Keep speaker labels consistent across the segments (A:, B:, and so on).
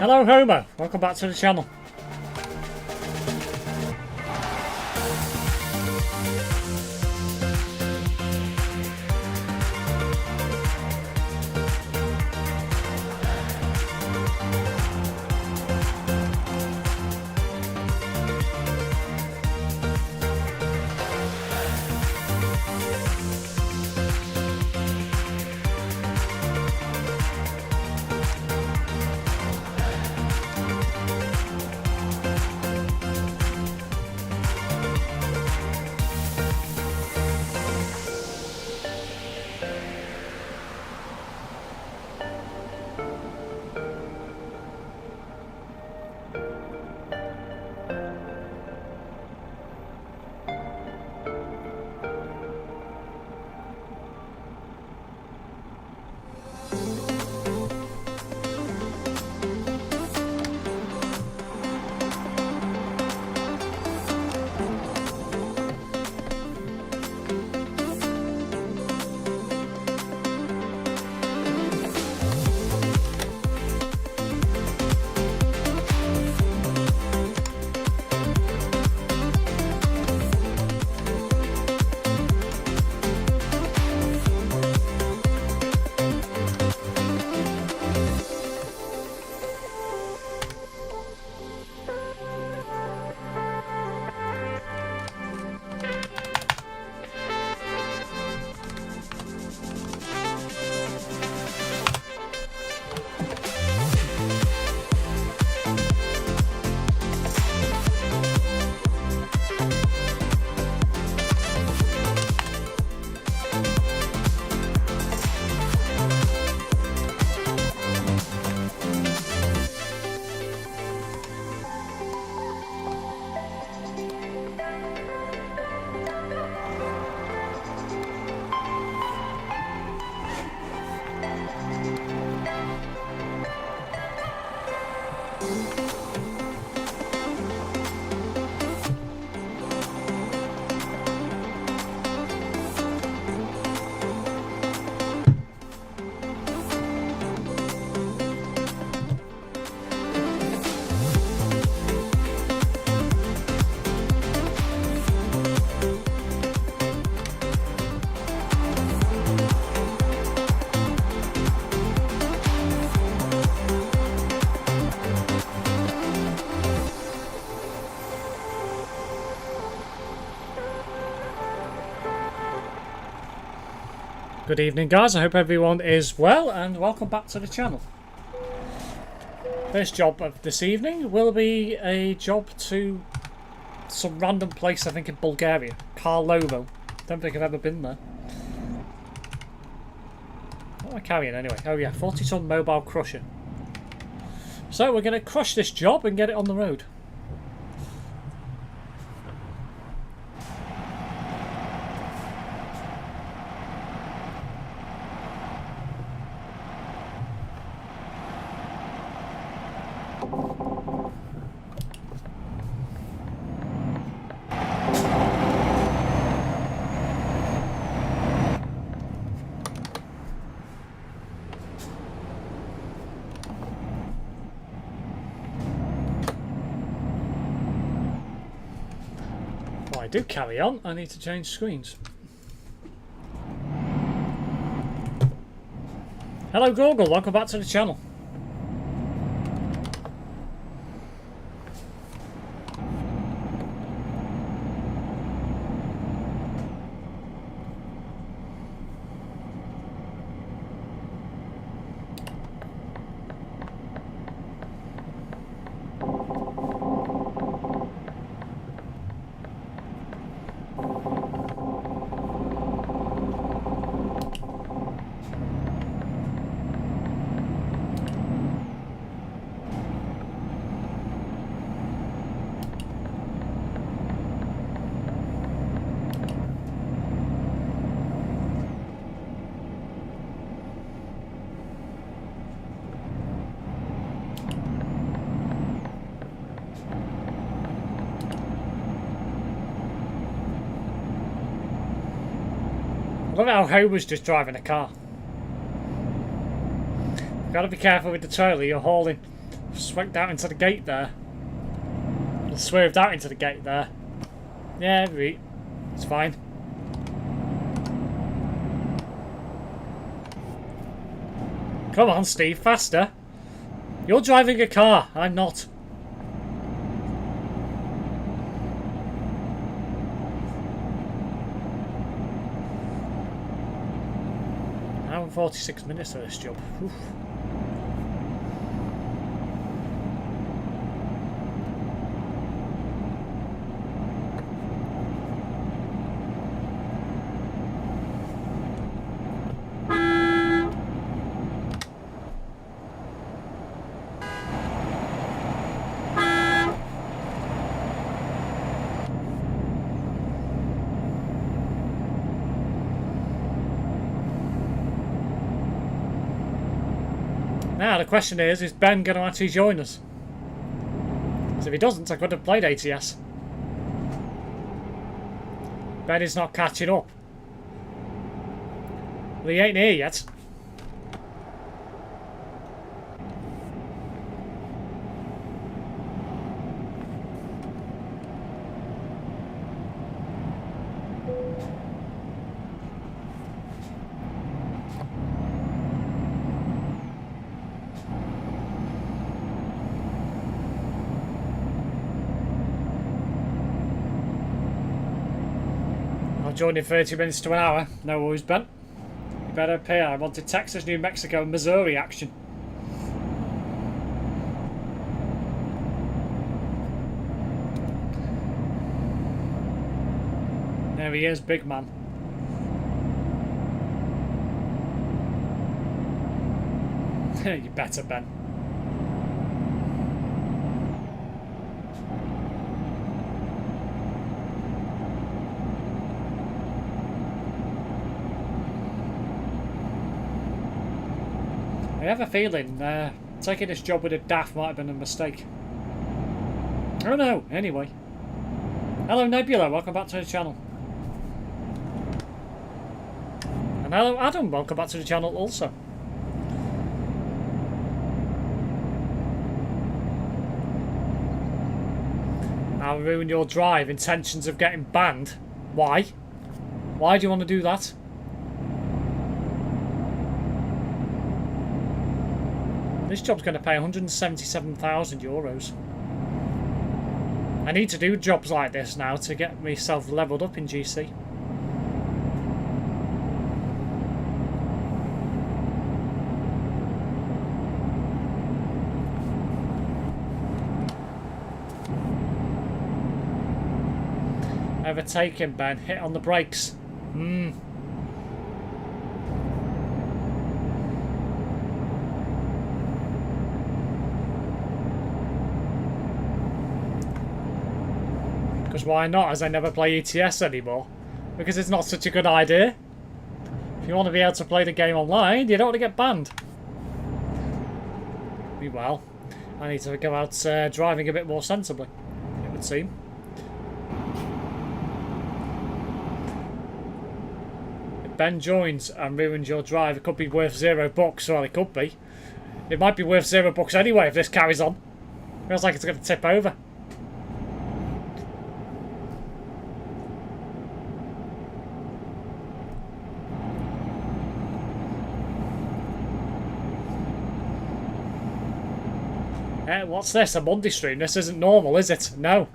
A: Hello Homer, welcome back to the channel. Good evening guys, I hope everyone is well and welcome back to the channel. First job of this evening will be a job to some random place, I think in Bulgaria, Karlovo. Don't think I've ever been there. What am I carrying anyway? Oh yeah, 40-ton mobile crusher. So we're going to crush this job and get it on the road. I do carry on, I need to change screens. Hello Google, welcome back to the channel. Look at how Homer's just driving a car. You've got to be careful with the trailer you're hauling. Swanked out into the gate there. Swerved out into the gate there. Yeah, it's fine. Come on, Steve, faster. You're driving a car, I'm not. Hour and 46 minutes for this job. Oof. Now the question is Ben going to actually join us? Because if he doesn't, I could have played ATS. Ben is not catching up. Well, he ain't here yet. I'll join in 30 minutes to an hour. No worries, Ben. You better appear. I wanted Texas, New Mexico, and Missouri action. There he is, big man. You better, Ben. I have a feeling taking this job with a DAF might have been a mistake. Oh no, anyway. Hello Nebula, welcome back to the channel. And hello Adam, welcome back to the channel also. I'll ruin your drive, intentions of getting banned. Why? Why do you want to do that? This job's going to pay 177,000 euros. I need to do jobs like this now to get myself leveled up in GC. Overtaken, Ben. Hit on the brakes. Hmm. Because why not, as I never play ETS anymore? Because it's not such a good idea. If you want to be able to play the game online, you don't want to get banned. Meanwhile, I need to go out driving a bit more sensibly, it would seem. If Ben joins and ruins your drive, it could be worth $0. Well, it could be. It might be worth $0 anyway if this carries on. Feels like it's going to tip over. What's this? A Monday stream? This isn't normal, is it? No.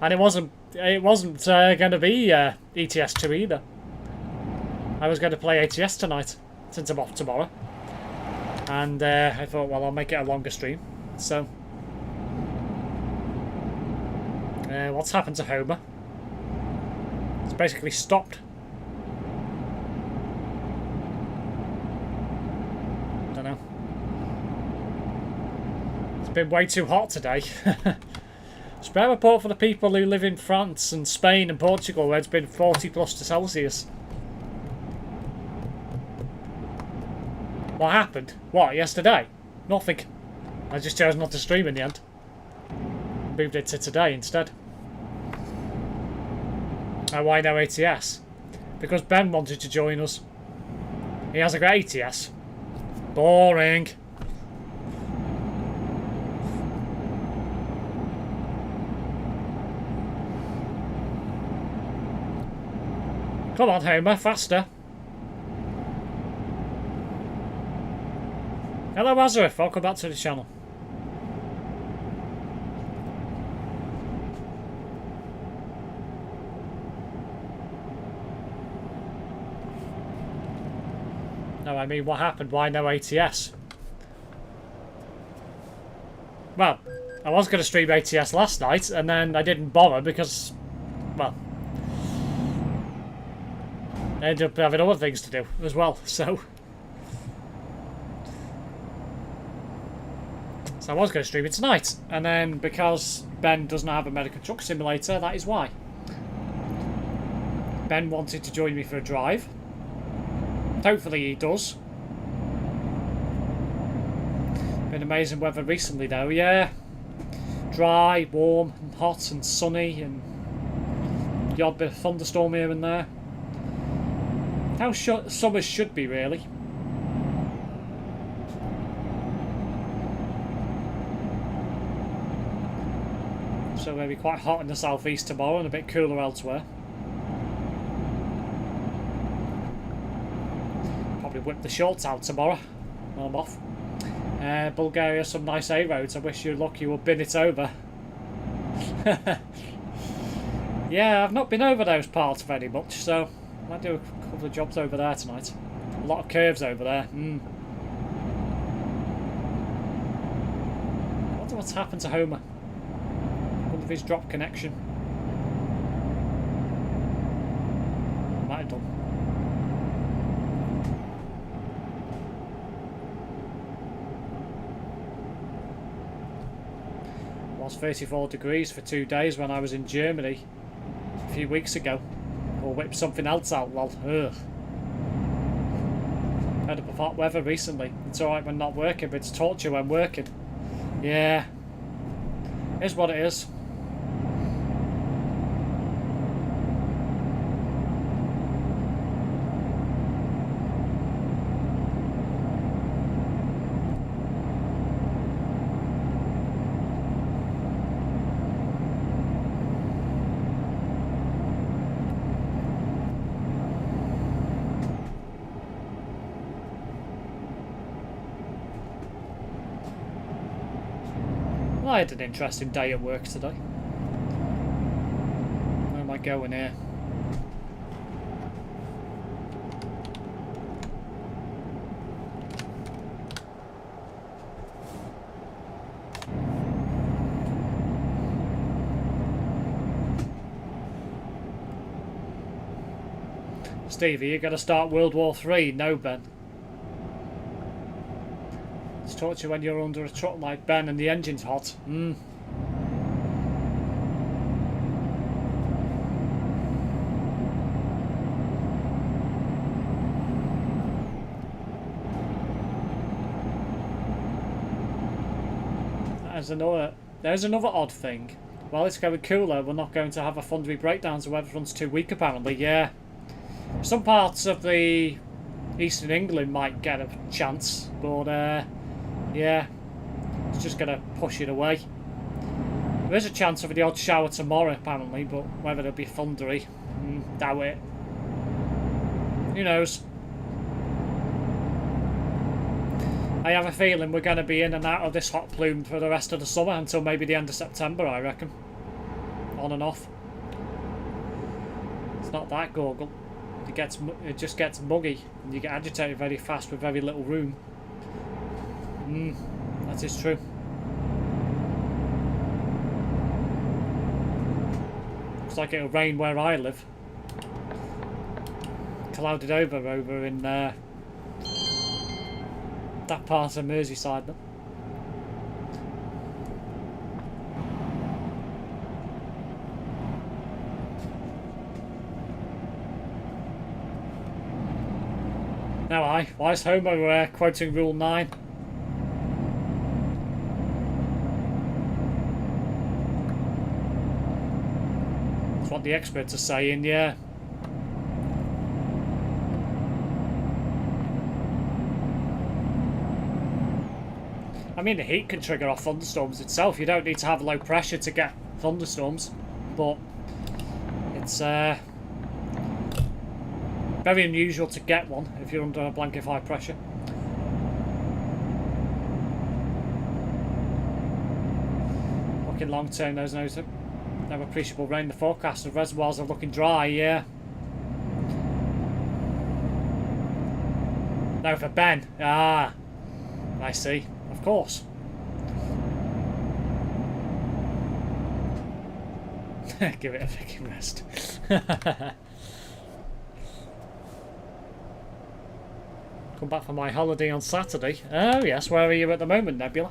A: And it wasn't going to be ETS 2 either. I was going to play ATS tonight, since I'm off tomorrow. And I thought, well, I'll make it a longer stream. So, what's happened to Homer? It's basically stopped. Don't know. It's been way too hot today. Spare report for the people who live in France and Spain and Portugal where it's been 40 plus to Celsius. What happened? What, yesterday? Nothing. I just chose not to stream in the end. Moved it to today instead. Why no ATS? Because Ben wanted to join us. He hasn't got ATS. Boring. Come on, Homer, faster. Hello, Azareth. Welcome back to the channel. No, I mean, what happened? Why no ATS? Well, I was going to stream ATS last night, and then I didn't bother because, well, I ended up having other things to do as well, so I was going to stream it tonight, and then because Ben doesn't have a medical truck simulator, that is why. Ben wanted to join me for a drive. Hopefully he does. Been amazing weather recently though, yeah. Dry, warm, and hot and sunny, and the odd bit of thunderstorm here and there. How summers should be, really. So maybe quite hot in the southeast tomorrow and a bit cooler elsewhere. Probably whip the shorts out tomorrow when I'm off. Bulgaria, some nice A roads. I wish you luck you will bin it over. Yeah, I've not been over those parts very much, so I might do a couple of jobs over there tonight. A lot of curves over there. I wonder what's happened to Homer. I wonder if he's dropped connection. Might have done. It was 34 degrees for 2 days when I was in Germany a few weeks ago. Or whip something else out, lol. Ugh. Had up of hot weather recently. It's alright when not working, but it's torture when working. Yeah. Is what it is. I had an interesting day at work today. Where am I going here? Steve, are you going to start World War 3? No, Ben. Let's talk to you when you're under a truck like Ben and the engine's hot. There's another odd thing. While it's going cooler, we're not going to have a thundery breakdowns. The weather runs too weak, apparently. Yeah. Some parts of the eastern England might get a chance, but yeah, it's just going to push it away. There is a chance of the odd shower tomorrow, apparently, but whether it'll be thundery, doubt it. Who knows? I have a feeling we're going to be in and out of this hot plume for the rest of the summer until maybe the end of September, I reckon. On and off. It's not that goggle. It just gets muggy and you get agitated very fast with very little room. That is true. Looks like it'll rain where I live. Clouded over in that part of Merseyside, though. Now why is Homo quoting Rule 9? That's what the experts are saying, yeah. I mean, the heat can trigger off thunderstorms itself. You don't need to have low pressure to get thunderstorms, but it's very unusual to get one if you're under a blanket high pressure. Looking long term, there's no appreciable rain in the forecast. The reservoirs are looking dry, yeah. No, for Ben. Ah, I see. Of course. Give it a freaking rest. Come back from my holiday on Saturday. Oh yes, where are you at the moment, Nebula?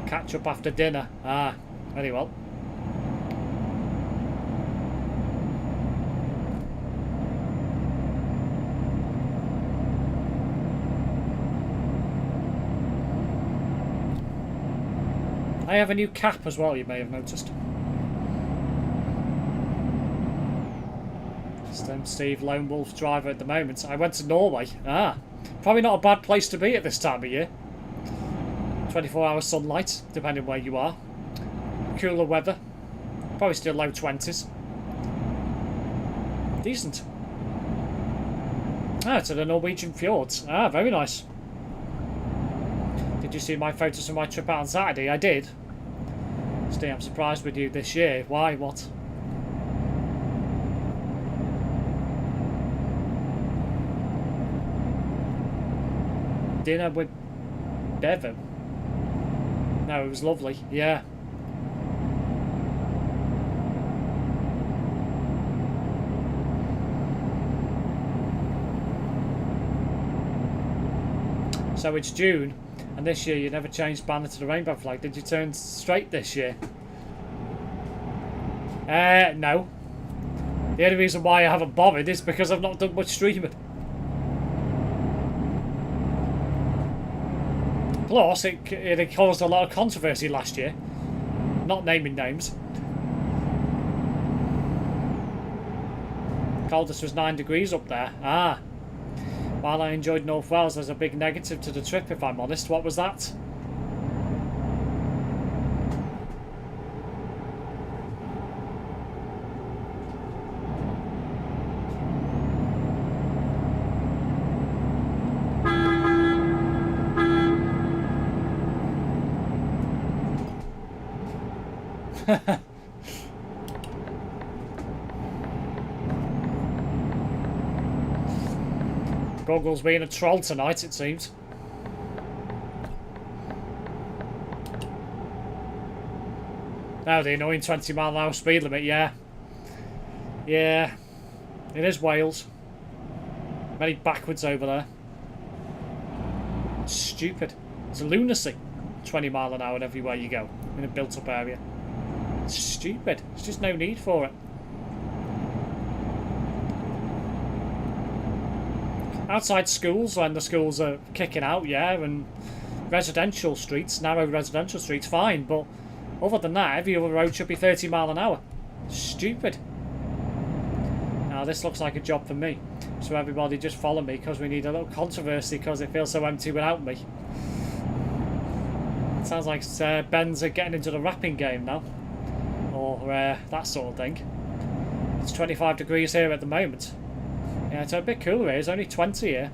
A: Catch up after dinner. Ah, very well. I have a new cap as well, you may have noticed. SimSteve Lone Wolf driver at the moment. I went to Norway. Ah, probably not a bad place to be at this time of year. 24-hour sunlight, depending where you are. Cooler weather. Probably still low 20s. Decent. Ah, to the Norwegian fjords. Ah, very nice. Did you see my photos of my trip out on Saturday? I did. Steve, I'm surprised with you this year. Why? What? Dinner with Bevo. No, it was lovely. Yeah. So it's June, and this year you never changed banner to the rainbow flag. Did you turn straight this year? No. The only reason why I haven't bothered is because I've not done much streaming. Plus, it caused a lot of controversy last year. Not naming names. Coldest was 9 degrees up there. Ah. While I enjoyed North Wales, there's a big negative to the trip, if I'm honest. What was that? Goggle's being a troll tonight, it seems. Oh, the annoying 20-mile-an-hour speed limit, yeah. Yeah. It is Wales. Very backwards over there. It's stupid. It's a lunacy. 20 mile an hour everywhere you go in a built-up area. It's stupid. There's just no need for it. Outside schools, when the schools are kicking out, yeah, and residential streets, narrow residential streets, fine, but other than that, every other road should be 30 mile an hour. Stupid. Now, this looks like a job for me. So everybody just follow me, because we need a little controversy, because it feels so empty without me. It sounds like Ben's are getting into the rapping game now. Or that sort of thing. It's 25 degrees here at the moment. Yeah, it's a bit cooler here. It's only 20 here.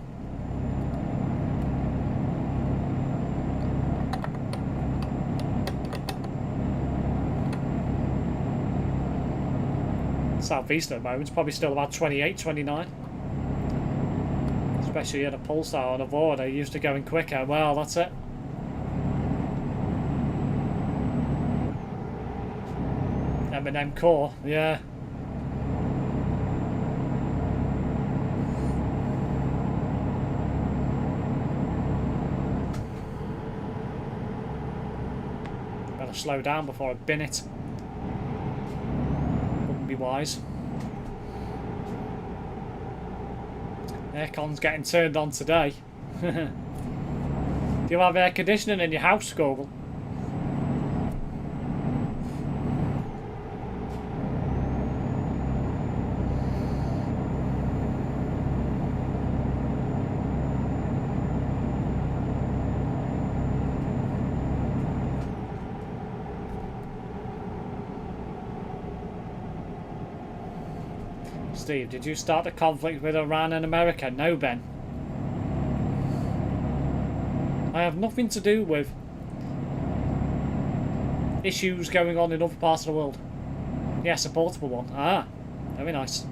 A: Southeast at the moment, it's probably still about 28, 29. Especially at a Pulsar on a board, they used to going quicker. Well, that's it. M&M Core, yeah. Better slow down before I bin it. Wouldn't be wise. Aircon's getting turned on today. Do you have air conditioning in your house, Google? Steve, did you start the conflict with Iran and America? No, Ben. I have nothing to do with issues going on in other parts of the world. Yes, a portable one. Ah, very nice.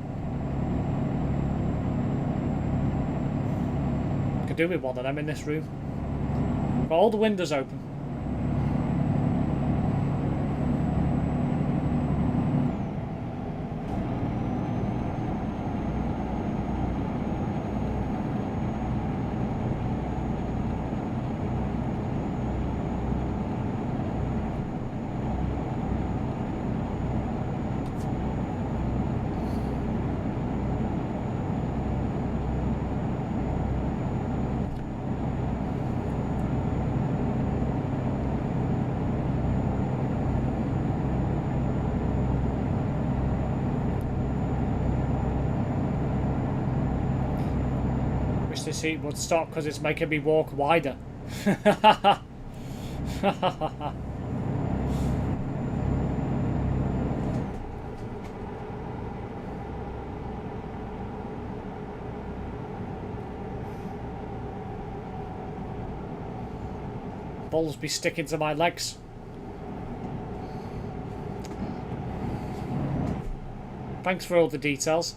A: Could do with one of them in this room. Got all the windows open. This heat would stop because it's making me walk wider. Balls be sticking to my legs. Thanks for all the details.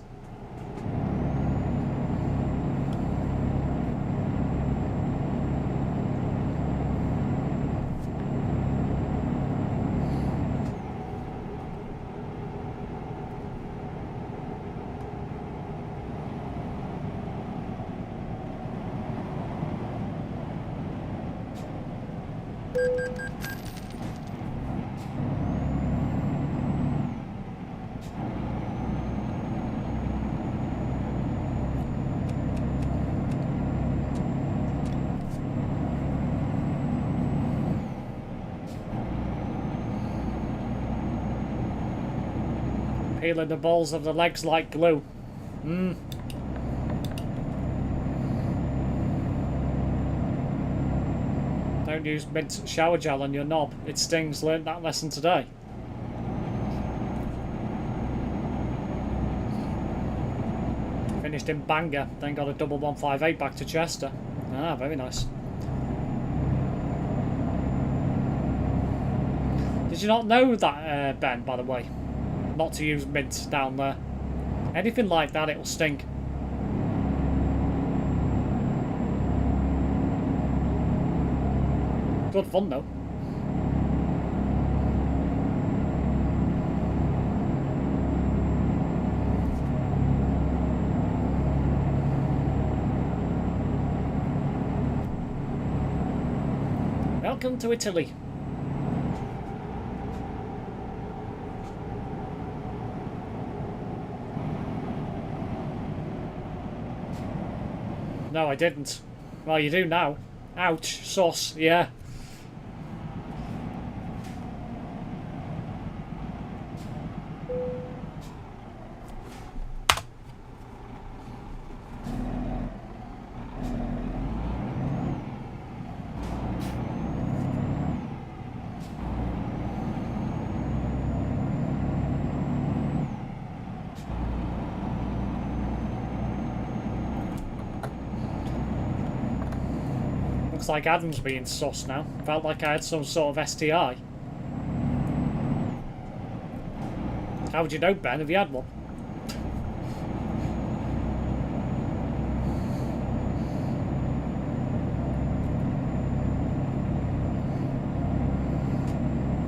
A: Peeling the balls of the legs like glue. Don't use mint shower gel on your knob. It stings. Learned that lesson today. Finished in Bangor, then got a double 158 back to Chester. Ah, very nice. Did you not know that, Ben, by the way? Not to use mint down there. Anything like that, it'll stink. Good fun, though. Welcome to Italy. No, I didn't. Well, you do now. Ouch. Sauce. Yeah. Looks like Adam's being sus now. Felt like I had some sort of STI. How would you know, Ben? Have you had one?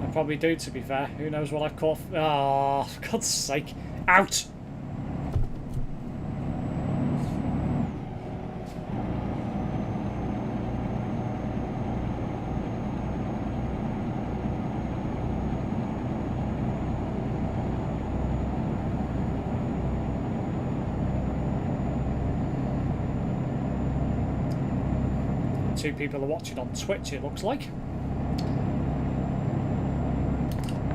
A: I probably do, to be fair. Who knows what I've caught? Oh, for God's sake. Out! Two people are watching on Twitch, it looks like.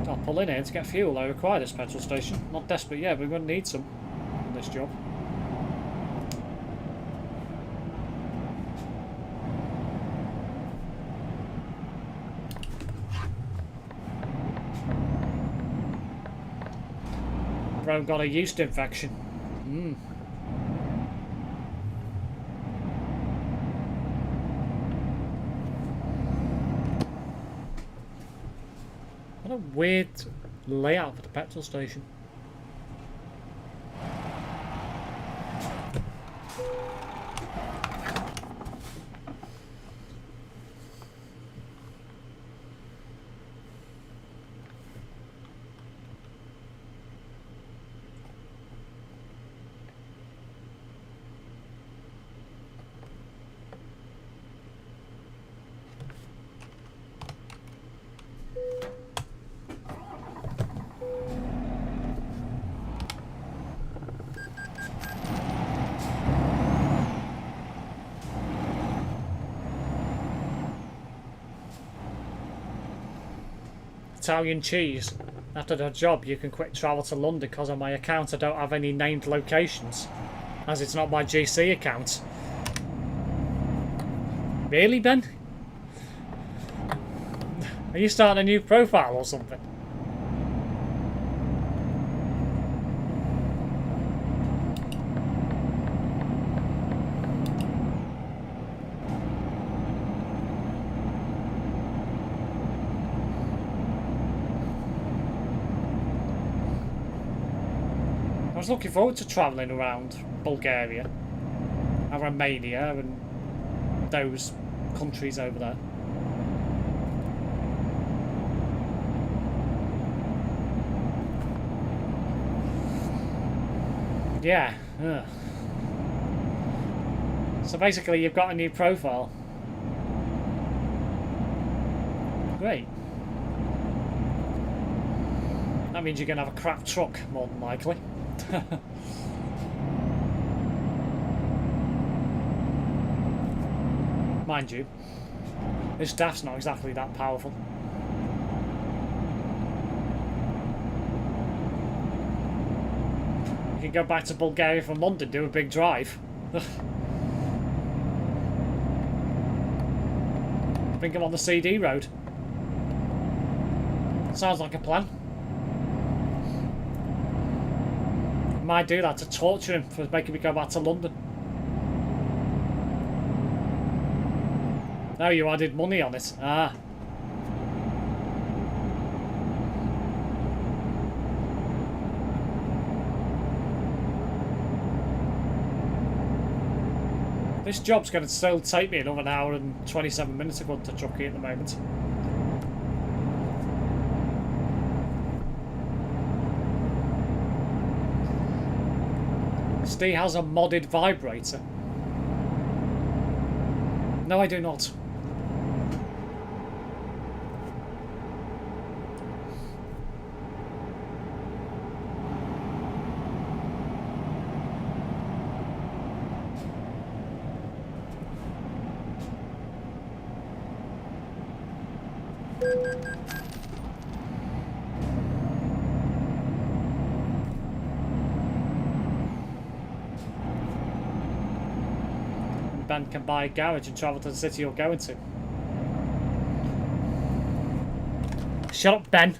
A: I'll pull in here to get fuel. I require this petrol station. Not desperate yet, but we're going to need some on this job. Bro got a yeast infection. What a weird layout for the petrol station. Italian cheese. After the job, you can quit travel to London because on my account I don't have any named locations, as it's not my GC account. Really, Ben? Are you starting a new profile or something? I was looking forward to travelling around Bulgaria and Romania and those countries over there. Yeah. Ugh. So basically you've got a new profile. Great. That means you're going to have a crap truck, more than likely. Mind you, this staff's not exactly that powerful. You can go back to Bulgaria from London, do a big drive. Bring them on the CD road. Sounds like a plan. Might do that to torture him for making me go back to London. No, you added money on it. Ah. This job's going to still take me another hour and 27 minutes according to Chucky at the moment. Steve has a modded vibrator. No, I do not. Ben can buy a garage and travel to the city you're going to. Shut up, Ben.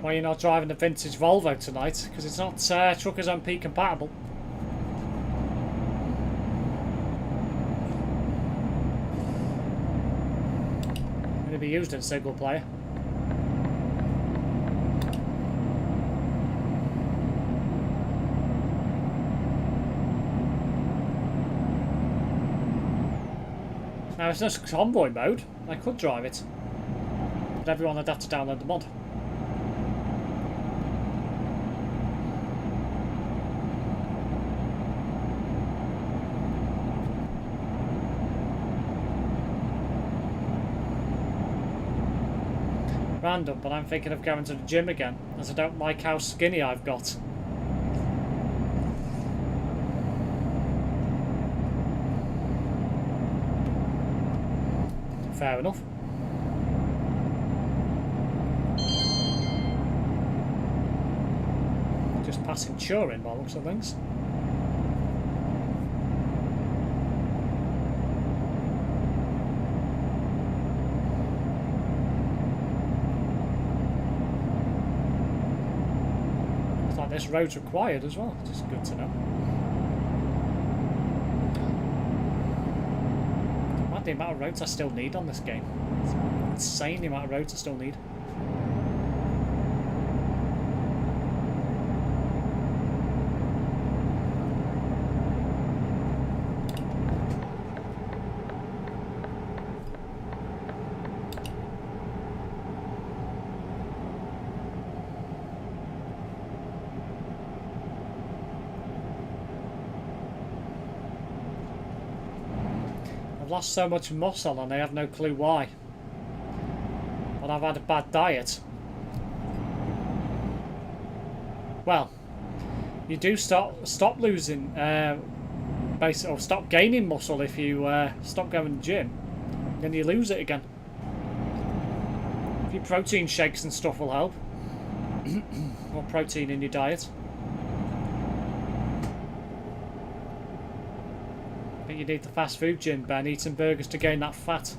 A: Why you're not driving the vintage Volvo tonight? Because it's not TruckersMP compatible. It'll be used in single player. Now it's not convoy mode. I could drive it, but everyone would have to download the mod. Random, but I'm thinking of going to the gym again, as I don't like how skinny I've got. Fair enough. Just passing Turing by the looks of things. This road's required as well, which is good to know. What the amount of roads I still need on this game. It's insane the amount of roads I still need. I've lost so much muscle and I have no clue why. But I've had a bad diet. Well, you do stop losing, basically, or stop gaining muscle if you stop going to the gym. Then you lose it again. Your protein shakes and stuff will help. More protein in your diet. You need the fast food gym, Ben, eating burgers to gain that fat.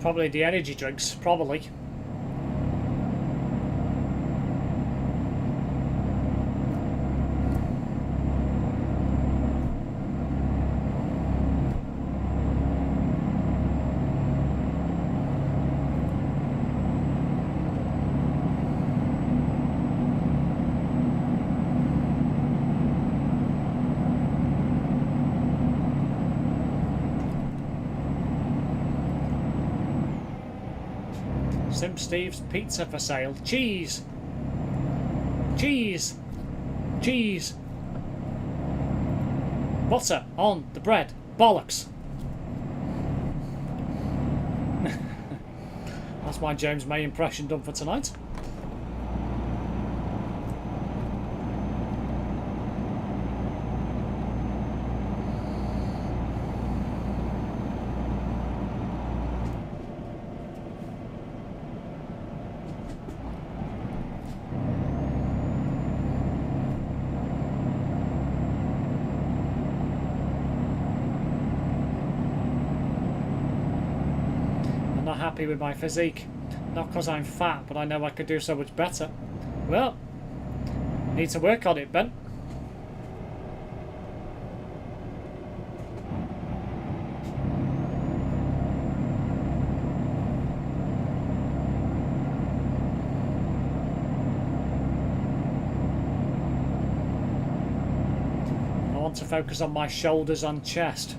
A: Probably the energy drinks, probably. SimSteve's pizza for sale. Cheese! Cheese! Cheese! Butter on the bread. Bollocks! That's my James May impression done for tonight. Happy with my physique, not because I'm fat, but I know I could do so much better. Well, need to work on it, Ben. I want to focus on my shoulders and chest.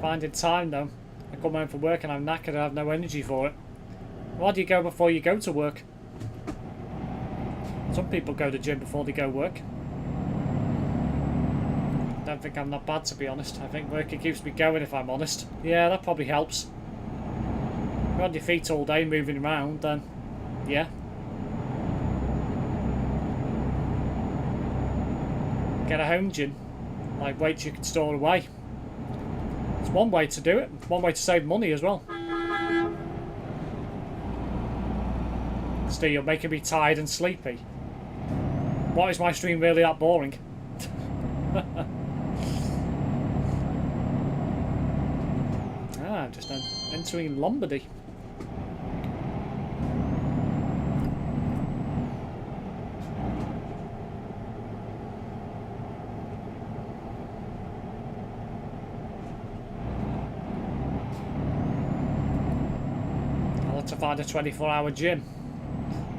A: Finding time though. I come home from work and I'm knackered and I have no energy for it. Why do you go before you go to work? Some people go to the gym before they go work. I don't think I'm that bad, to be honest. I think working keeps me going, if I'm honest. Yeah, that probably helps. If you're on your feet all day moving around, then yeah. Get a home gym, like weights you can store away. It's one way to do it. One way to save money as well. Steve, you're making me tired and sleepy. Why is my stream really that boring? I'm just entering Lombardy. To find a 24-hour gym.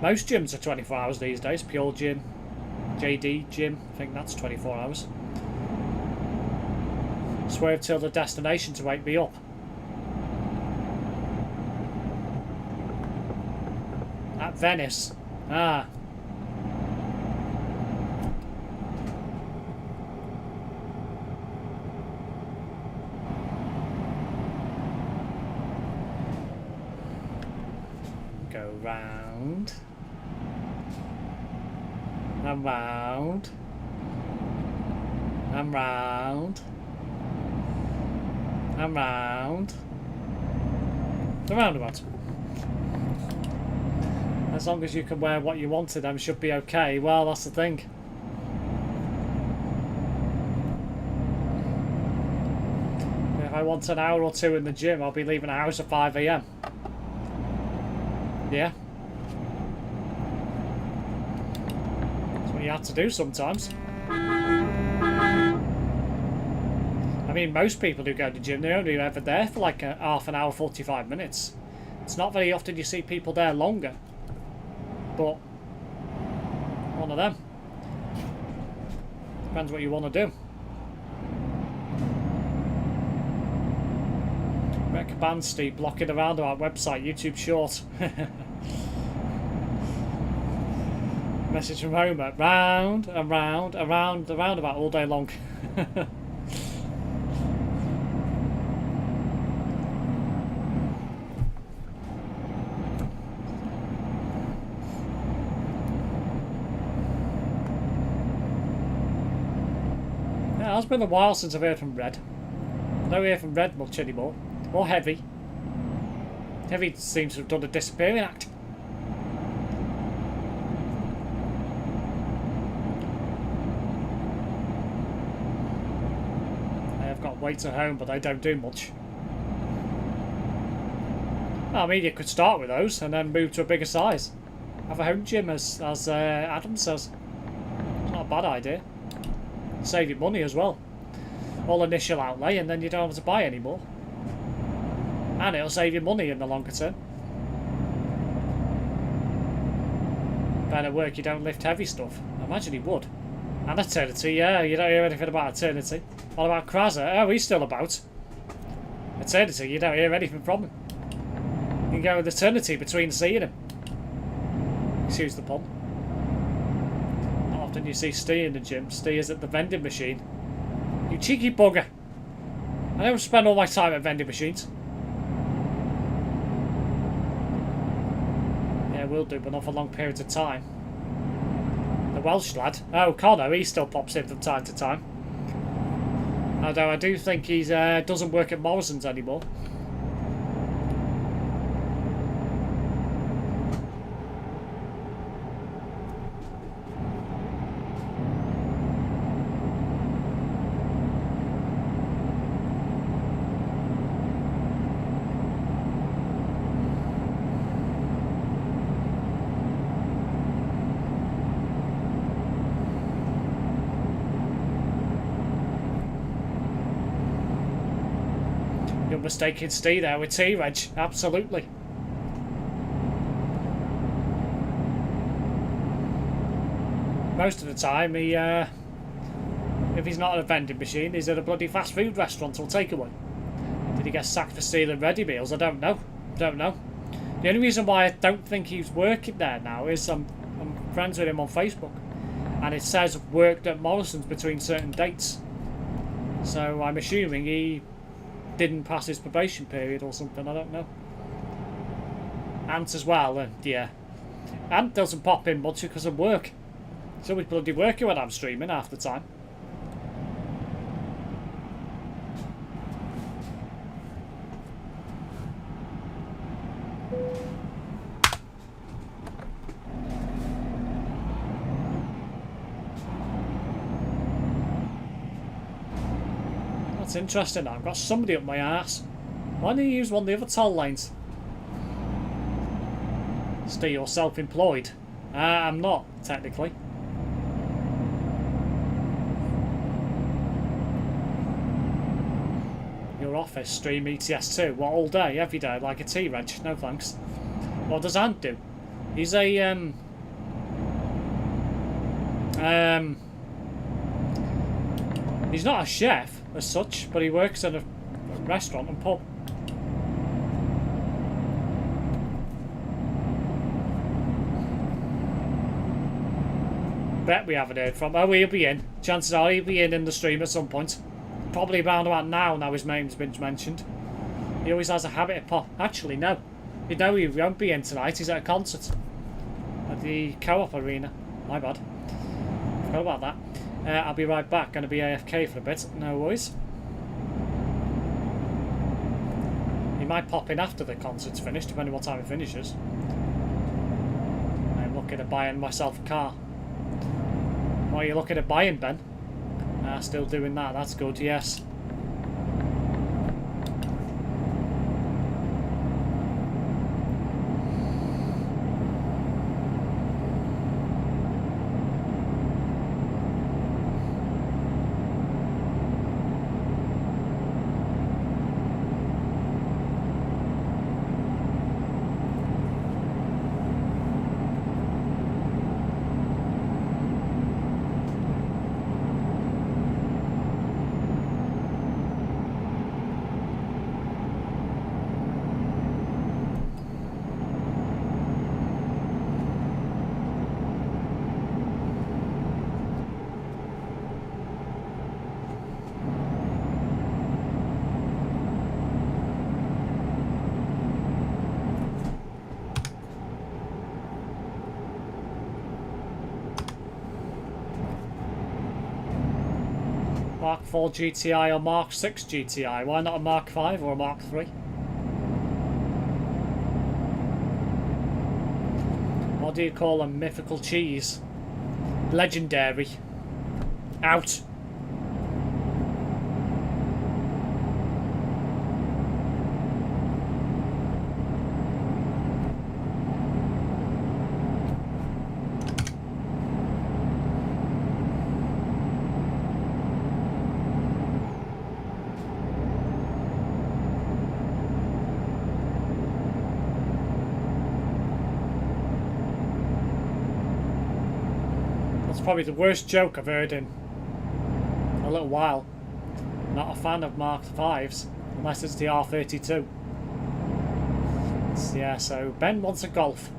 A: Most gyms are 24 hours these days. Pure Gym, JD Gym, I think that's 24 hours. Swerve till the destination to wake me up. At Venice. Ah. Round and round and round and round. The roundabout. As long as you can wear what you want to them, should be okay. Well, that's the thing. If I want an hour or two in the gym, I'll be leaving the house at 5 AM. Yeah. That's what you have to do sometimes. I mean, most people who go to the gym, they're only ever there for like a half an hour, 45 minutes. It's not very often you see people there longer. But one of them. Depends what you want to do. Wreck band Steve blocking the roundabout website, YouTube short. Message from Homer. Round and round and round the roundabout all day long. Yeah, it's been a while since I've heard from Red. I don't hear from Red much anymore. Or Heavy. Heavy seems to have done a disappearing act. I have got weights at home, but I don't do much. Well, I mean, you could start with those and then move to a bigger size. Have a home gym, as Adam says. It's not a bad idea. Save you money as well. All initial outlay, and then you don't have to buy any more. And it'll save you money in the longer term. Ben at work, you don't lift heavy stuff. I imagine he would. And Eternity, yeah, you don't hear anything about Eternity. What about Kraser? Oh, he's still about. Eternity, you don't hear anything from him. You can go with Eternity between seeing him. Excuse the pun. Not often you see Steve in the gym. Steve is at the vending machine. You cheeky bugger. I don't spend all my time at vending machines. Yeah, will do, but not for long periods of time. The Welsh lad. Oh, Connor, he still pops in from time to time. Although I do think he doesn't work at Morrison's anymore. You're mistaken Steve there with T-Reg, absolutely. Most of the time he, if he's not at a vending machine, he's at a bloody fast food restaurant or takeaway. Did he get sacked for stealing ready meals? I don't know. Don't know. The only reason why I don't think he's working there now is I'm friends with him on Facebook, and it says worked at Morrison's between certain dates. So I'm assuming he didn't pass his probation period or something, I don't know. Ant as well, yeah. Ant doesn't pop in much because of work. He's always bloody working when I'm streaming half the time. That's interesting. I've got somebody up my arse. Why don't you use one of the other toll lanes? Steve, you're self-employed. I'm not, technically. Your office, stream ETS2. What, all day, every day, like a T-Reg? No thanks. What does Ant do? He's a, he's not a chef as such, but he works at a restaurant and pub. Bet we haven't heard from. Oh, he'll be in. Chances are he'll be in the stream at some point. Probably around about now his name's been mentioned. He always has a habit of pop. Actually, no. You know he won't be in tonight. He's at a concert at the Co-op Arena. My bad. Forgot about that. I'll be right back. Going to be AFK for a bit. No worries. He might pop in after the concert's finished, depending on what time it finishes. I'm looking at buying myself a car. What are you looking at buying, Ben? Still doing that. That's good, yes. Mark 4 GTI or Mark 6 GTI? Why not a Mark 5 or a Mark 3? What do you call a mythical cheese? Legendary. Out. probably the worst joke I've heard in a little while. Not a fan of Mark 5s, unless it's the R32. Yeah, so Ben wants a Golf.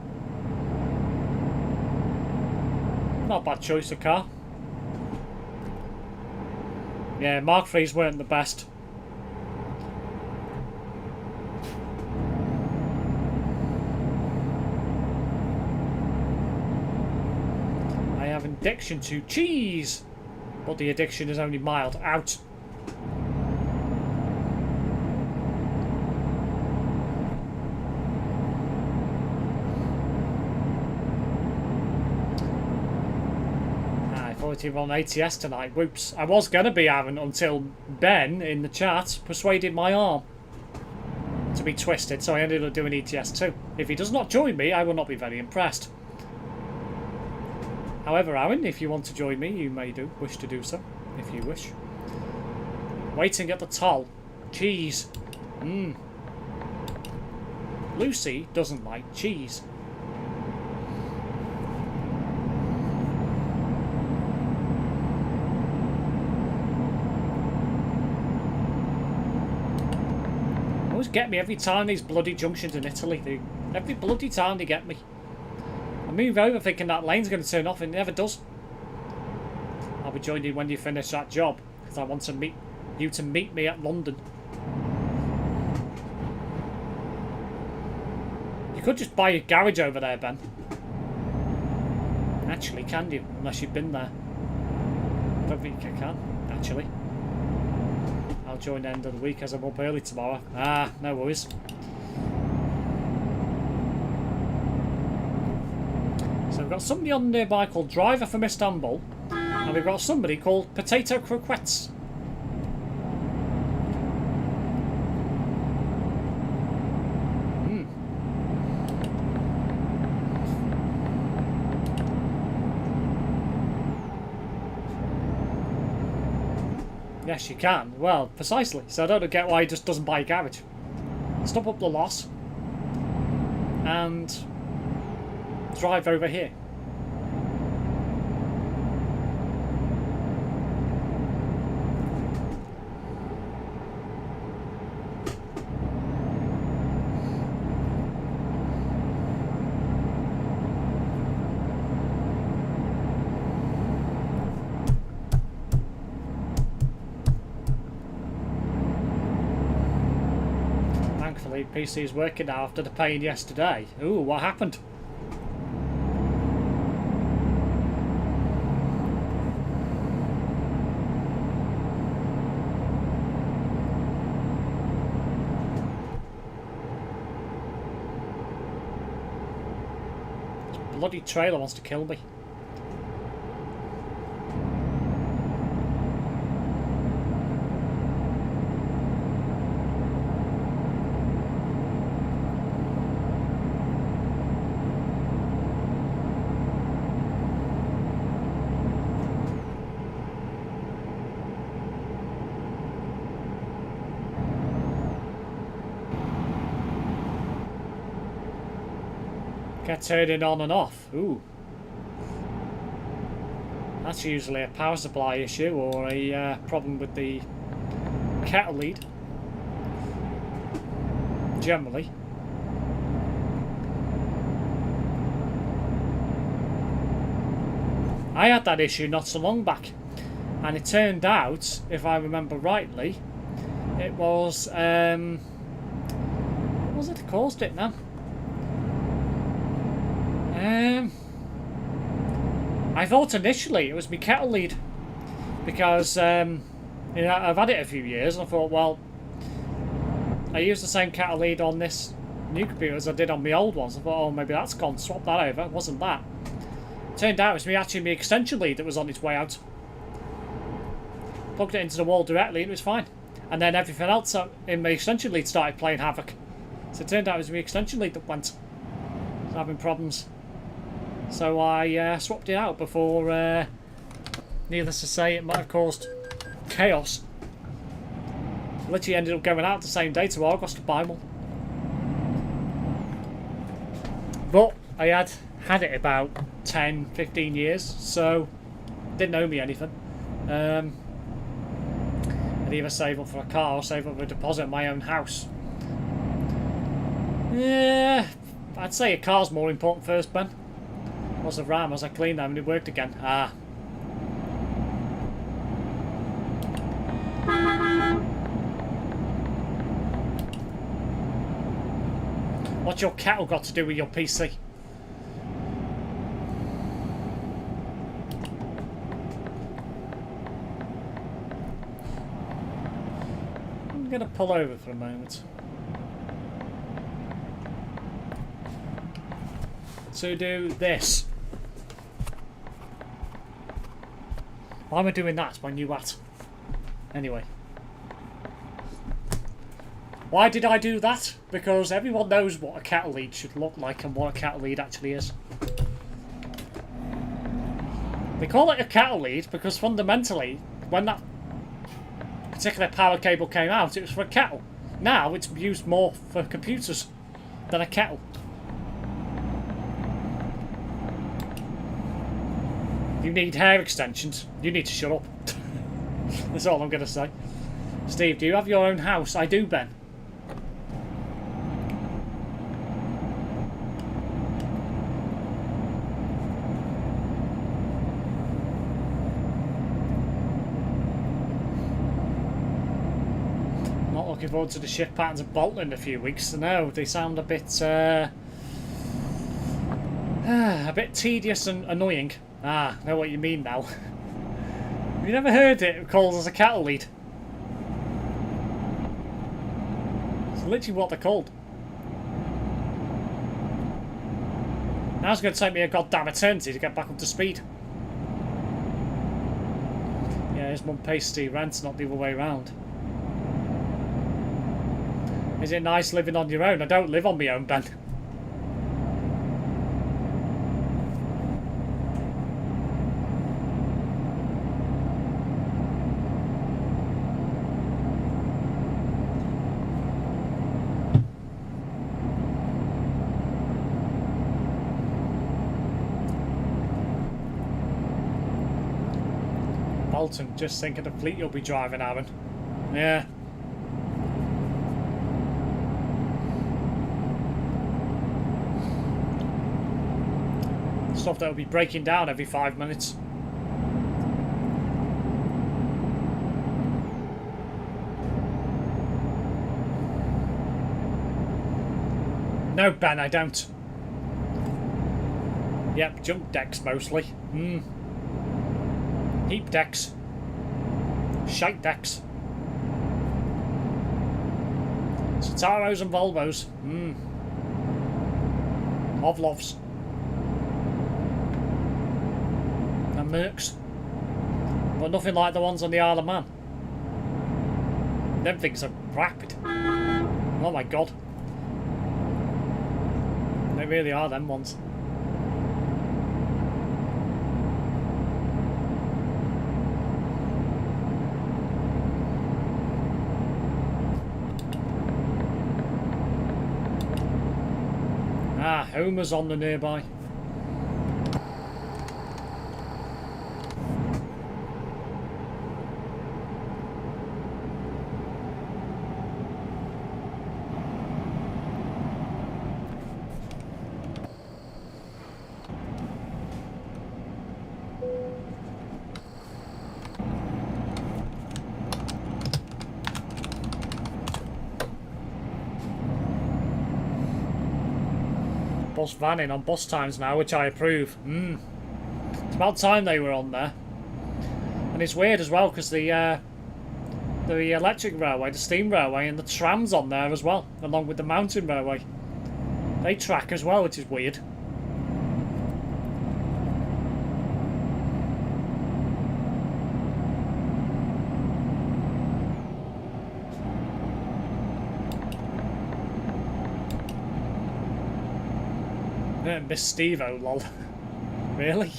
A: Not a bad choice of car. Yeah, Mark 3s weren't the best. I have an addiction to cheese, but the addiction is only mild. Out. On ATS tonight. Whoops. I was going to be Aaron until Ben in the chat persuaded my arm to be twisted, so I ended up doing ETS too. If he does not join me, I will not be very impressed. However, Aaron, if you want to join me, you may wish to do so, if you wish. Waiting at the toll. Cheese. Lucy doesn't like cheese. Get me every time these bloody junctions in Italy. Every bloody time they get me. I move over thinking that lane's going to turn off and it never does. I'll be joining you when you finish that job because I want to meet me at London. You could just buy a garage over there, Ben. Actually, can you? Unless you've been there. I don't think you can, actually. I'll join the end of the week as I'm up early tomorrow. Ah, no worries. So we've got somebody on nearby called Driver from Istanbul, and we've got somebody called Potato Croquettes. Yes, you can. Well, precisely. So I don't get why he just doesn't buy a garage. Stop up the loss and drive over here. PC is working now after the pain yesterday. Ooh, what happened? This bloody trailer wants to kill me. Get turning on and off. Ooh. That's usually a power supply issue or a problem with the kettle lead. Generally. I had that issue not so long back. And it turned out, if I remember rightly, it was... what was it that caused it now? I thought initially it was my kettle lead because you know, I've had it a few years and I thought, well, I used the same kettle lead on this new computer as I did on my old ones. I thought, oh, maybe that's gone, swap that over. It wasn't that. Turned out it was actually my extension lead that was on its way out. Plugged it into the wall directly and it was fine. And then everything else in my extension lead started playing havoc. So it turned out it was my extension lead that went. I was having problems. So I swapped it out before, needless to say, it might have caused chaos. Literally ended up going out the same day to Argos to buy one. But I had it about 10, 15 years, so Didn't owe me anything. I'd either save up for a car or save up for a deposit in my own house. Yeah, I'd say a car's more important first, Ben. What's the RAM? As I cleaned them and it worked again. Ah. What's your kettle got to do with your PC? I'm going to pull over for a moment. To do this. Why am I doing that? It's my new hat. Anyway. Why did I do that? Because everyone knows what a cattle lead should look like and what a cattle lead actually is. They call it a cattle lead because fundamentally, when that particular power cable came out, it was for a kettle. Now it's used more for computers than a kettle. You need hair extensions. You need to shut up. That's all I'm going to say. Steve, do you have your own house? I do, Ben. Not looking forward to the shift patterns of Bolton in a few weeks. No, they sound a bit tedious and annoying. Ah, I know what you mean now. Have you never heard it called as a cattle lead? It's literally what they're called. Now it's going to take me a goddamn eternity to get back up to speed. Yeah, his mum pays Steve rent, not the other way around. Is it nice living on your own? I don't live on my own, Ben. Bolton, just think of the fleet you'll be driving, Aaron. Yeah. Stuff that will be breaking down every 5 minutes. No, Ben, I don't. Yep, junk decks mostly. Heap decks. Shite decks. Citaros and Volvos. Ovlovs. And Mercs. But nothing like the ones on the Isle of Man. Them things are rapid. Oh my god. They really are, them ones. Ah, Homer's on the nearby. Bus vanning on bus times now, which I approve. It's about time they were on there. And it's weird as well because the electric railway, the steam railway, and the trams on there as well, along with the mountain railway. They track as well, which is weird. Miss Steve-O, lol. Really?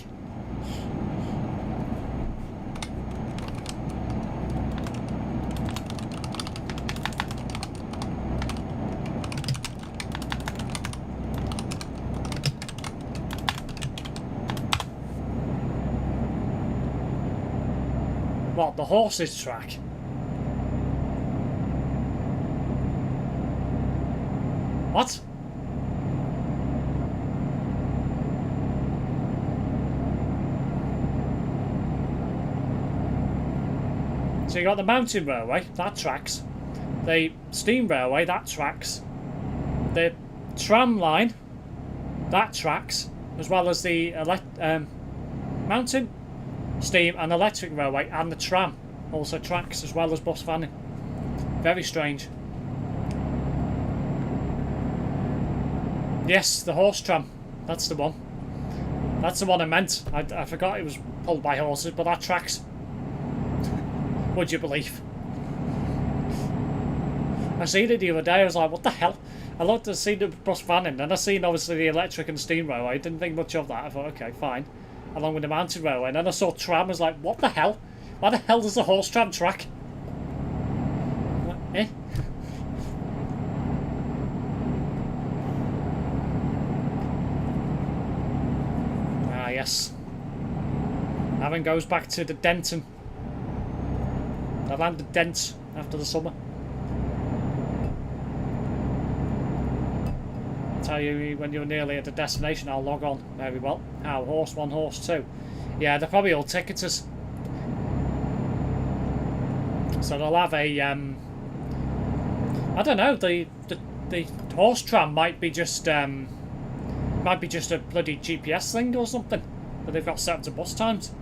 A: What, the horses track? What? So you got the mountain railway, that tracks. The steam railway, that tracks. The tram line, that tracks. As well as the mountain, steam and electric railway, and the tram also tracks, as well as bus vanning. Very strange. Yes, the horse tram. That's the one. That's the one I meant. I forgot it was pulled by horses, but that tracks. Would you believe? I seen it the other day, I was like, what the hell? I looked to see the bus vanning, and I seen obviously the electric and steam railway. I didn't think much of that. I thought, okay, fine. Along with the mountain railway. And then I saw tram, I was like, what the hell? Why the hell does the horse tram track? Eh? Ah, yes. Aaron goes back to the Denton. The land of Dent after the summer. Tell you when you're nearly at the destination, I'll log on. Very well. How? Horse 1, horse 2. Yeah, they're probably all ticketers. So they'll have a I don't know, the horse tram might be just a bloody GPS thing or something. But they've got set up to bus times.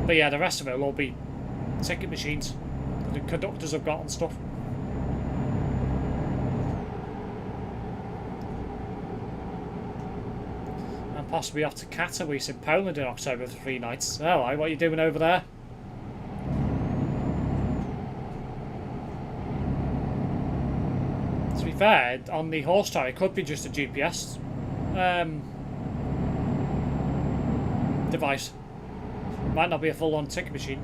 A: But yeah, the rest of it will all be ticket machines that the conductors have got and stuff. And possibly off to Katowice in Poland in October for 3 nights. Oh, what are you doing over there? To be fair, on the horse tram, it could be just a GPS device. Might not be a full-on ticket machine.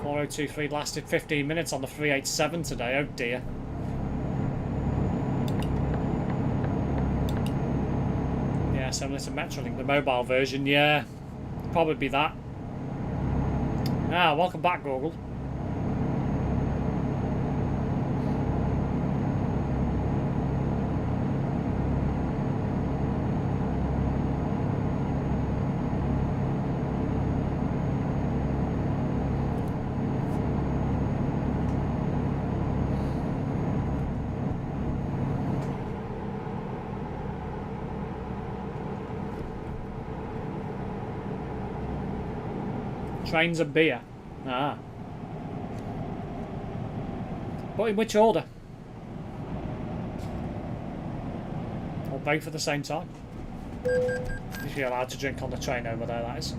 A: 4023 lasted 15 minutes on the 387 today. Oh dear. Yeah, similar to Metrolink, the mobile version. Yeah, probably be that. Ah, welcome back, Google. Trains and beer. Ah. But in which order? Or both at the same time? If you're allowed to drink on the train over there, that is.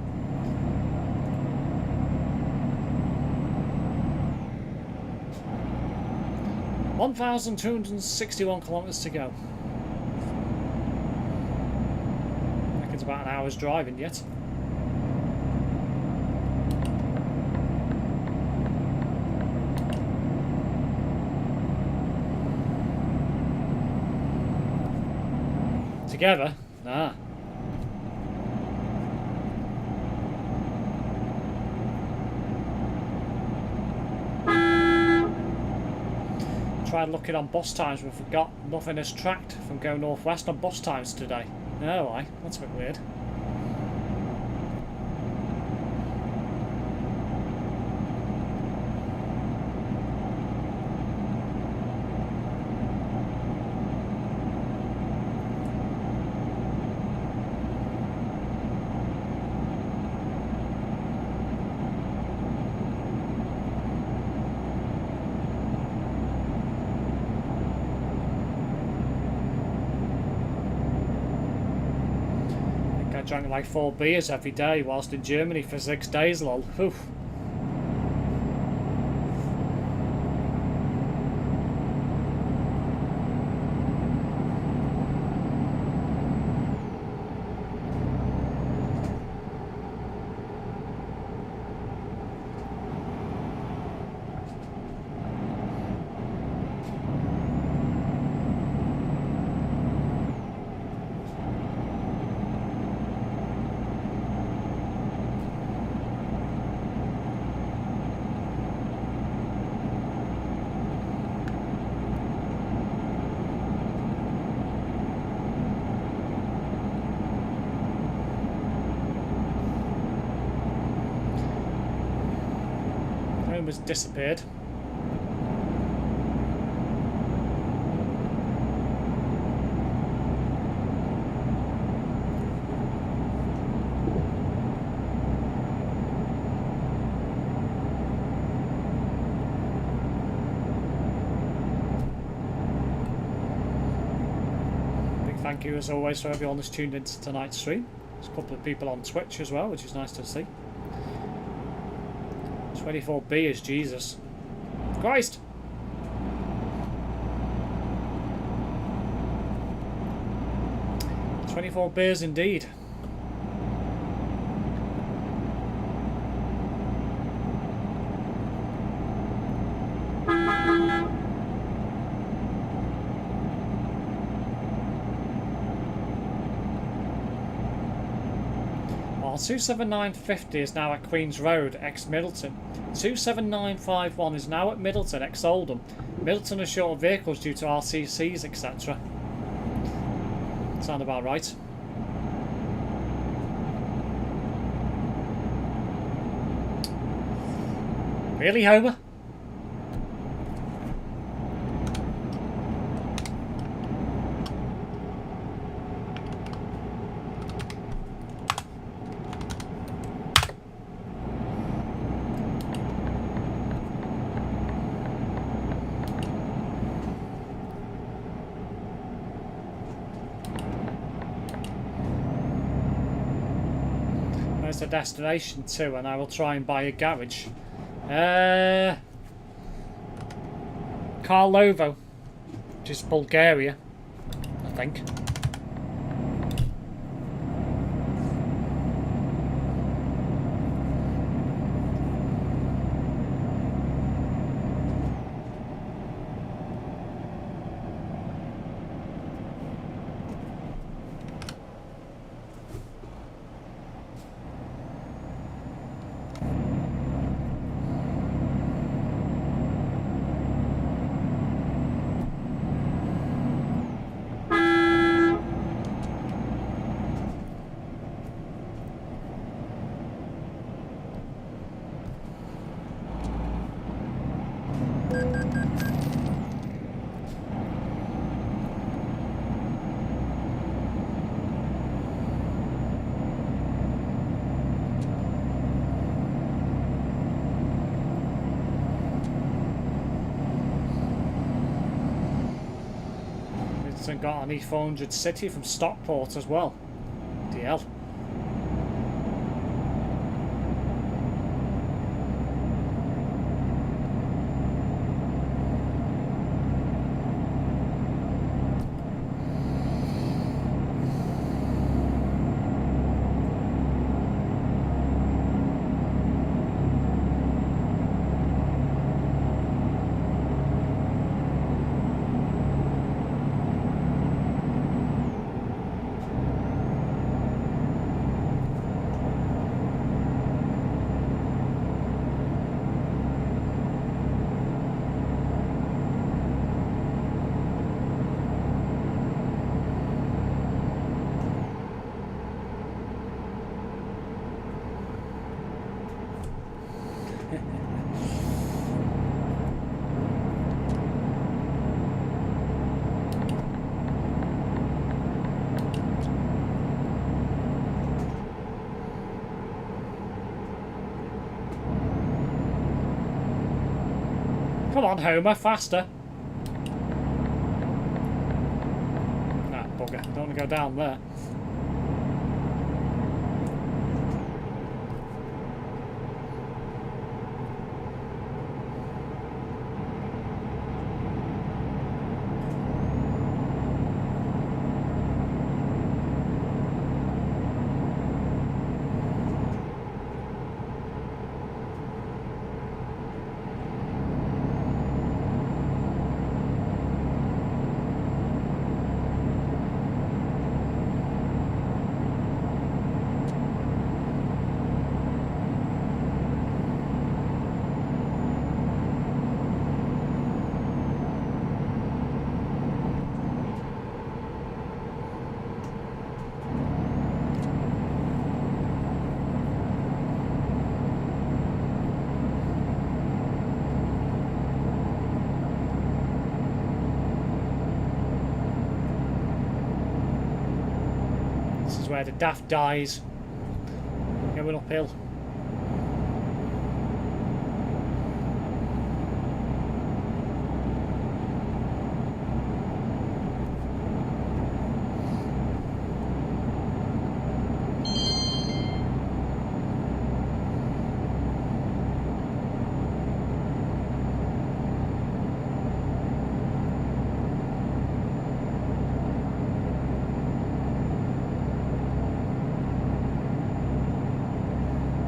A: (1,261 kilometres to go. I think it's about an hour's driving yet. Together? Ah. Tried looking on bus times, but forgot nothing is tracked from Go Northwest on bus times today. Oh, why? That's a bit weird. Drank like 4 beers every day whilst in Germany for 6 days, lol. Oof. just disappeared. Thank you as always for everyone that's tuned into tonight's stream. There's a couple of people on Twitch as well, which is nice to see. 24B is Jesus. Christ! "24 beers indeed." While 27950 is now at Queen's Road, ex-Middleton. 27951 is now at Middleton, ex-Oldham. Middleton has short of vehicles due to RCCs, etc. Sound about right. Really, Homer? The destination too, and I will try and buy a garage. Karlovo, which is Bulgaria, I think. Got an E400 City from Stockport as well. DL. Come on, Homer, faster. Nah, bugger. Don't want to go down there. where the daft dies. Going uphill.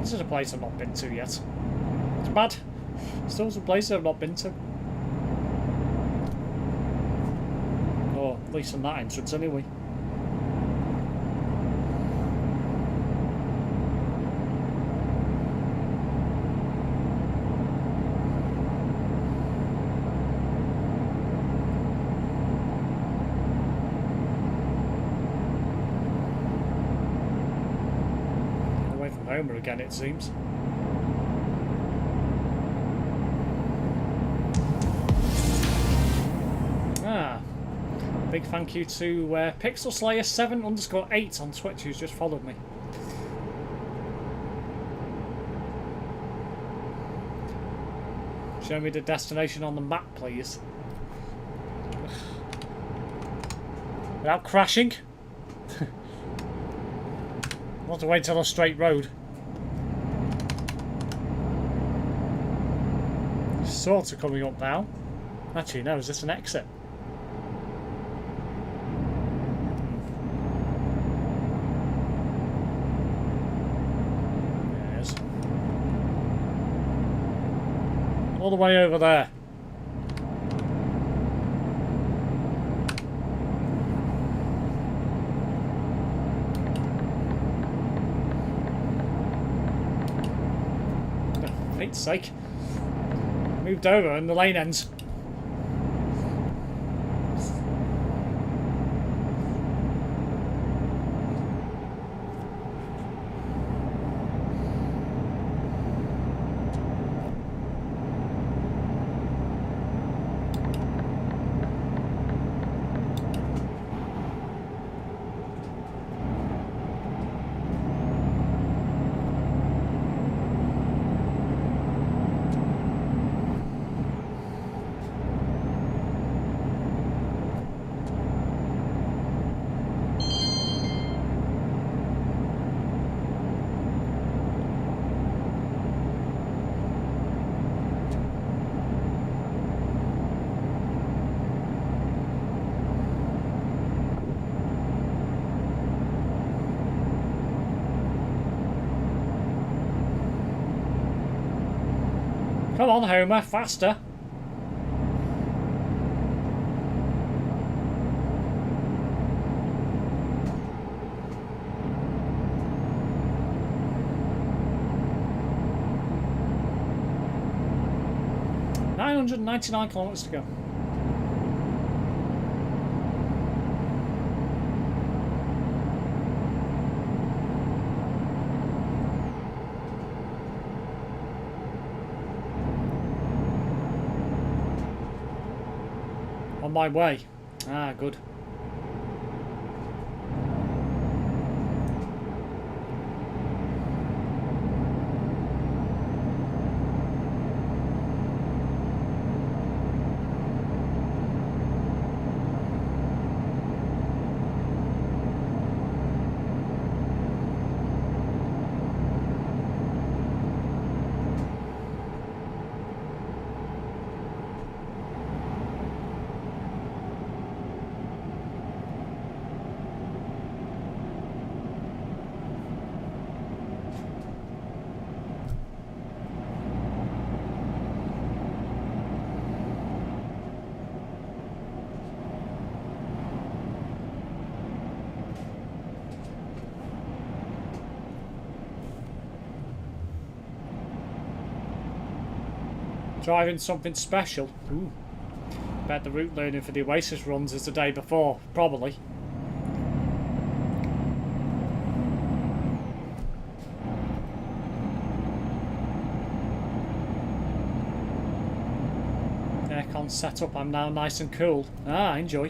A: This is a place I've not been to yet. It's bad. Still some places I've not been to. Or at least on that entrance anyway. Homer again, it seems. Big thank you to Pixel Slayer 7_8 on Twitch, who's just followed me. Show me the destination on the map, please. Without crashing. I'll have to wait till a straight road. Sort of coming up now. Actually, no, is this an exit? There it is. All the way over there. For Pete's sake. Moved over and the lane ends. Come on, Homer, faster. $999 to go. On my way. Ah, good. Driving something special. Ooh. Bet the route learning for the Oasis runs is the day before, probably. Aircon set up, I'm now nice and cool. Ah, enjoy.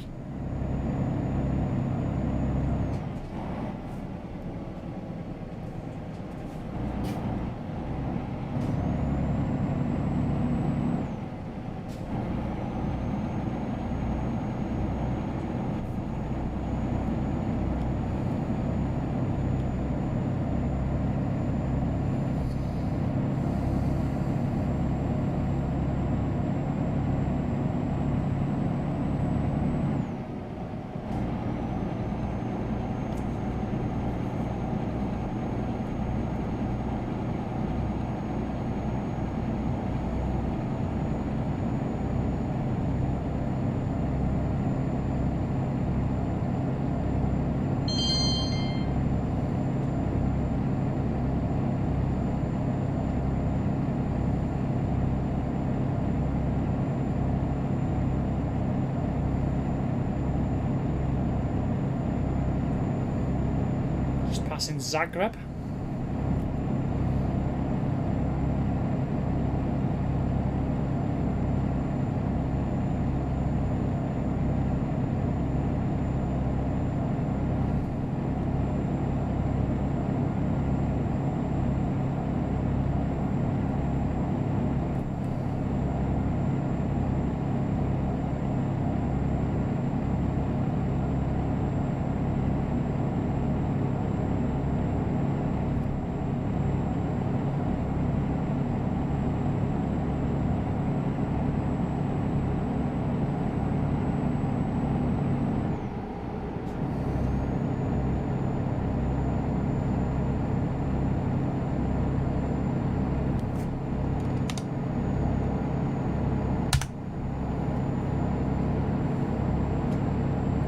A: Just passing Zagreb.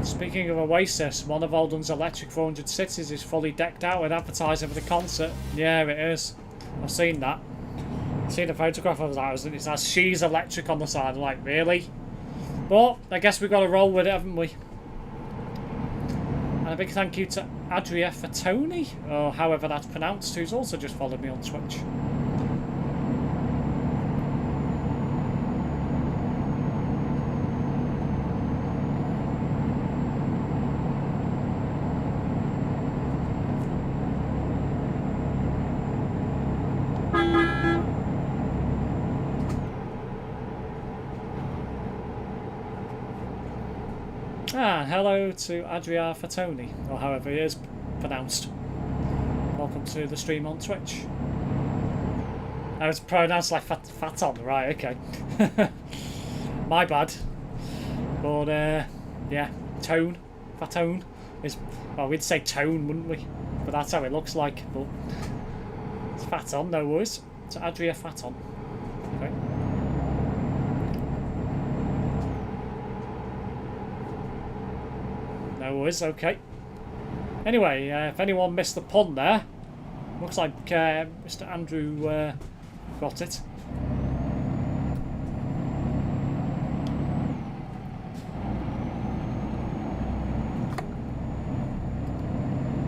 A: Speaking of Oasis, one of Oldham's electric 400 cities is fully decked out with advertising for the concert. Yeah, it is. I've seen that. I've seen a photograph of that. It says She's Electric on the side. I'm like, really? But I guess we've got to roll with it, haven't we? And a big thank you to Adria Fatoni, or however that's pronounced, who's also just followed me on Twitch. Ah, hello to Adria Fatoni, or however it is pronounced. Welcome to the stream on Twitch. Oh, it's pronounced like Faton, right, okay. My bad. But, yeah, Tone, Fatone, is, well, we'd say Tone, wouldn't we? But that's how it looks like, but it's Faton, no worries. It's Adria Faton. Okay. No worries, okay. Anyway, if anyone missed the pun there, looks like Mr. Andrew got it.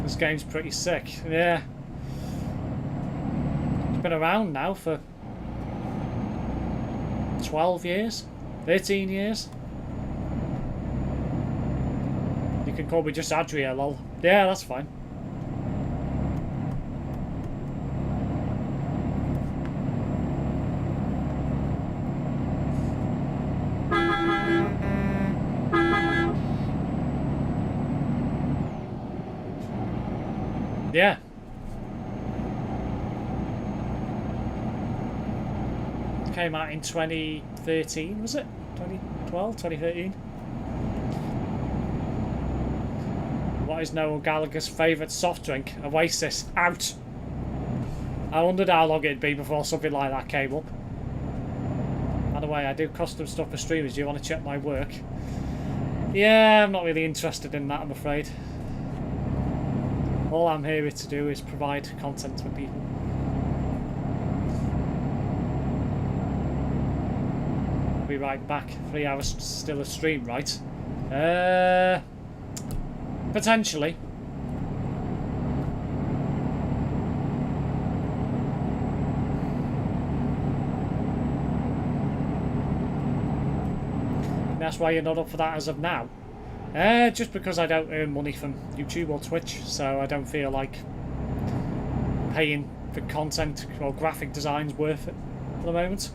A: This game's pretty sick, yeah. It's been around now for 12 years, 13 years. You can call me just Adria, lol. Yeah, that's fine. Yeah. It came out in 2013, was it? 2012, 2013? What is Noel Gallagher's favourite soft drink? Oasis. Out! I wondered how long it'd be before something like that came up. By the way, I do custom stuff for streamers. Do you want to check my work? Yeah, I'm not really interested in that, I'm afraid. All I'm here to do is provide content for people. I'll be right back. 3 hours still a stream, right? Potentially. That's why you're not up for that as of now. Just because I don't earn money from YouTube or Twitch, so I don't feel like paying for content or graphic design's worth it at the moment.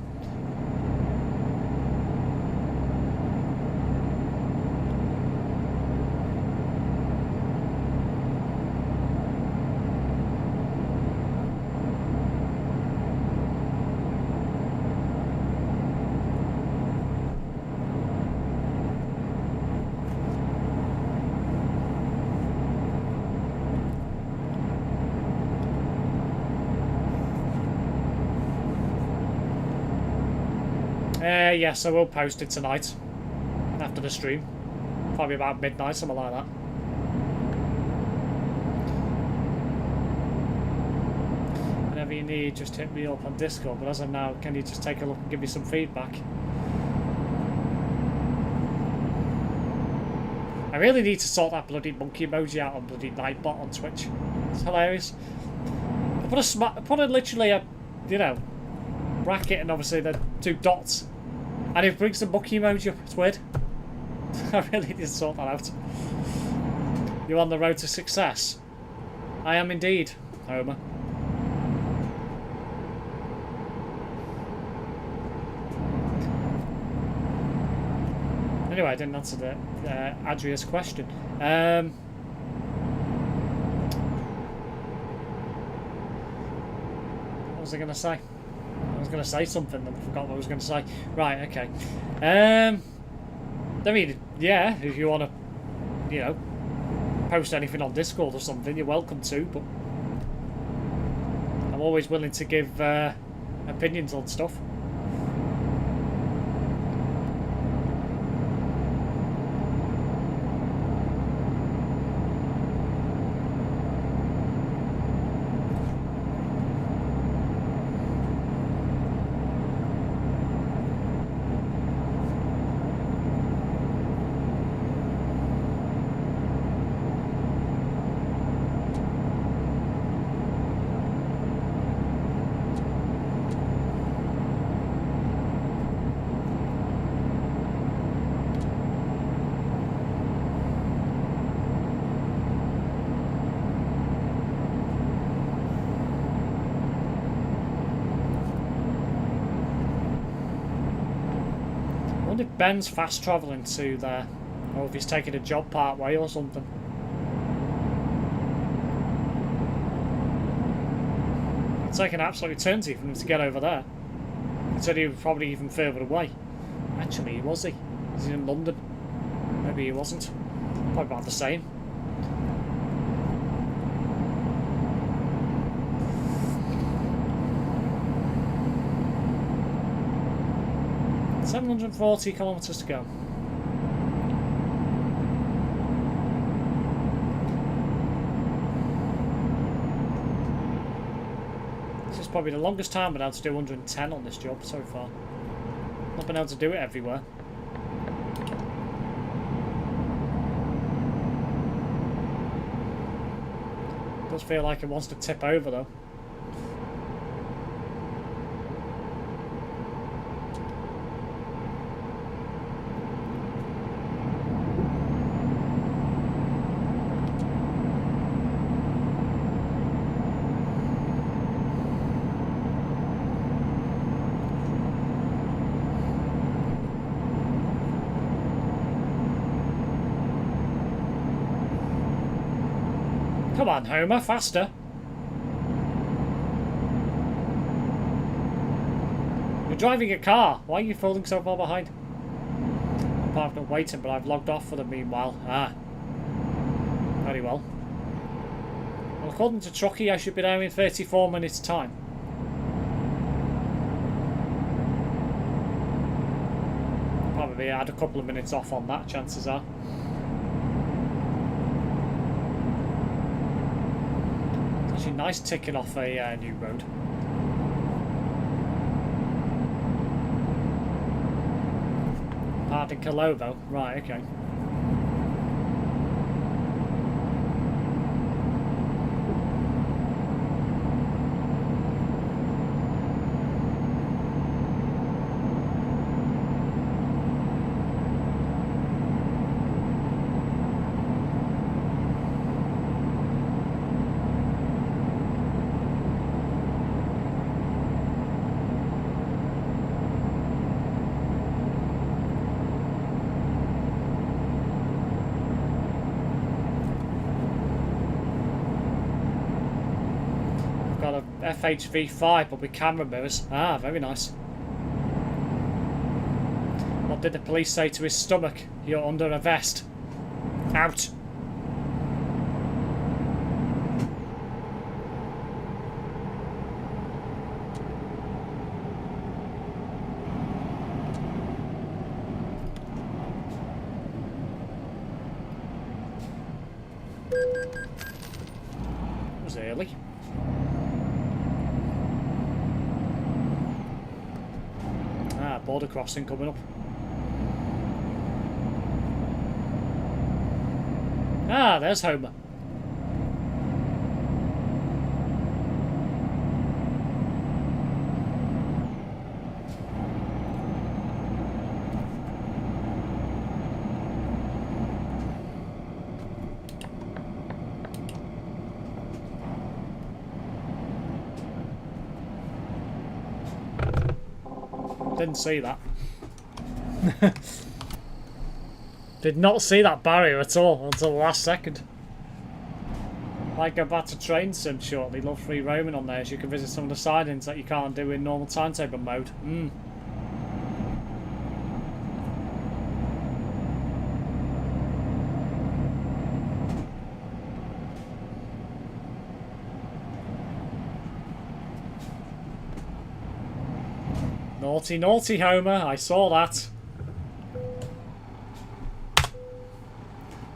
A: Yes, I will post it tonight after the stream. Probably about midnight, something like that. Whenever you need, just hit me up on Discord. But as of now, can you just take a look and give me some feedback? I really need to sort that bloody monkey emoji out on bloody Nightbot on Twitch. It's hilarious. I put a literally a, you know, bracket and obviously the 2 dots, and it brings the mucky emoji up. It's weird. I really need to sort that out. You're on the road to success. I am indeed, Homer. Anyway, I didn't answer the Adria's question. What was I going to say? I was going to say something and I forgot what I was going to say. Right, okay. I mean, yeah, if you want to, you know, post anything on Discord or something, you're welcome to, but I'm always willing to give opinions on stuff. I wonder if Ben's fast travelling to there, or if he's taking a job part way or something. It's like an absolute eternity for him to get over there. He said he was probably even further away. Actually, was he? Is he in London? Maybe he wasn't. Probably about the same. $740 kilometres to go. This is probably the longest time I've been able to do 110 on this job so far. Not been able to do it everywhere. Does feel like it wants to tip over though. Come on, Homer, faster. You're driving a car. Why are you falling so far behind? I'm parked up waiting, but I've logged off for the meanwhile. Ah. Very well. Well, according to Truckee, I should be there in 34 minutes' time. Probably add a couple of minutes off on that, chances are. Actually, nice ticking off a new road. Part in Colovo, right? Okay. FHV5 but with camera mirrors. Ah, very nice. What did the police say to his stomach? You're under a vest. Out. That was early. Border crossing coming up. Ah, there's Homer. didn't see that. Did not see that barrier at all until the last second. Might go back to train sim shortly. Love free roaming on there, so you can visit some of the sidings that you can't do in normal timetable mode. Naughty, naughty Homer, I saw that.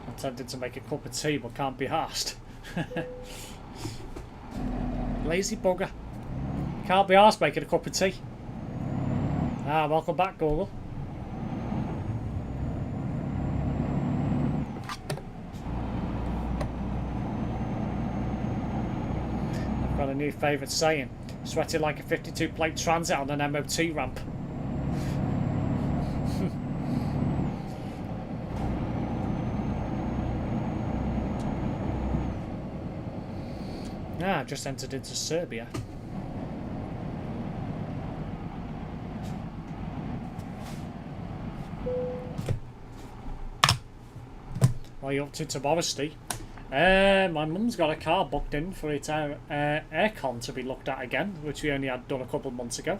A: I'm tempted to make a cup of tea, but can't be arsed. Lazy bugger. Can't be arsed making a cup of tea. Ah, welcome back, Google. I've got a new favourite saying. Sweating like a 52 plate transit on an MOT ramp. Ah, I've just entered into Serbia. What are you up to tomorrow, Steve? My mum's got a car booked in for its aircon to be looked at again, which we only had done a couple of months ago.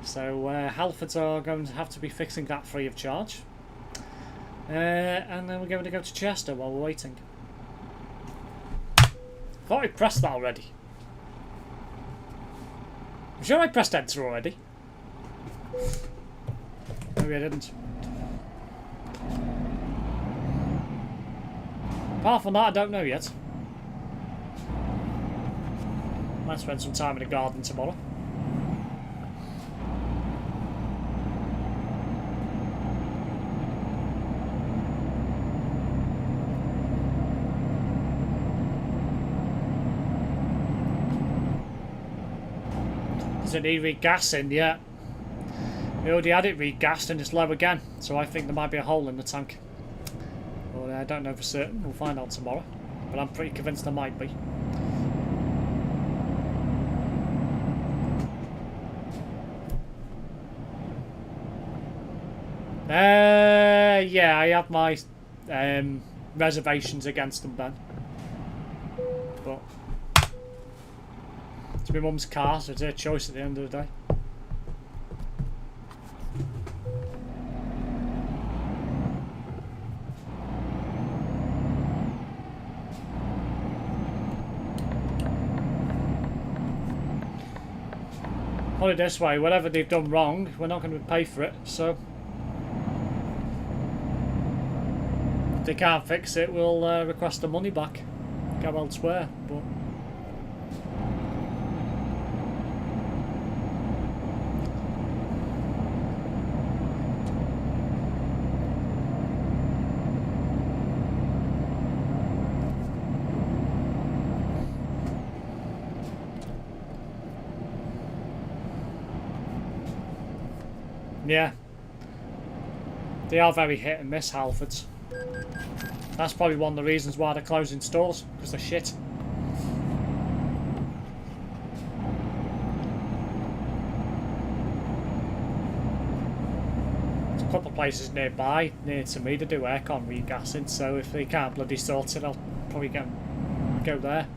A: So Halfords are going to have to be fixing that free of charge. And then we're going to go to Chester while we're waiting. I thought I pressed that already. I'm sure I pressed enter already. Maybe I didn't. Apart from that, I don't know yet. Might spend some time in the garden tomorrow. Does it need regassing? Yeah. We already had it regassed and it's low again, so I think there might be a hole in the tank. Well, I don't know for certain. We'll find out tomorrow, but I'm pretty convinced there might be. Yeah, I have my reservations against them then. But it's my mum's car, so it's her choice at the end of the day. Put it this way, whatever they've done wrong, we're not going to pay for it, so if they can't fix it, we'll request the money back, go elsewhere. But yeah, they are very hit and miss, Halfords. That's probably one of the reasons why they're closing stores, because they're shit. There's a couple of places nearby, near to me, to do aircon regassing, so if they can't bloody sort it, I'll probably go there.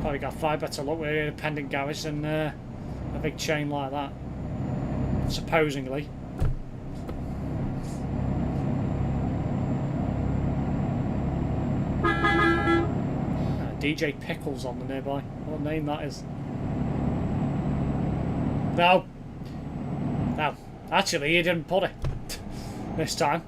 A: Probably got far better luck with an independent garage than a big chain like that, supposedly. DJ Pickles on the nearby. What name that is? No. No. Actually, he didn't put it this time.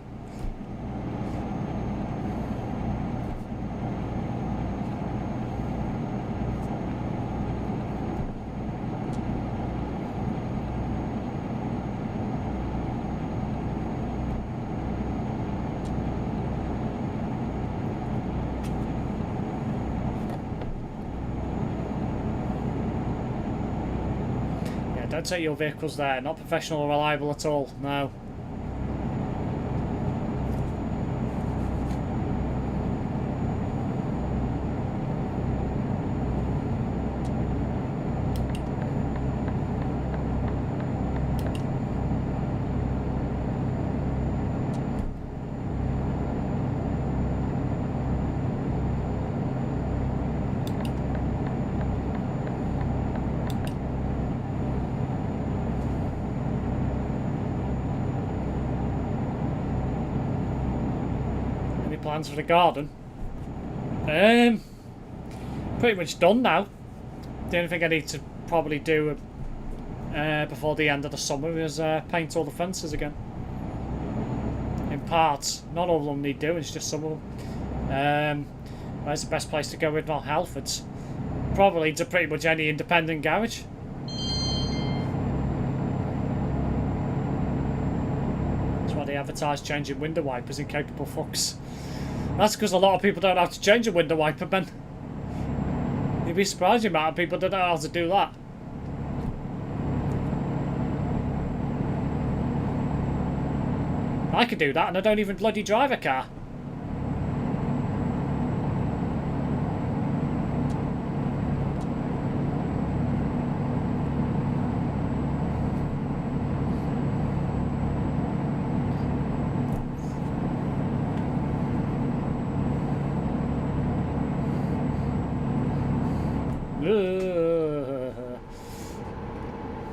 A: Don't take your vehicles there. Not professional or reliable at all. No. plans for the garden. Pretty much done now. The only thing I need to probably do before the end of the summer is paint all the fences again. In parts. Not all of them need doing, it's just some of them. Where's the best place to go with not Halfords? Probably to pretty much any independent garage. That's why they advertise changing window wipers, incapable fucks. That's because a lot of people don't know how to change a window wiper, Ben. You'd be surprised the amount of people that don't know how to do that. I can do that and I don't even bloody drive a car.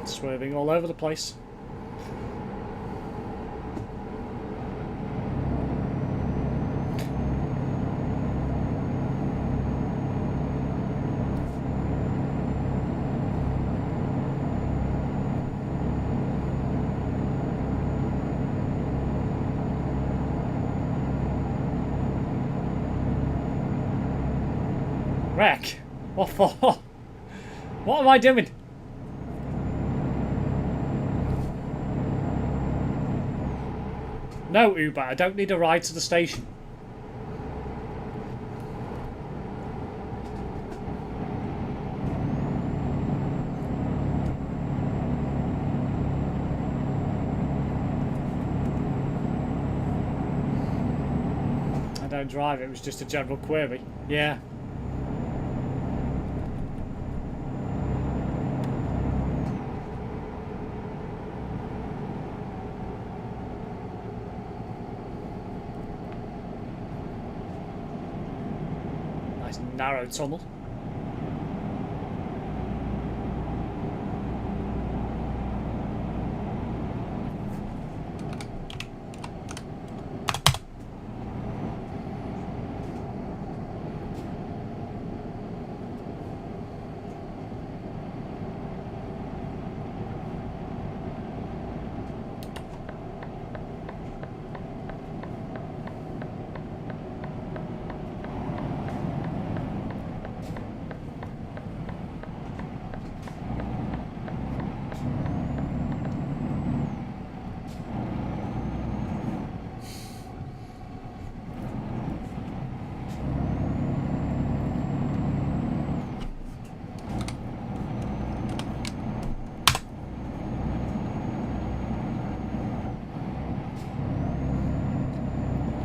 A: Swerving all over the place. Wreck? What for? What am I doing? No, Uber, I don't need a ride to the station. I don't drive, it was just a general query. Yeah. Narrow tunnel.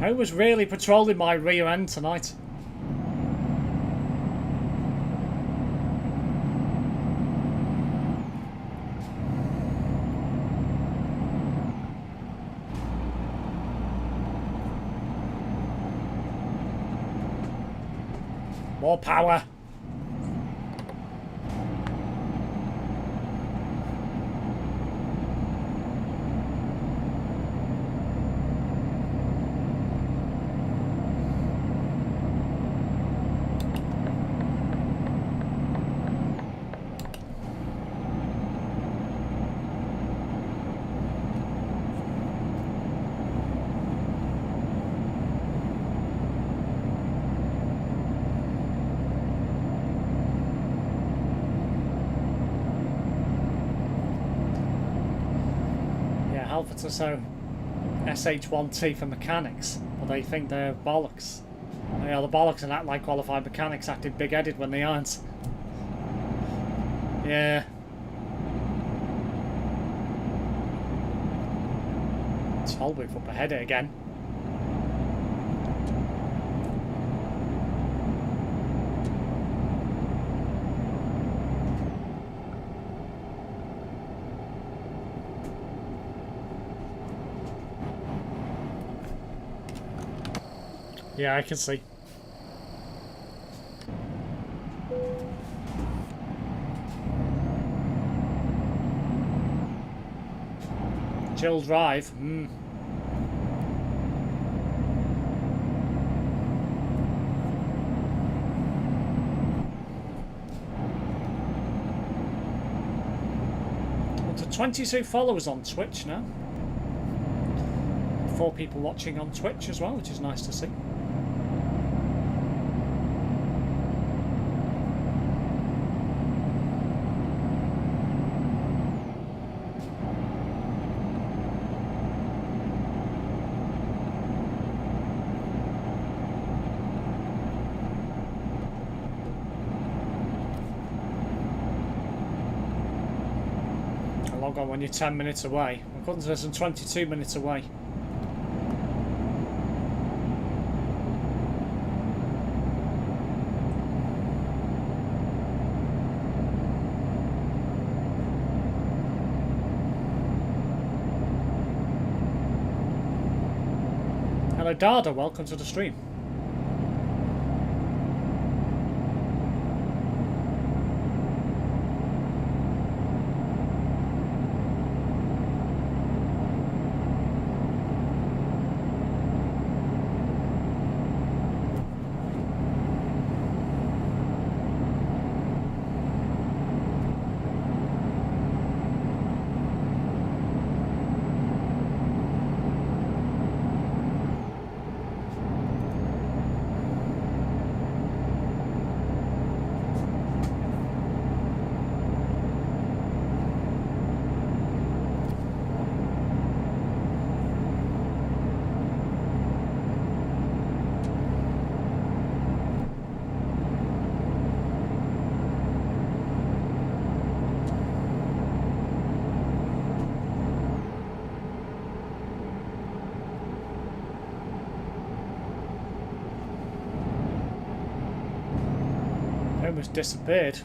A: Who was really patrolling my rear end tonight? More power. Halfords are so SH1T for mechanics, but they think they're bollocks. They are the bollocks and act like qualified mechanics, acting big-headed when they aren't. Yeah. It's Holwick up ahead again. Yeah, I can see. Chill drive. 22 followers on Twitch now. 4 people watching on Twitch as well, which is nice to see. Log on when you're 10 minutes away. According to this, I'm 22 minutes away. Hello Dada, welcome to the stream. Almost disappeared.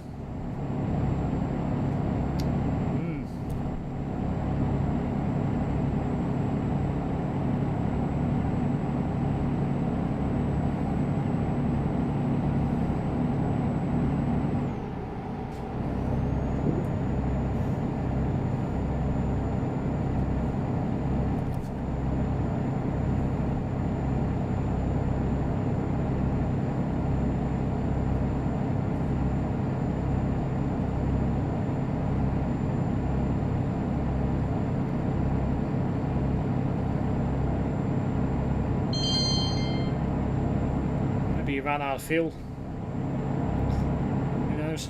A: Ran out of fuel. Who knows?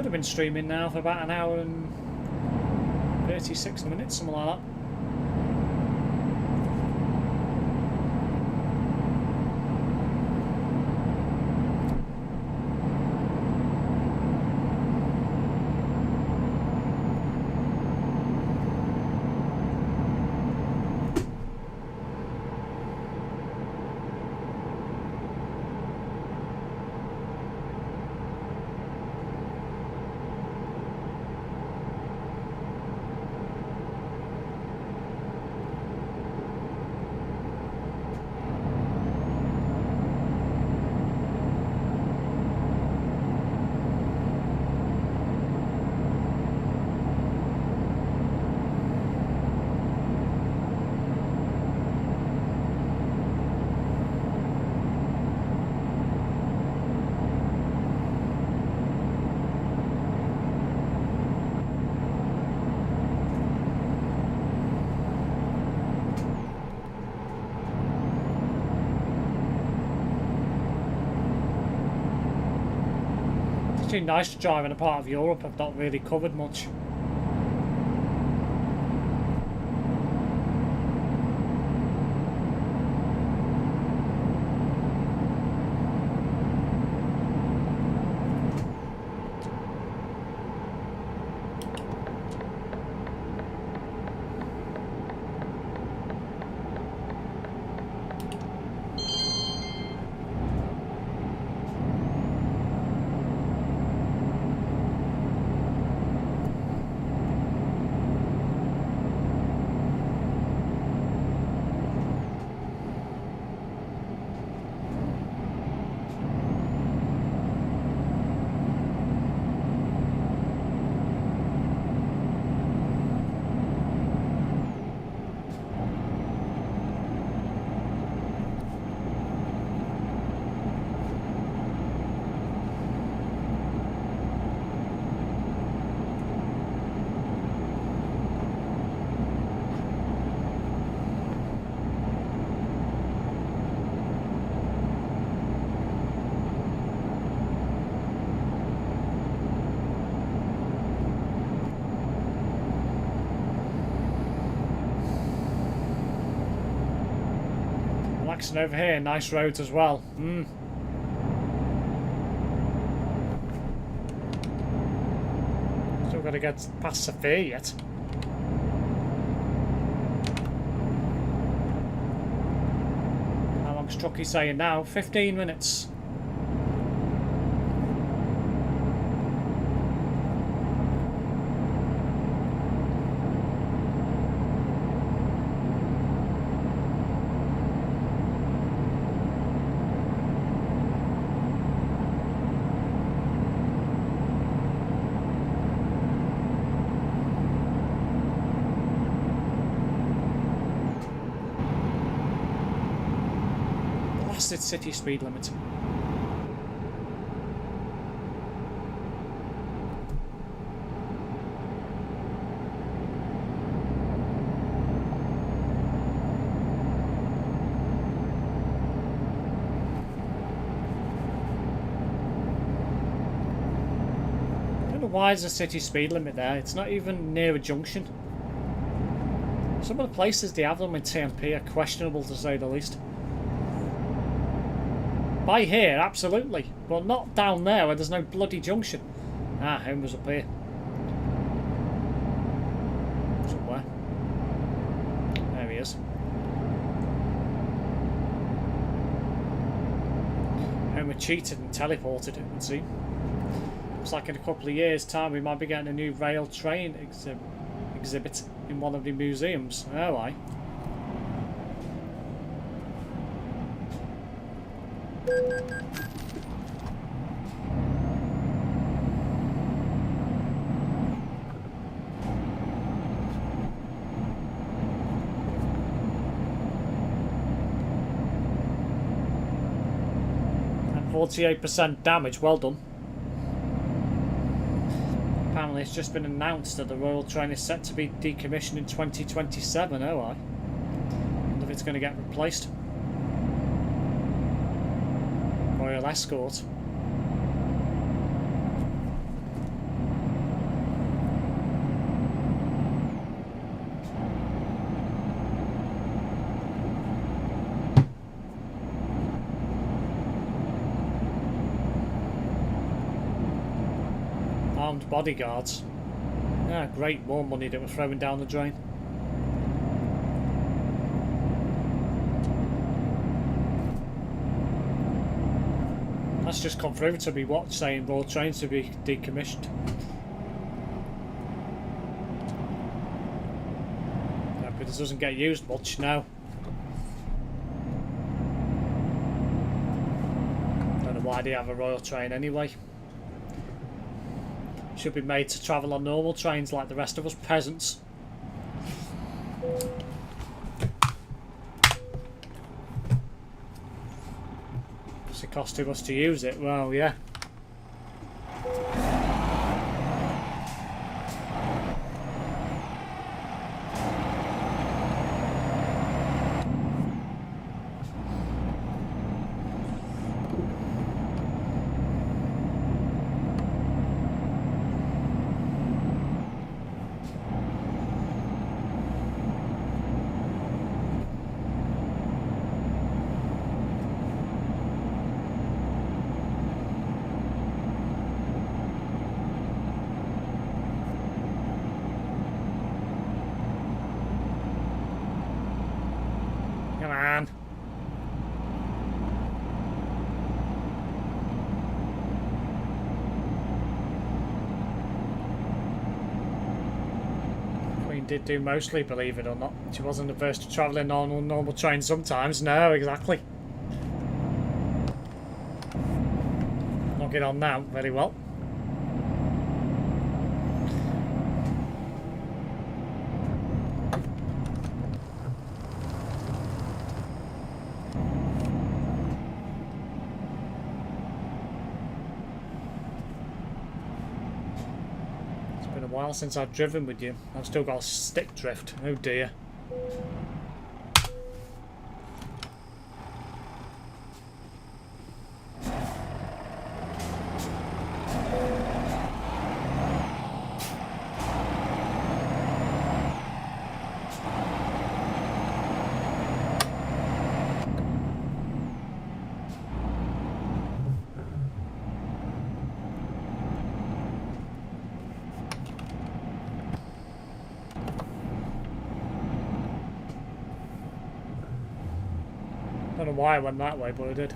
A: Been streaming now for about an hour and 36 minutes, something like that. It's actually nice to drive in a part of Europe I've not really covered much. Accident over here, nice roads as well. Still got to get past Sophia yet. How long's Truckee saying now? 15 minutes. Blasted city speed limit. I don't know why there's a city speed limit there. It's not even near a junction. Some of the places they have them in TMP are questionable, to say the least. By here, absolutely, but not down there where there's no bloody junction. Ah, home was up here. Somewhere. There he is. Home cheated and teleported, it would seem. Looks like in a couple of years' time we might be getting a new rail train exhibit in one of the museums. Oh, aye. And 48% damage, well done. Apparently it's just been announced that the Royal Train is set to be decommissioned in 2027, oh I. Wonder if it's going to get replaced. Royal Escort. Armed bodyguards. Ah, great, more money that we're throwing down the drain. That's just come through to be watched saying Royal Trains to be decommissioned. Yeah, but it doesn't get used much now. Don't know why they have a Royal Train anyway. Should be made to travel on normal trains like the rest of us peasants. Does it cost too much to use it? Well, yeah. Come on. Queen did do mostly, believe it or not. She wasn't averse to travelling on normal trains sometimes. No, exactly. Not get on now very well. While since I've driven with you. I've still got a stick drift. Oh dear. Don't know why I went that way, but I did.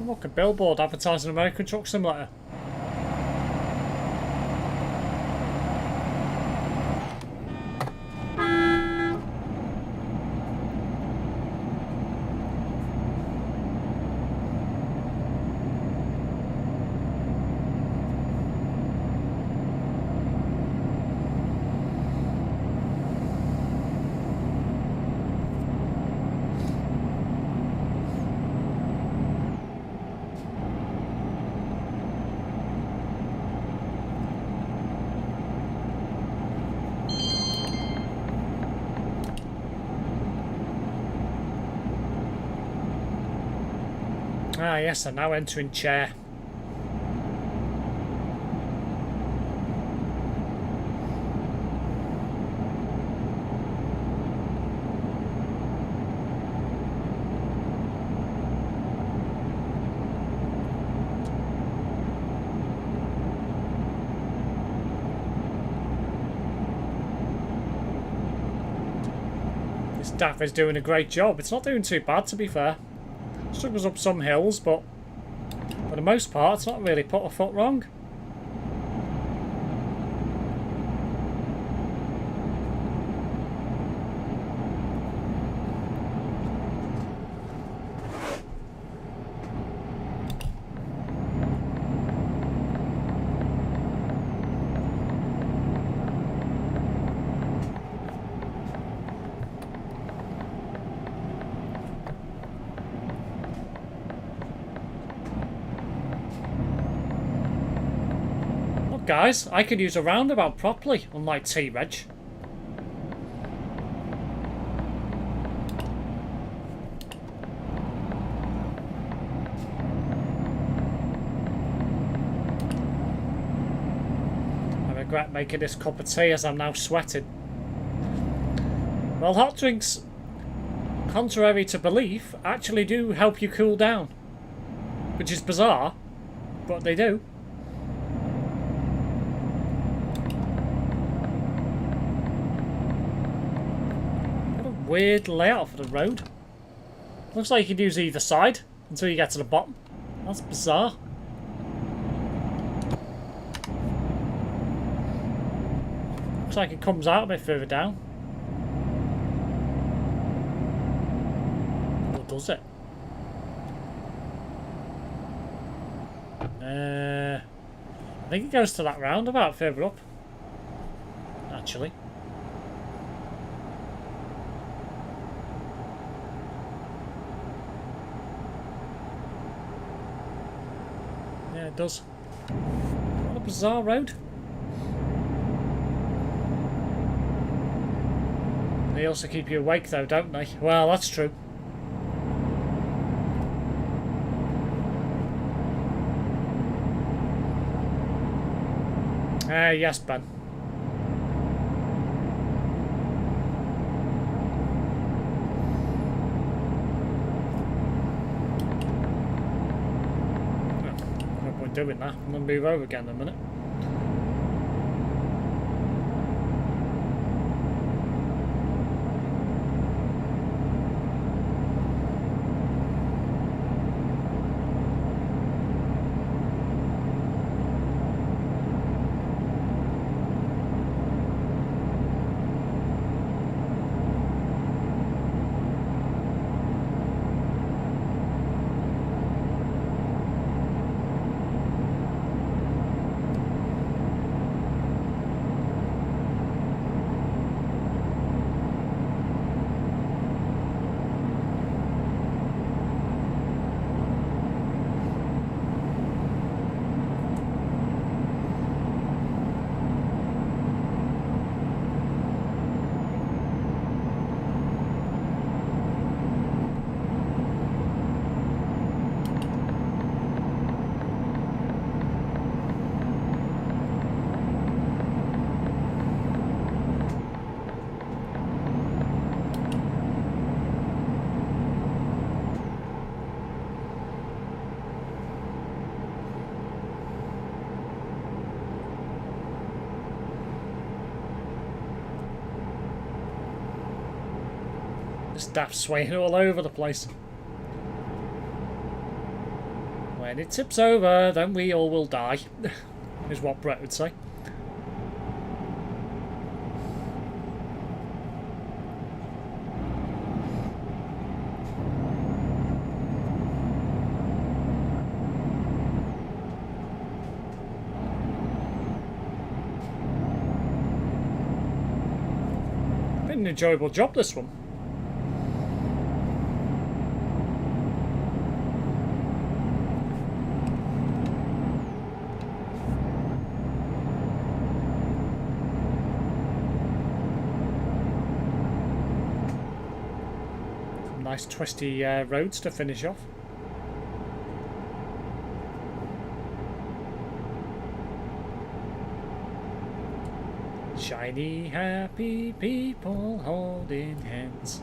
A: Look, a billboard advertising American Truck Simulator. Ah yes, I'm now entering chair. This DAF is doing a great job. It's not doing too bad, to be fair. Struggles up some hills, but for the most part, it's not really put a foot wrong. Guys, I could use a roundabout properly, unlike T-Reg. I regret making this cup of tea as I'm now sweating. Well, hot drinks, contrary to belief, actually do help you cool down. Which is bizarre, but they do. Weird layout for the road. Looks like you can use either side until you get to the bottom. That's bizarre. Looks like it comes out a bit further down. Or does it? I think it goes to that roundabout further up. Actually. It does. What a bizarre road. They also keep you awake though, don't they? Well, that's true. Yes, Ben. Doing that. I'm going to move over again in a minute. Just daft swaying all over the place. When it tips over, then we all will die, is what Brett would say. Been an enjoyable job, this one. Nice twisty roads to finish off. Shiny, happy people holding hands.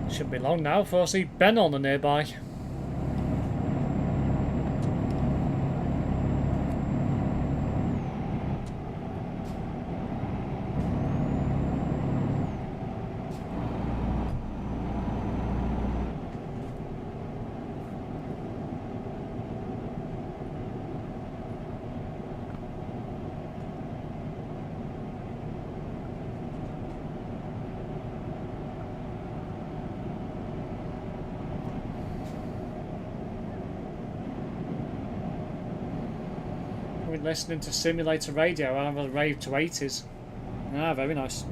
A: Shouldn't be long now before I see Ben on the nearby. Listening to simulator radio, I have a rave to 80s. Ah, very nice.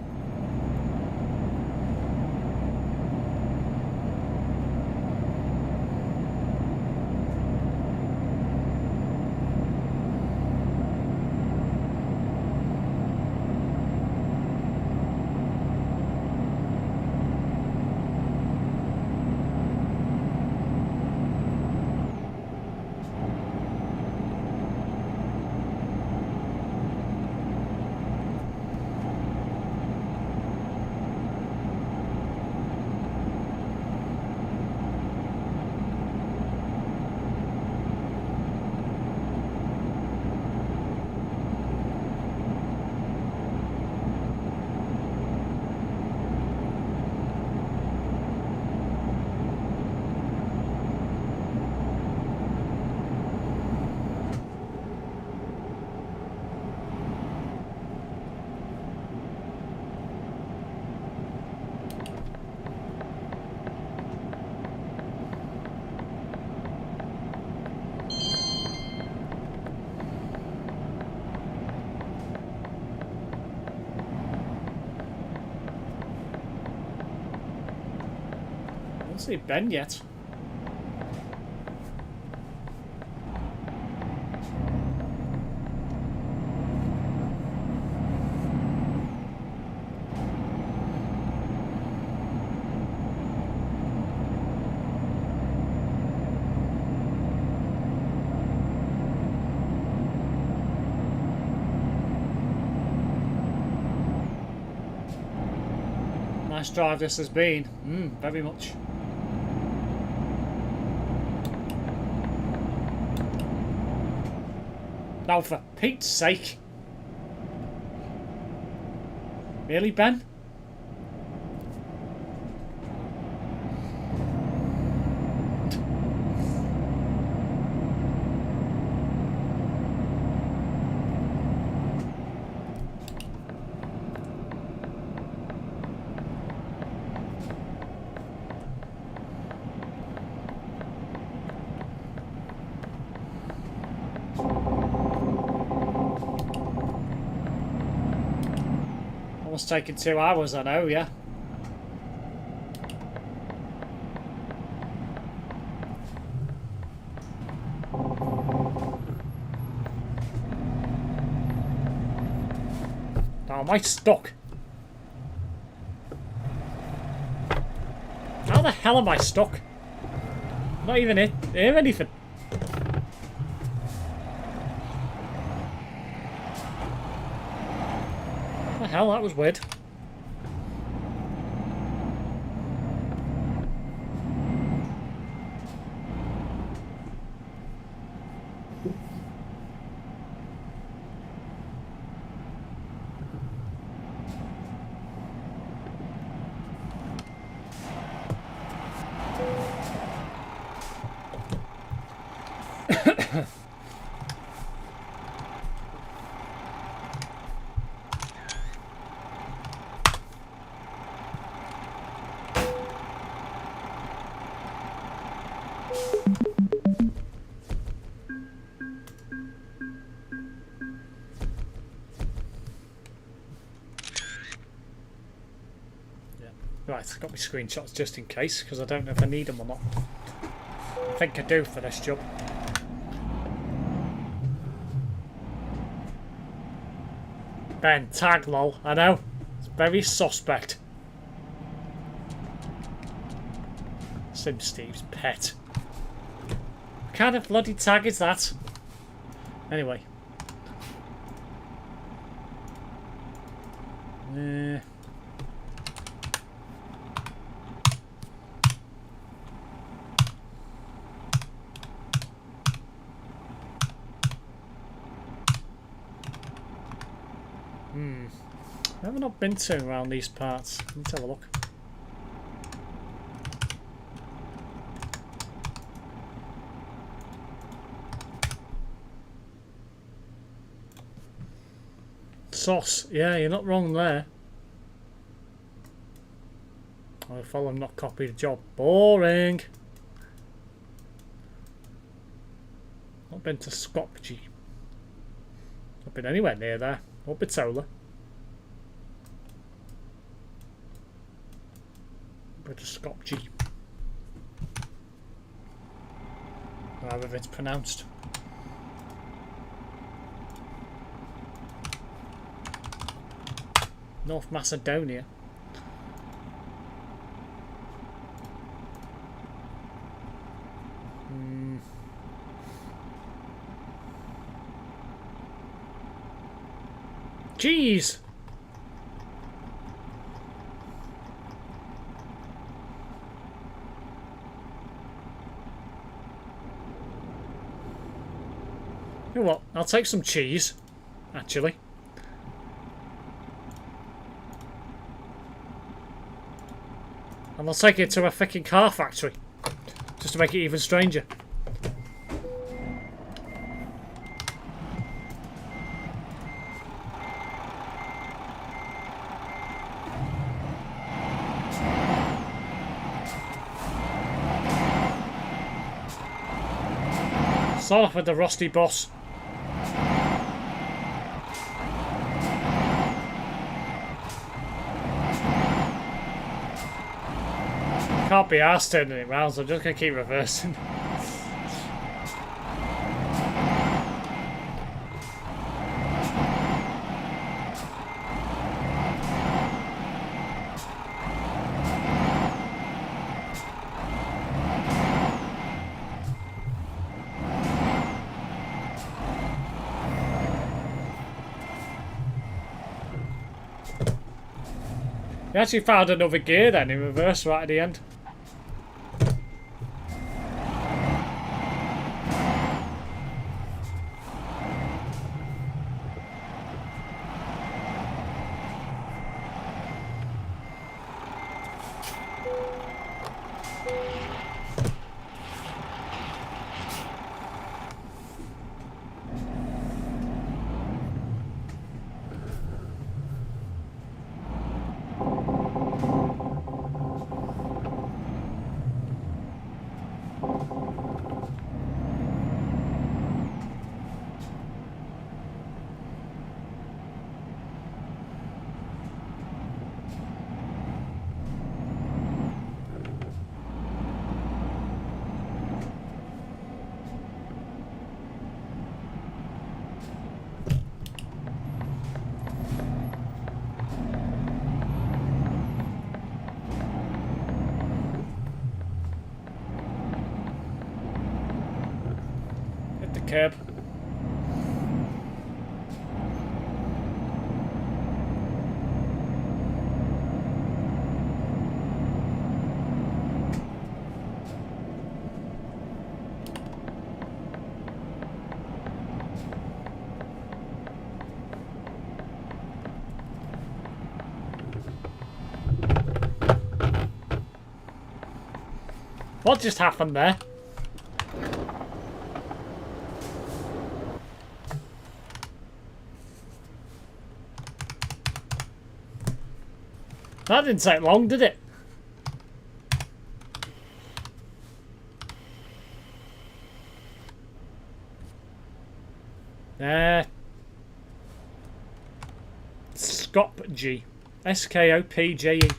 A: I don't see Ben yet. Nice drive this has been. Very much. Now, for Pete's sake. Really, Ben? Almost taken 2 hours, I know, yeah. Now, am I stuck? How the hell am I stuck? I'm not even hear anything. What the hell, that was weird. Right, I've got my screenshots just in case, because I don't know if I need them or not. I think I do for this job. Ben, tag lol, I know. It's very suspect. SimSteve's pet. What kind of bloody tag is that? Anyway. I've not been to around these parts. Let's have a look. Sauce. Yeah, you're not wrong there. I follow not copy the job. Boring. Not been to Skopje. Not been anywhere near there. Or Bitola. But to Skopje. However it's pronounced. North Macedonia. Jeez! You know what? I'll take some cheese, actually. And I'll take it to a fucking car factory. Just to make it even stranger. Start off with the rusty boss. Can't be arsed turning it round, so I'm just going to keep reversing. We actually found another gear then in reverse right at the end. curb. What just happened there? That didn't take long, did it? Skopje. Skopje.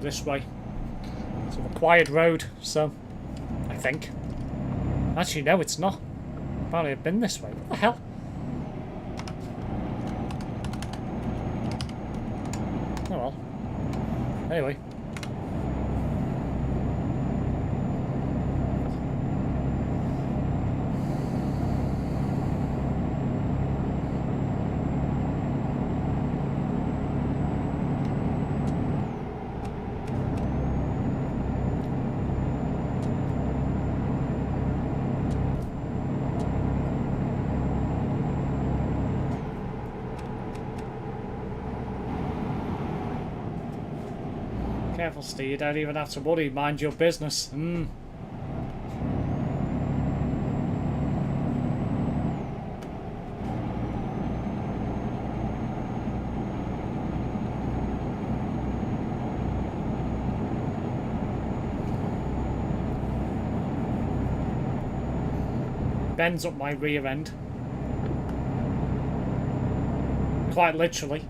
A: This way. It's a quiet road, so I think. Actually, no, it's not. Apparently, I've been this way. What the hell? Oh well. Anyway. Careful, Steve, you don't even have to worry, mind your business. Bends up my rear end. Quite literally.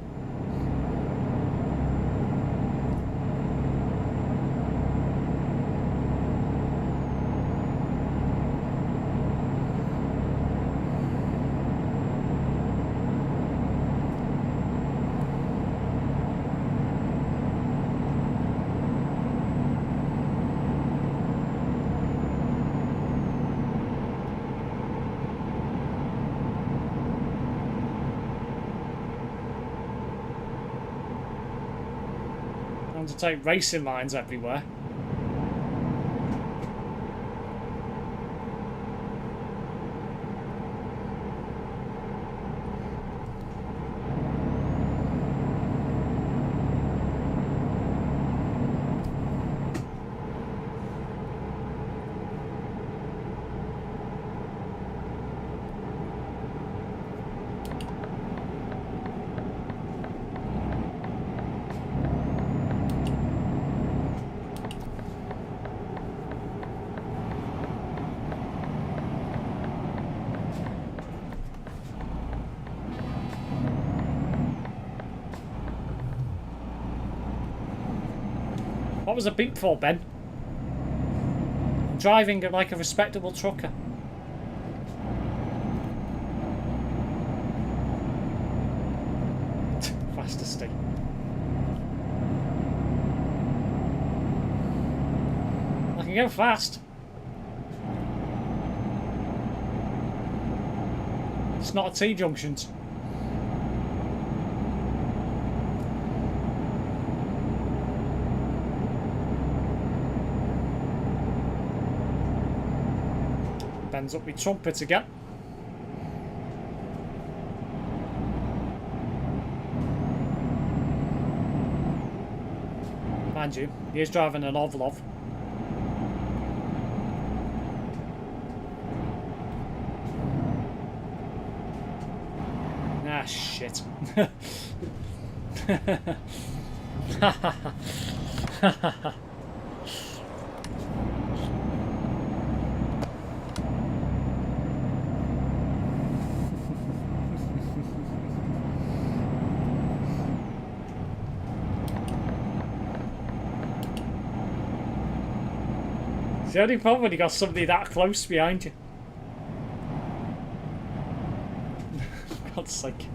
A: To take racing lines everywhere. What was a beep for, Ben? I'm driving like a respectable trucker. Faster, Steve. I can go fast. It's not a T-junction. Bends up my trumpet again. Mind you, he is driving an Ovlov. Ah, shit. It's the only problem when you got somebody that close behind you. God's sake.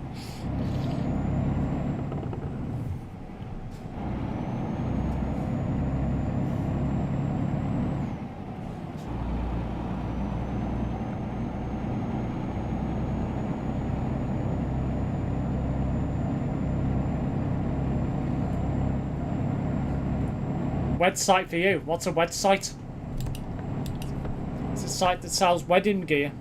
B: Website for you. What's a website? It's a site that sells wedding gear.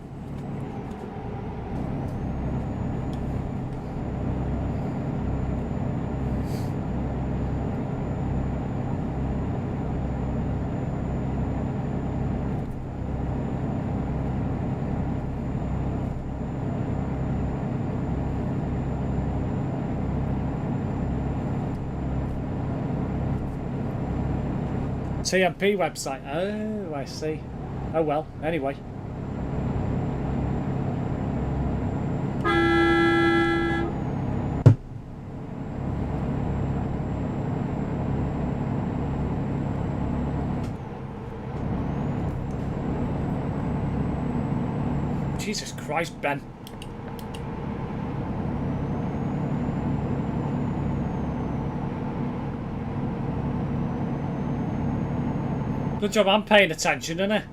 B: TMP website. Oh, I see. Oh well, anyway. Jesus Christ, Ben. Good job I'm paying attention, innit?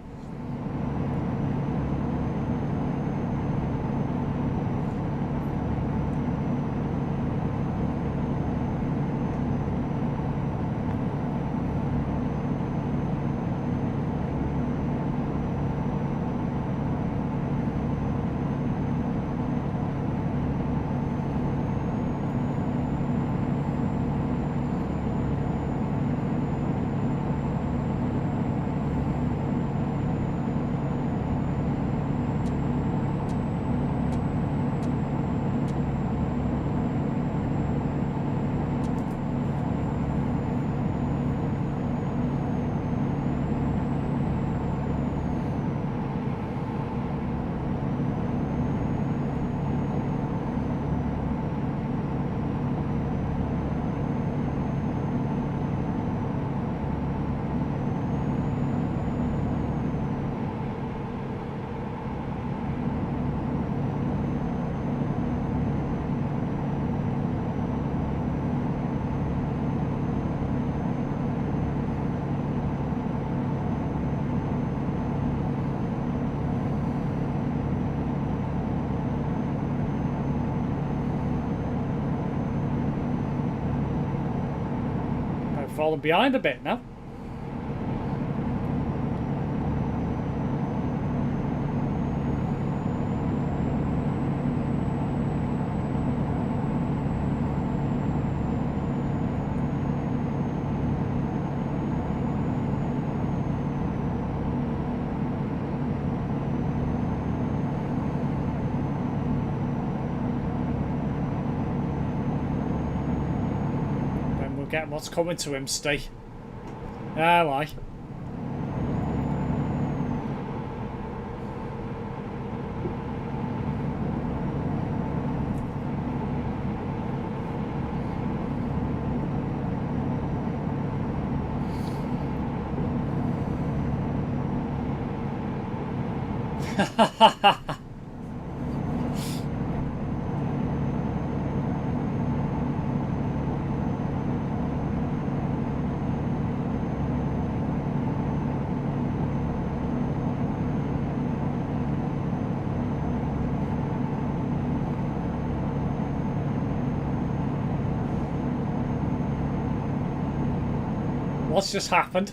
B: Falling behind a bit now. Get what's coming to him, Steve. Oh, aye. Ha ha ha ha. What's just happened?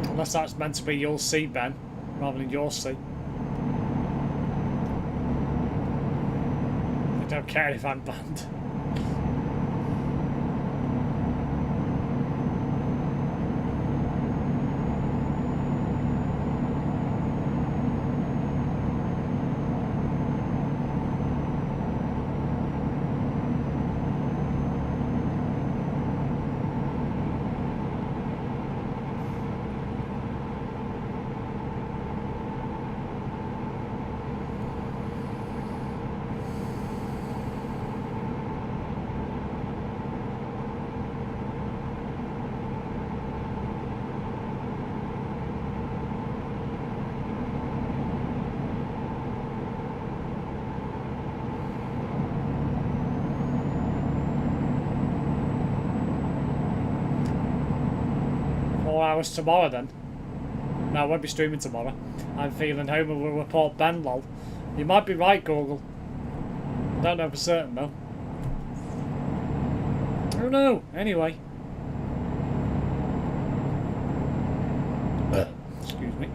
B: Unless that's meant to be you'll see, Ben, rather than you'll see. I don't care if I'm banned.
A: hours tomorrow then. No, I won't be streaming tomorrow. I'm feeling Homer will report Ben lol. You might be right, Google. Don't know for certain though. I don't know. Anyway. Excuse me.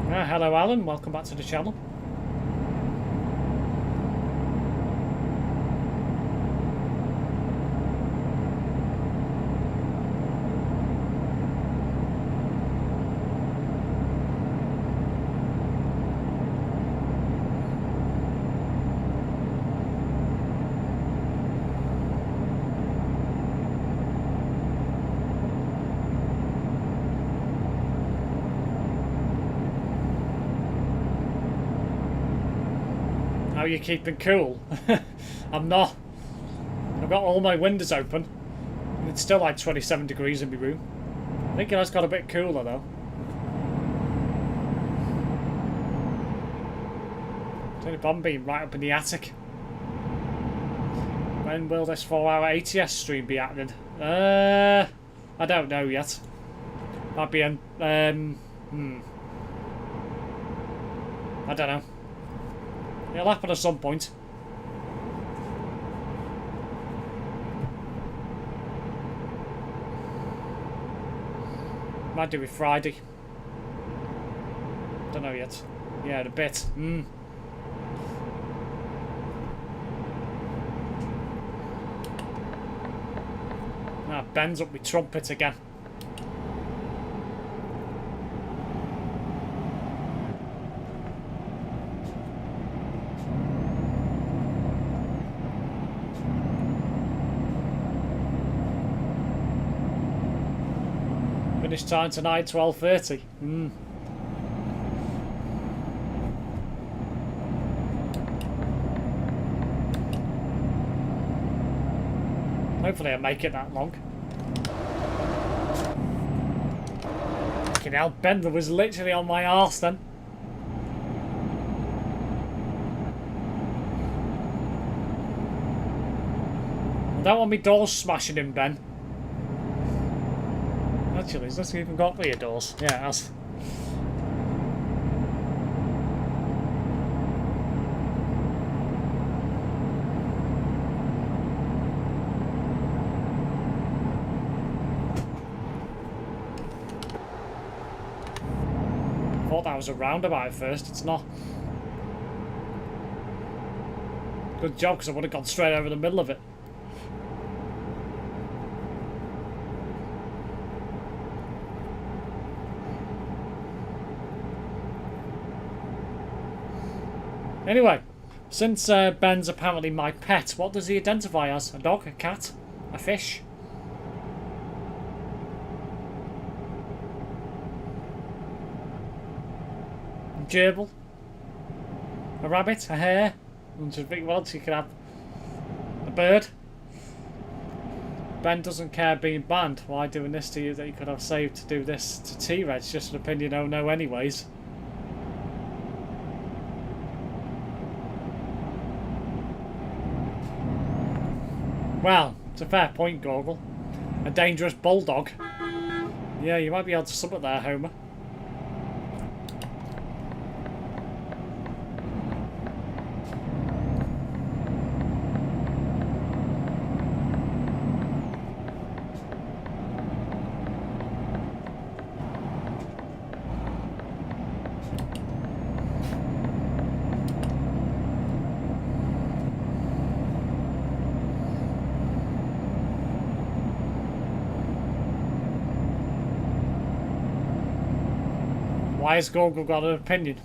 A: Hello Alan, welcome back to the channel. How are you keeping cool? I'm not. I've got all my windows open. And it's still like 27 degrees in my room. I think it has got a bit cooler though. It's only bomb being right up in the attic. When will this 4-hour ATS stream be happening? I don't know yet. Might be I don't know. It'll happen at some point. Might do it Friday. Don't know yet. Yeah, a bit. Ben's up with trumpet again. Finish time tonight, 12:30. Hopefully I make it that long. Fucking hell, Ben was literally on my arse then. I don't want me doors smashing in, Ben. Actually, has this even got rear doors? Yeah, it has. I thought that was a roundabout at first, it's not. Good job, because I would have gone straight over the middle of it. Anyway, since Ben's apparently my pet, what does he identify as? A dog? A cat? A fish? A gerbil? A rabbit? A hare? What else you could have? A bird? Ben doesn't care being banned. Why doing this to you that you could have saved to do this to T-Reg? Just an opinion, oh no anyways. Well, it's a fair point, Goggle. A dangerous bulldog. Yeah, you might be able to sum it there, Homer. Why has Google got an opinion?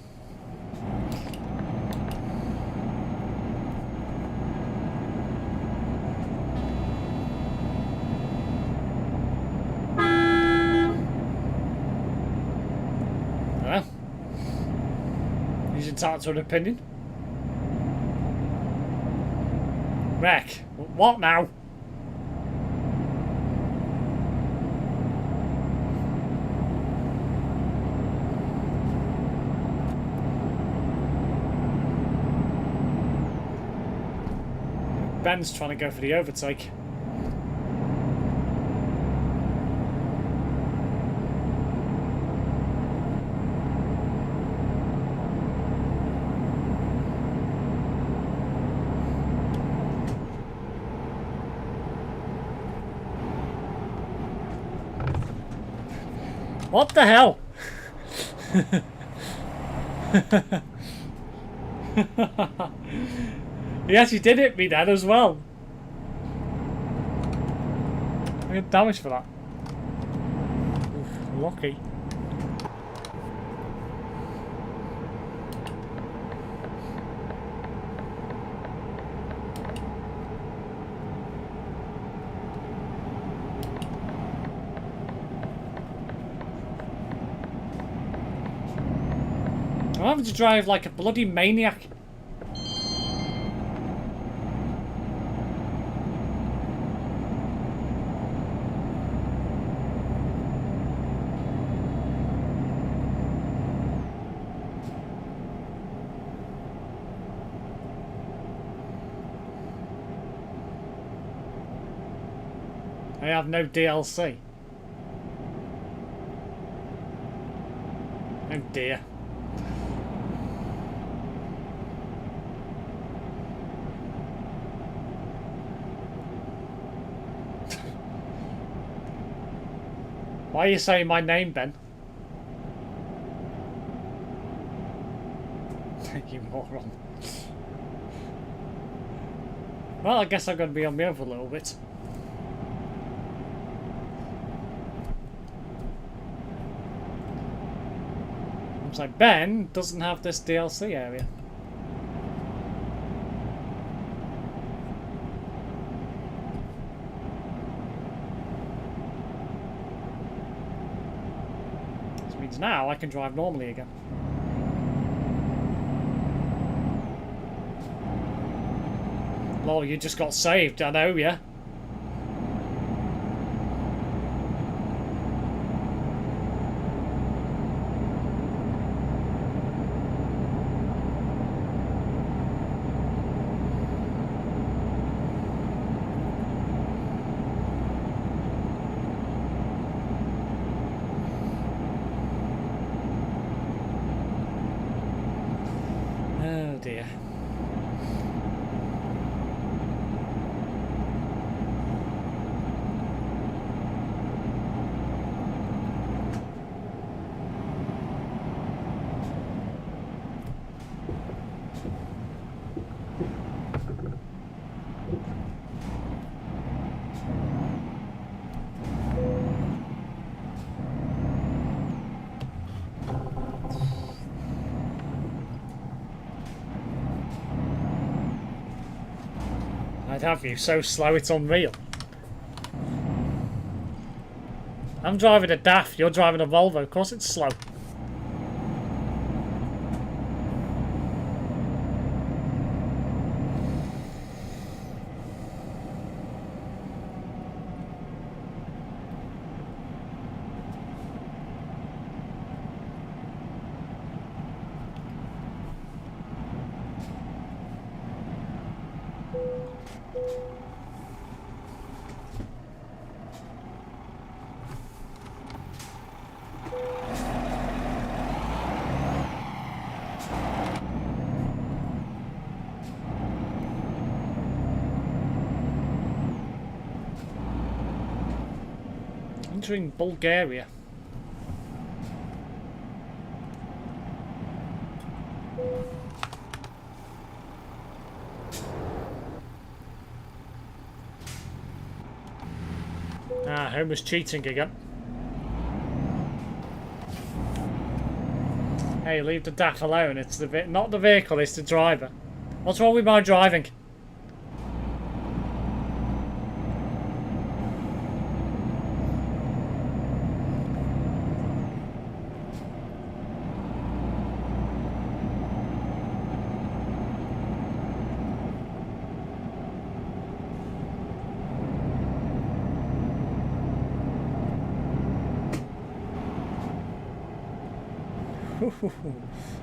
A: Well, he's entitled to an opinion. Wreck. What now? Ben's trying to go for the overtake. What the hell? He actually did hit me then as well. I get damage for that. Oof, lucky. I'm having to drive like a bloody maniac. I have no DLC. Oh dear. Why are you saying my name, Ben? You moron. Well, I guess I'm going to be on my own for a little bit. Looks like Ben doesn't have this DLC area. This means now I can drive normally again. Lol, you just got saved, I know, yeah. Oh dear. I'd have you so slow it's unreal. I'm driving a DAF, you're driving a Volvo, of course it's slow. Entering Bulgaria. Ah, Homer's cheating again. Hey, leave the DAF alone. It's the not the vehicle, it's the driver. What's wrong with my driving?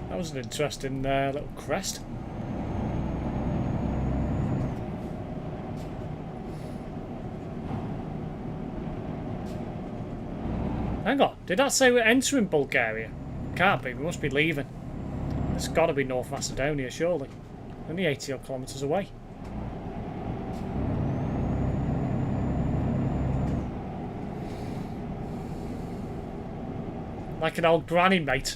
A: That was an interesting little crest. Hang on, did that say we're entering Bulgaria? Can't be, we must be leaving. It's got to be North Macedonia, surely. Only 80 odd kilometres away. Like an old granny, mate.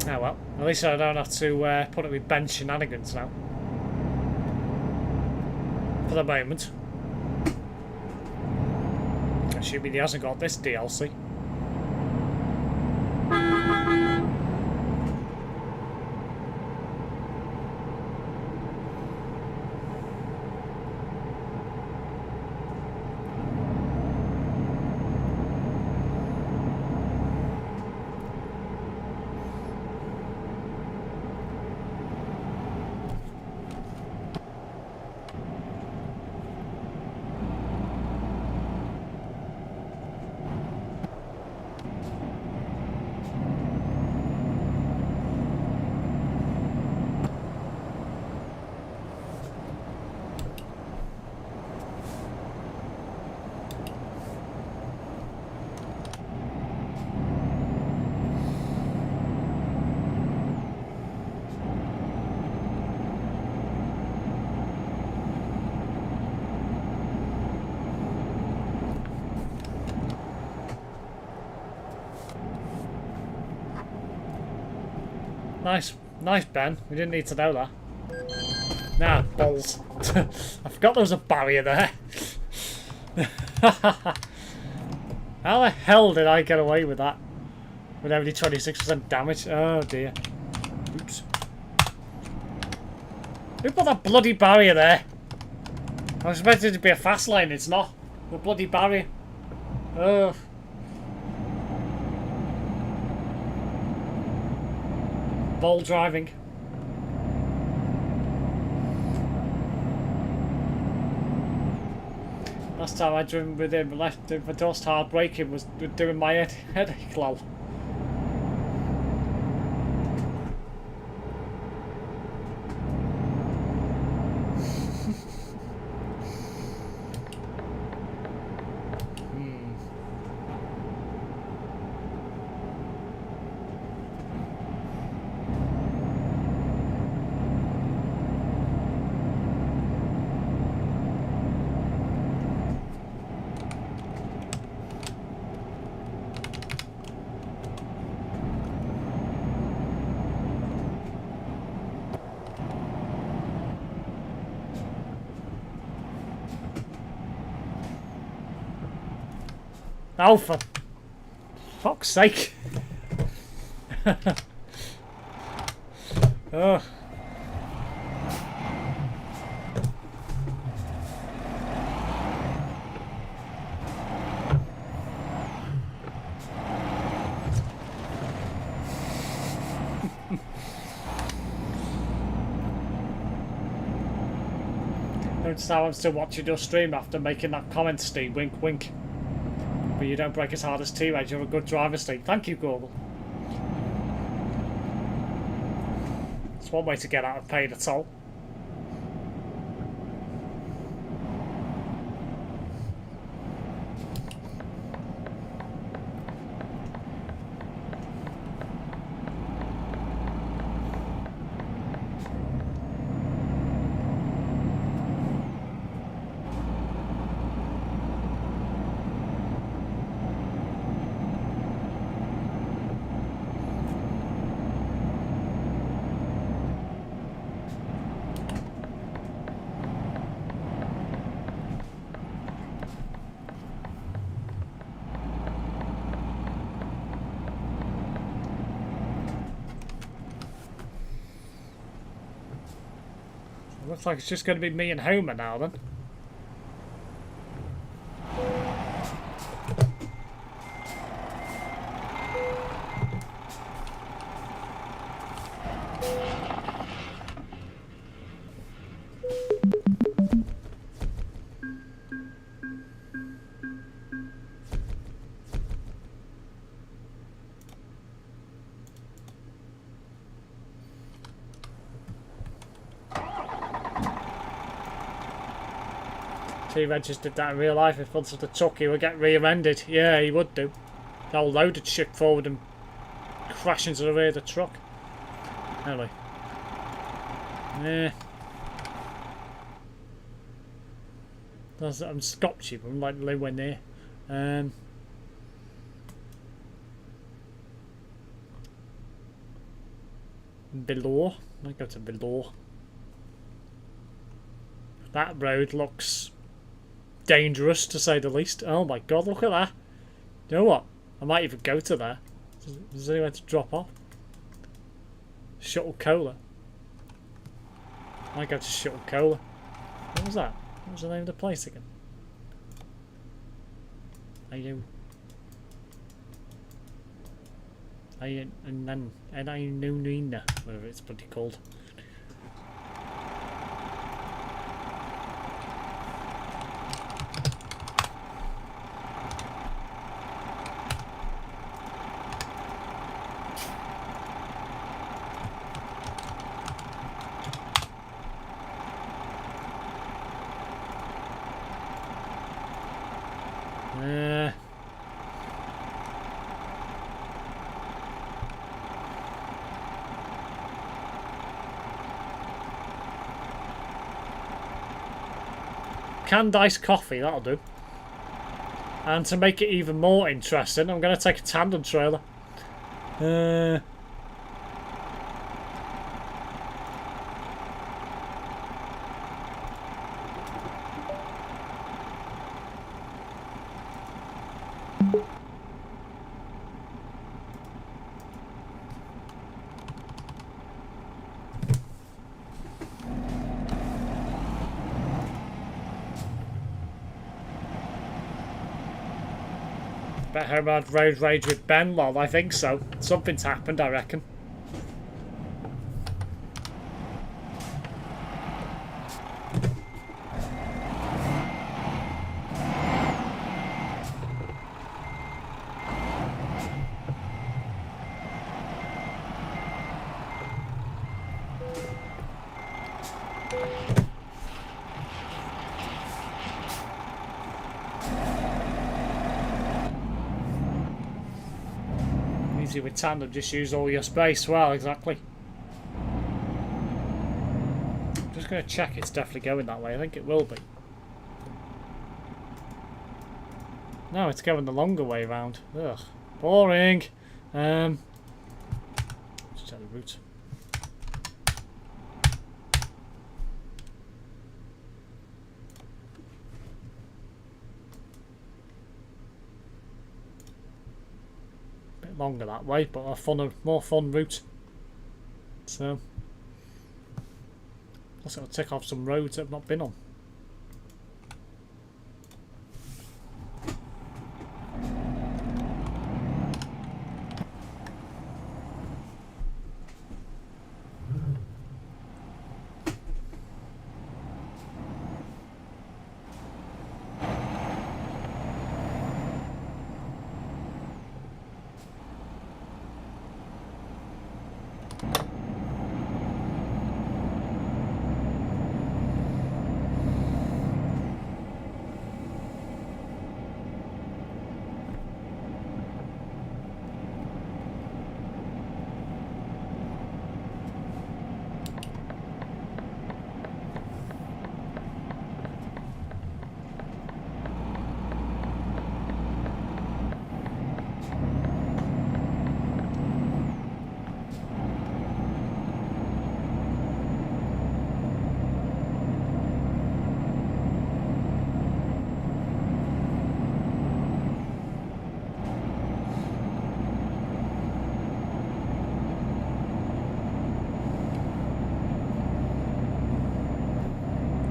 A: Oh well, at least I don't have to put it with Ben shenanigans now. For the moment. Assuming he hasn't got this DLC. Nice, Ben. We didn't need to know that. Nah, balls. I forgot there was a barrier there. How the hell did I get away with that? With only 26% damage? Oh dear. Oops. Who put that bloody barrier there? I was expecting it to be a fast lane, it's not. The bloody barrier. Oh. Ball driving. Last time I driven with him, left him for dust, hard braking was doing my headache lol. Oh, for fuck's sake. Oh. Notice how I'm still watching your stream after making that comment, Steve. Wink, wink. But you don't break as hard as T-Reg. You're a good driver, Steve. Thank you, Google. It's one way to get out of paying a toll. Looks like it's just going to be me and Homer now then. He registered that in real life. If once of the truck, he would get rear-ended. Yeah, he would do. The whole load had shipped forward and crashed into the rear of the truck. Anyway. Yeah. I'm Scotchy, but I'm like nowhere near. Below. I go to below. That road looks dangerous to say the least. Oh my god, look at that. You know what? I might even go to there. Is there anywhere to drop off? Shuttle Cola. I might go to Shuttle Cola. What was that? What was the name of the place again? Are you? And then whatever it's bloody called. Canned iced coffee, that'll do. And to make it even more interesting, I'm going to take a tandem trailer. Bet home I'd road rage with Ben. Well, I think so. Something's happened, I reckon. Easy with tandem, just use all your space. Well, exactly. I'm just going to check it's definitely going that way. I think it will be. No, it's going the longer way round. Ugh, boring. Let's check the route. Longer that way, but a more fun route. So, plus it'll tick off some roads I've not been on.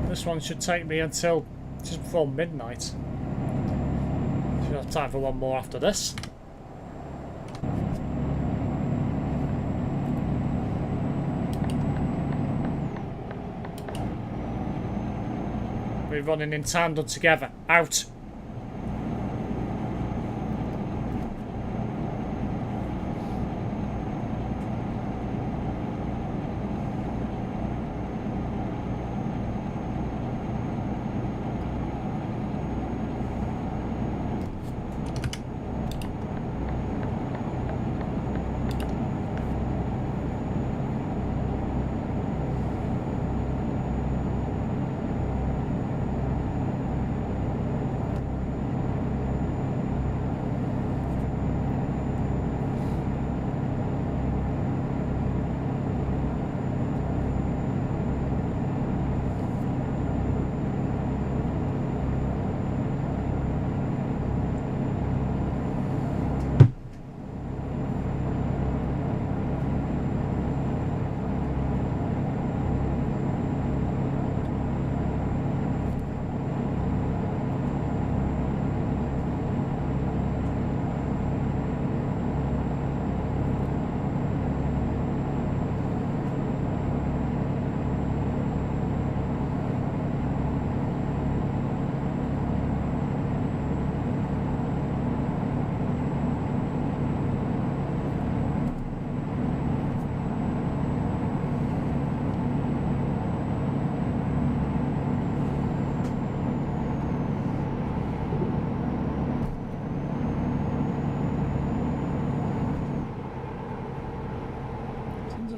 A: This one should take me until just before midnight. Should have time for one more after this. We're running in tandem together. Out!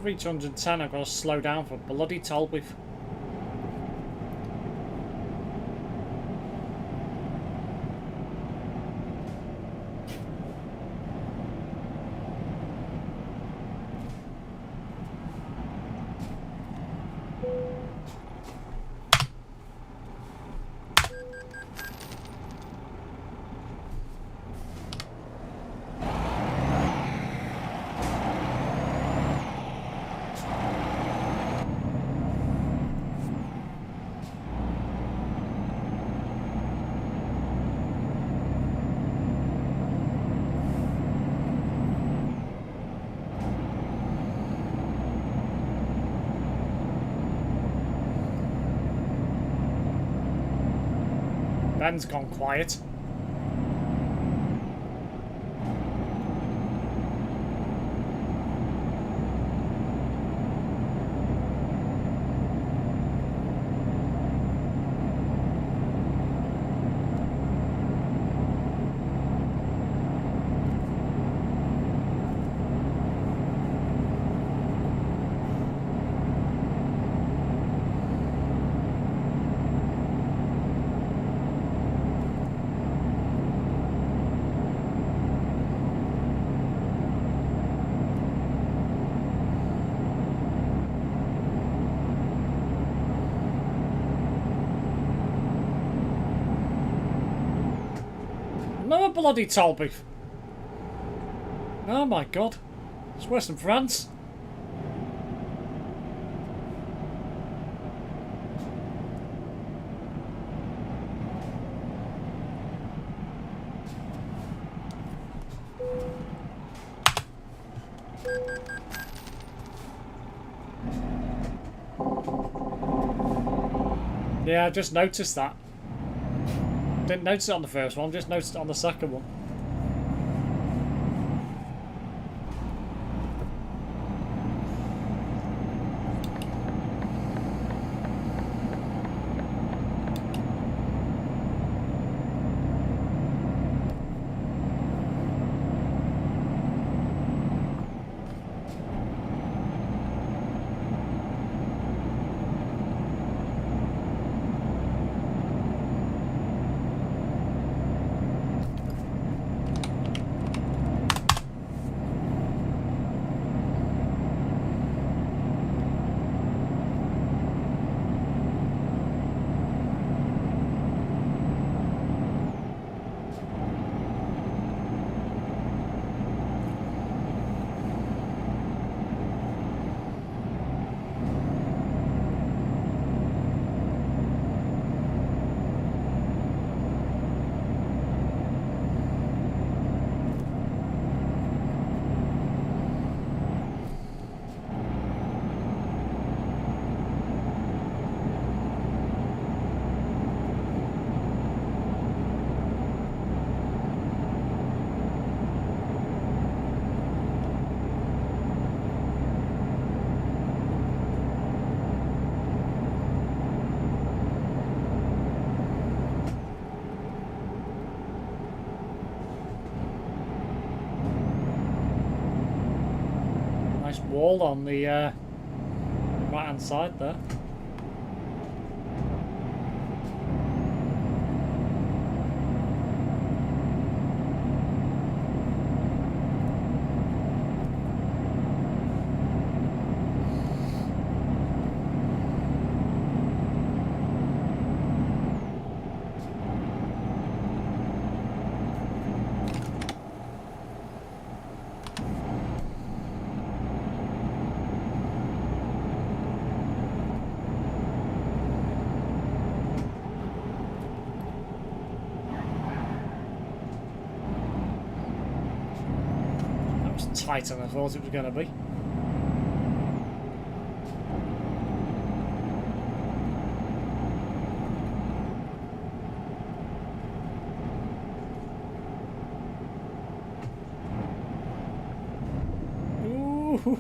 A: reach 110, I've got to slow down for bloody toll booth. Ben's gone quiet. Another bloody toll booth. Oh my god. It's worse than France. Yeah, I just noticed that. Didn't notice it on the first one, just noticed it on the second one. Wall on the right hand side there. Tighter than I thought it was going to be. Ooh.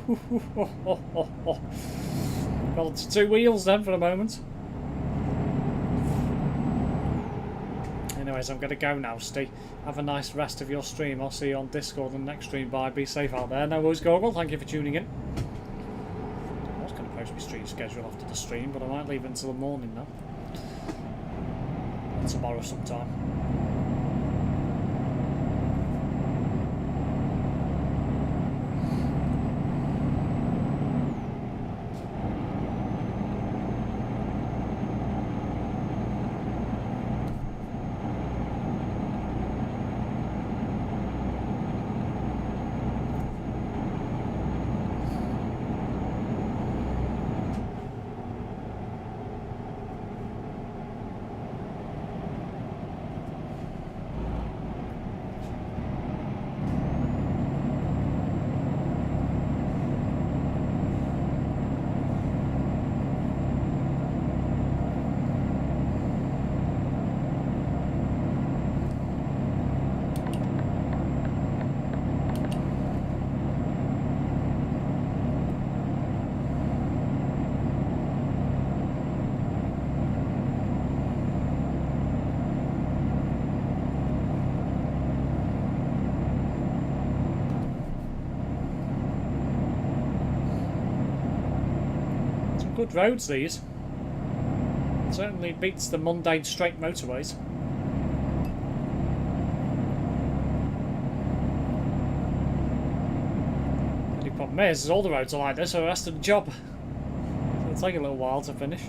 A: Well, it's two wheels then for the moment. Anyways, I'm going to go now, Steve. Have a nice rest of your stream. I'll see you on Discord on the next stream. Bye. Be safe out there. No worries, Goggle. Thank you for tuning in. post my stream schedule after the stream, but I might leave it until the morning now. Or tomorrow sometime. Good roads, these. Certainly beats the mundane straight motorways. The only problem is all the roads are like this for the rest of the job. So it'll take a little while to finish.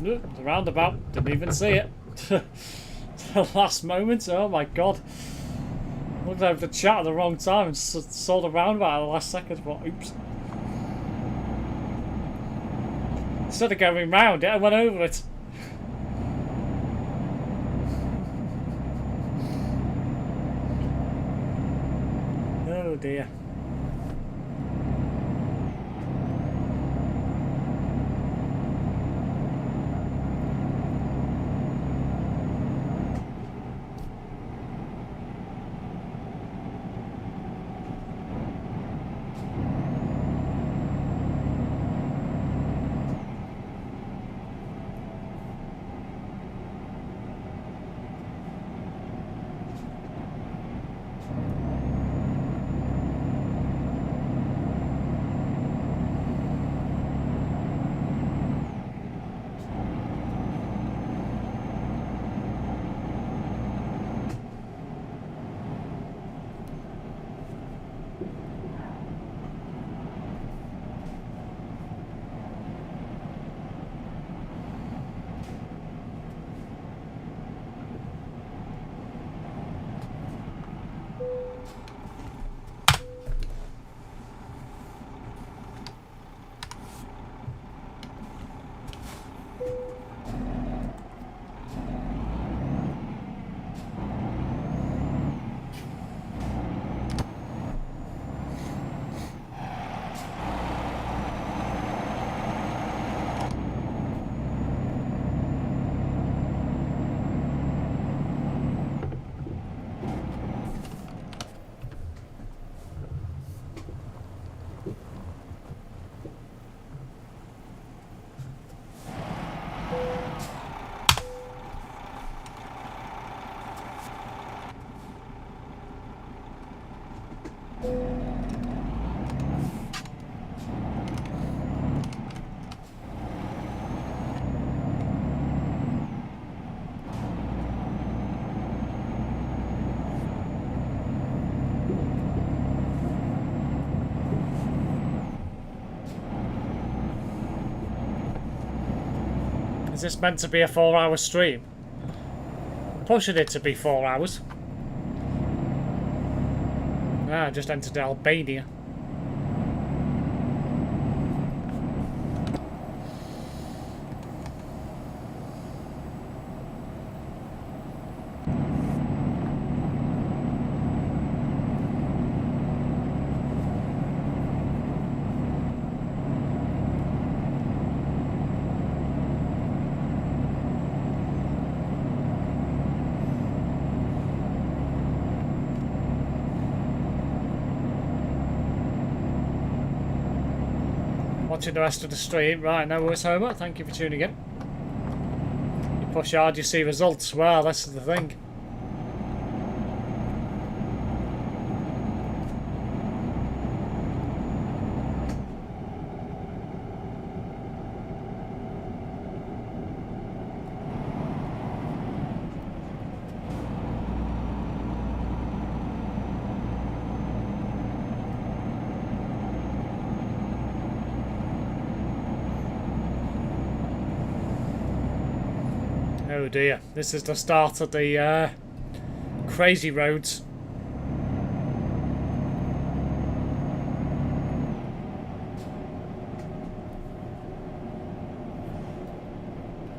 A: The roundabout, didn't even see it. The last moment, oh my god. Looked over the chat at the wrong time and saw the roundabout at the last second. But oops. Instead of going round it, I went over it. Oh dear. Is this meant to be a 4-hour stream? I'm pushing it to be 4 hours. Ah, I just entered Albania. Watching the rest of the stream. Right, now it's Homer. Thank you for tuning in. You push hard, you see results. Well, this is the thing. Oh dear, this is the start of the crazy roads.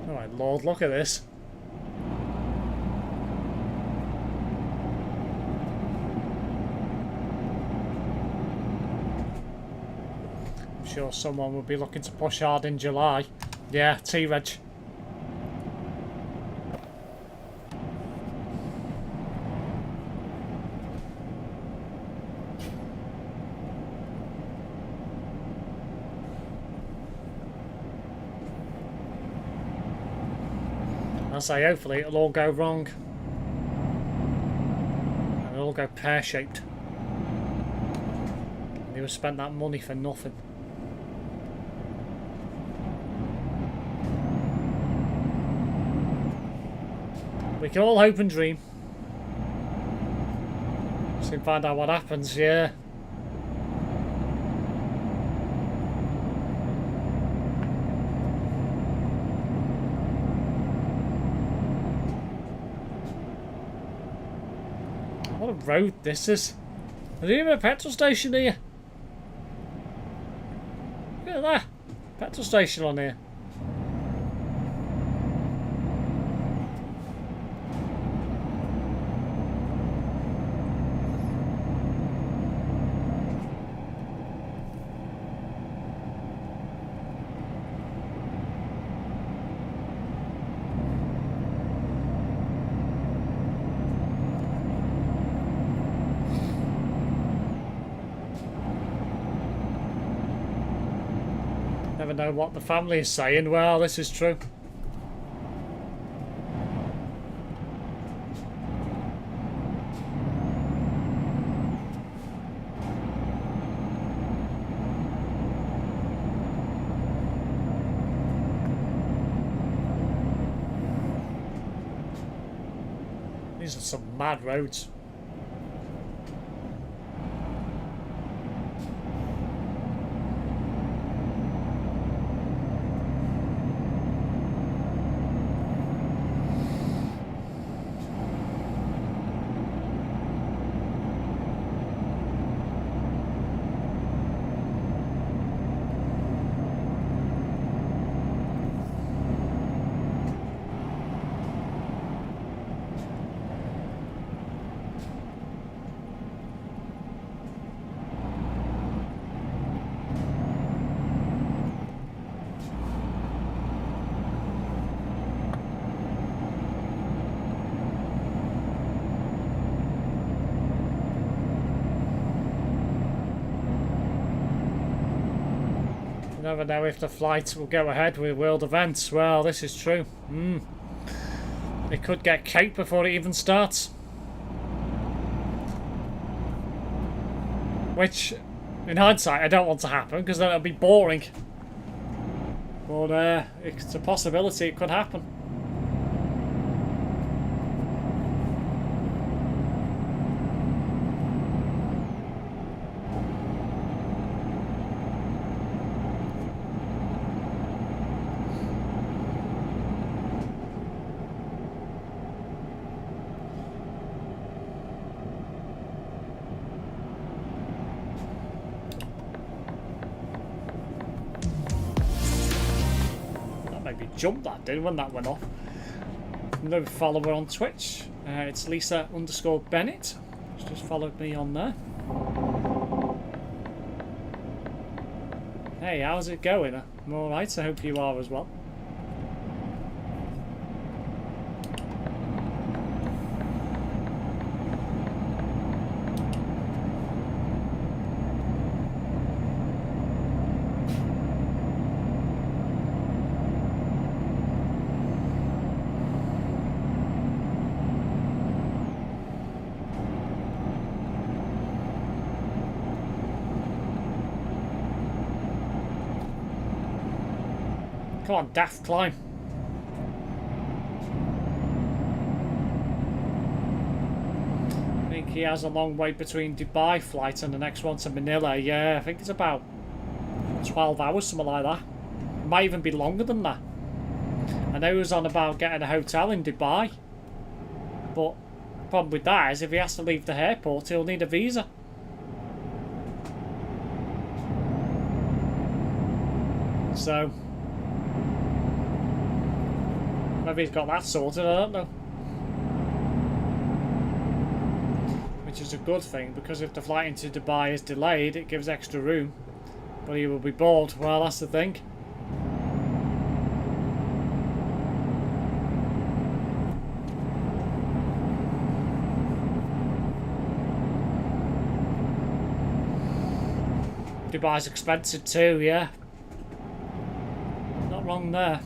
A: Oh my lord, look at this. I'm sure someone will be looking to push hard in July. Yeah, T-Reg. I say hopefully it'll all go wrong and it'll all go pear-shaped and you'll spend that money for nothing. We can all hope and dream. Soon find out what happens. Yeah. What a road this is. Is there even a petrol station here? Look at that. Petrol station on here. Never know what the family is saying. Well, this is true. These are some mad roads. You never know if the flight will go ahead with world events. Well, this is true. It could get cake before it even starts. Which, in hindsight, I don't want to happen because then it'll be boring. But it's a possibility it could happen. me jump, that did, when that went off. Another follower on Twitch. It's Lisa_Bennett. She's just followed me on there. Hey, how's it going? I'm alright, I hope you are as well. Come on, Daft, climb. I think he has a long wait between Dubai flight and the next one to Manila. Yeah, I think it's about 12 hours, something like that. It might even be longer than that. I know he was on about getting a hotel in Dubai. But the problem with that is if he has to leave the airport, he'll need a visa. So... maybe he's got that sorted, I don't know. Which is a good thing, because if the flight into Dubai is delayed, it gives extra room. But he will be bored. Well, that's the thing. Dubai's expensive too, yeah. Not wrong there.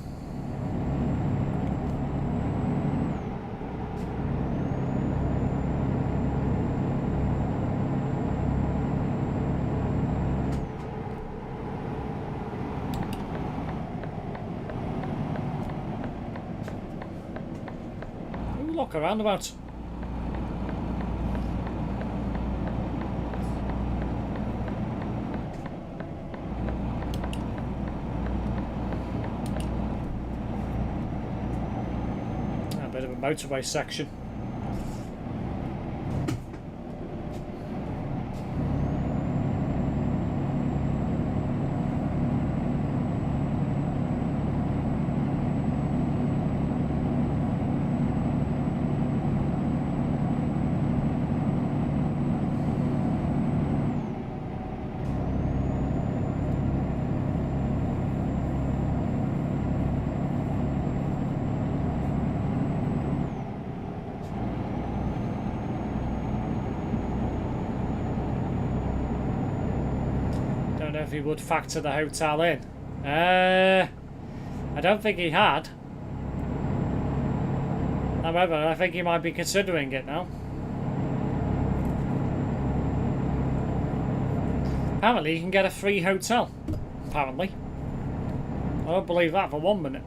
A: Look, a roundabout. A bit of a motorway section. If he would factor the hotel in. I don't think he had. However, I think he might be considering it now. Apparently, you can get a free hotel. Apparently. I don't believe that for 1 minute.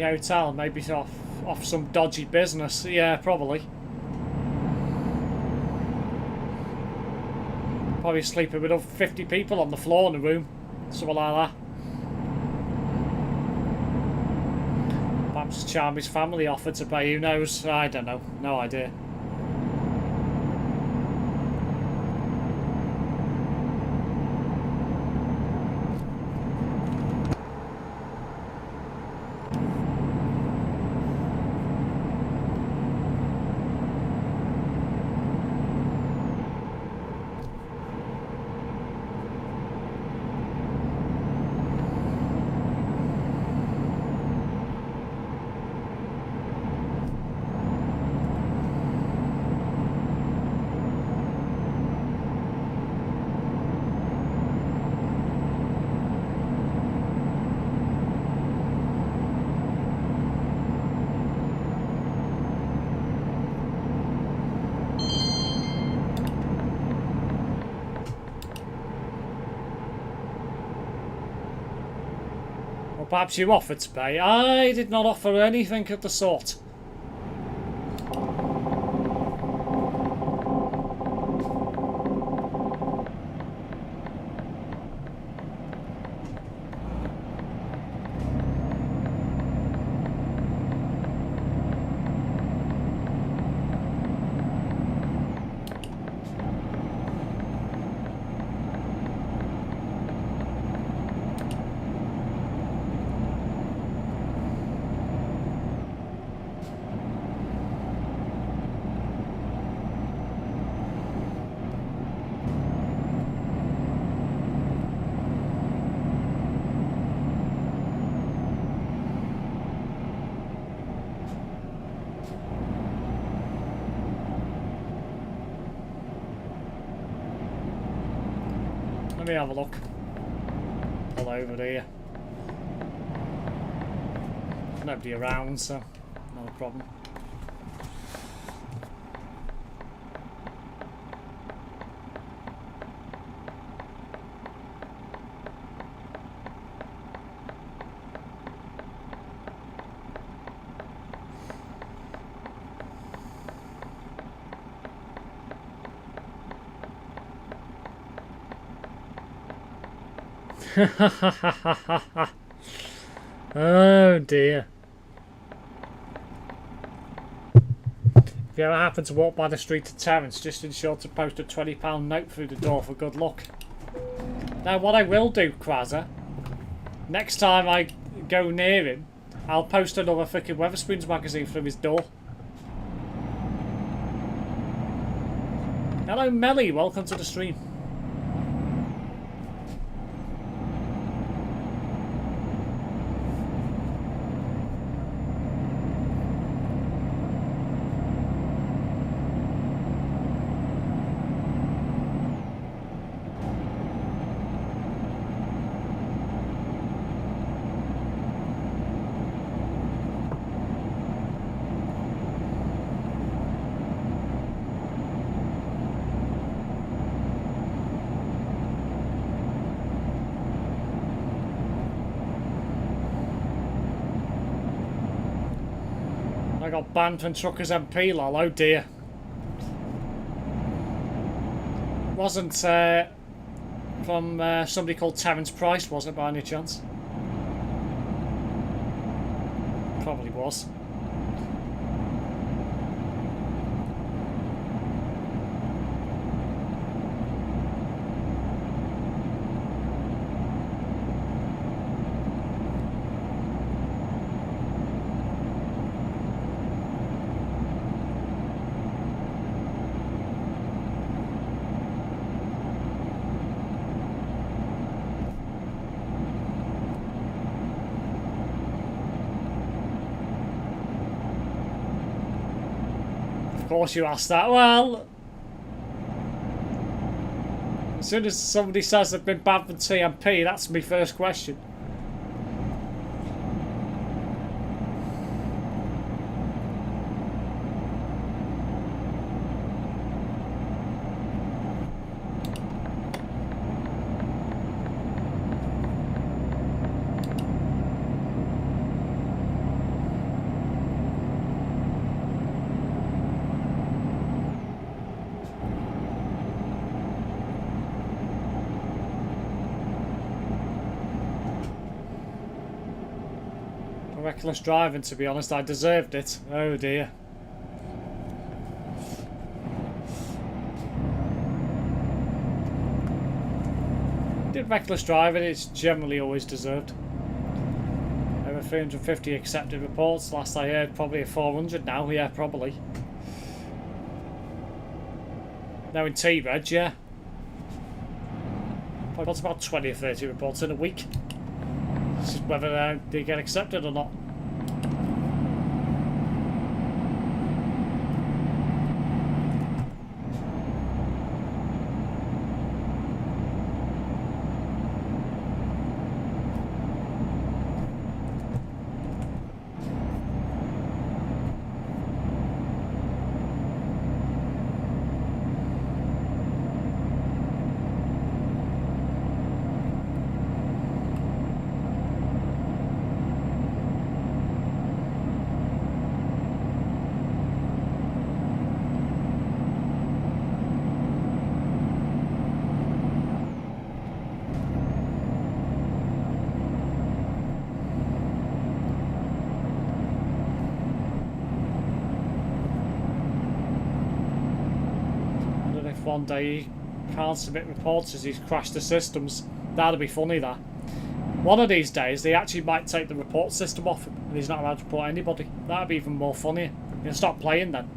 A: Hotel, maybe off some dodgy business. Yeah, probably. Probably sleeping with 50 people on the floor in the room, something like that. Perhaps Charmy's family offered to pay. Who knows? I don't know. No idea. perhaps you offered to pay. I did not offer anything of the sort. Let me have a look. All over here. There's nobody around, so not a problem. Oh dear. If you ever happen to walk by the street of Terence, just ensure to post a £20 note through the door for good luck. Now what I will do, Quazza, next time I go near him, I'll post another freaking Weatherspoons magazine through his door. Hello Melly, welcome to the stream. I got banned from TruckersMP, lol, oh dear. Wasn't from somebody called Terence Price, was it, by any chance? Probably was. Of course you asked that. Well, as soon as somebody says they've been banned from TMP, that's my first question. Reckless driving, to be honest, I deserved it. Oh dear. Did reckless driving, it's generally always deserved. Over 350 accepted reports, last I heard probably a 400 now, yeah, probably. Now in T-Reg, yeah. Probably got about 20 or 30 reports in a week. It's just whether they get accepted or not. one day he can't submit reports as he's crashed the systems. That'd be funny, that. One of these days, they actually might take the report system off him and he's not allowed to report anybody. That'd be even more funnier. He'll stop playing then.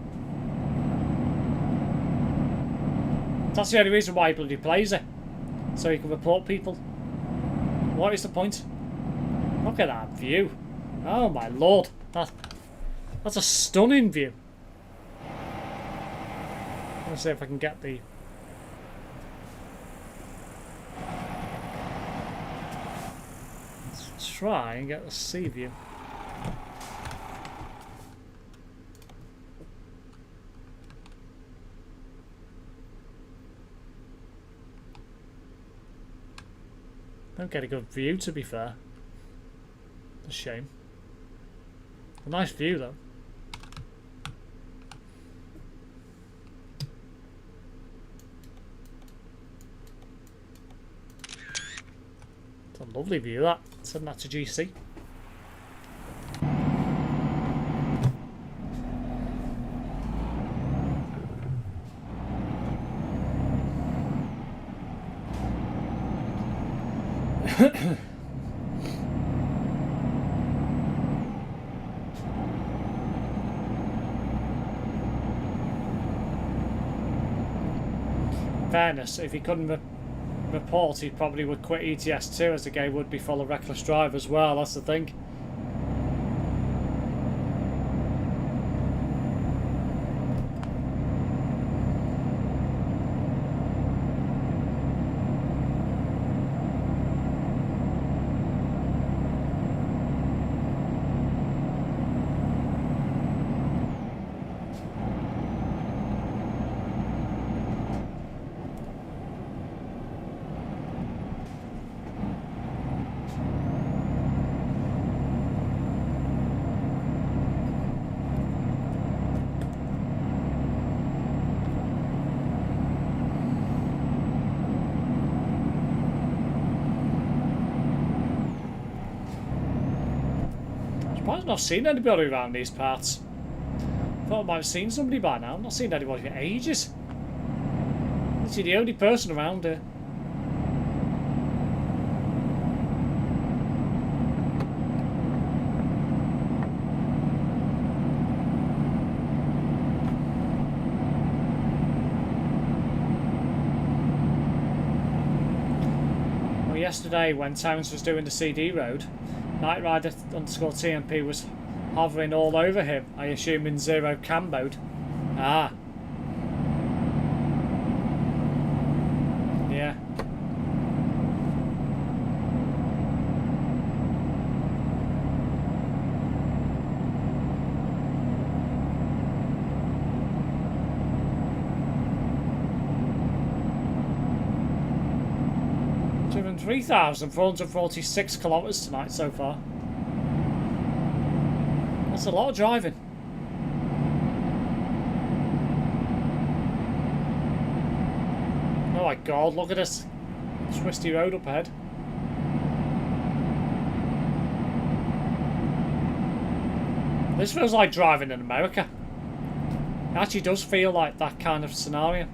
A: That's the only reason why he bloody plays it. So he can report people. What is the point? Look at that view. Oh my lord. That's a stunning view. Let's see if I can get the... Let's try and get the sea view. Don't get a good view, to be fair. A shame. A nice view, though. It's a lovely view, that. Send that to GC. Fairness, if he couldn't report, he probably would quit ETS too, as the game would be full of reckless drivers as well. That's the thing. I've not seen anybody around these parts. Thought I might have seen somebody by now. I've not seen anybody for ages. This is the only person around here. Well, yesterday when Terence was doing the CD road, Night Rider _ TMP was hovering all over him, I assume in zero cam mode. Ah. Yeah. Driven 3,446 kilometres tonight so far. That's a lot of driving. Oh my god, look at this twisty road up ahead. This feels like driving in America. It actually does feel like that kind of scenario.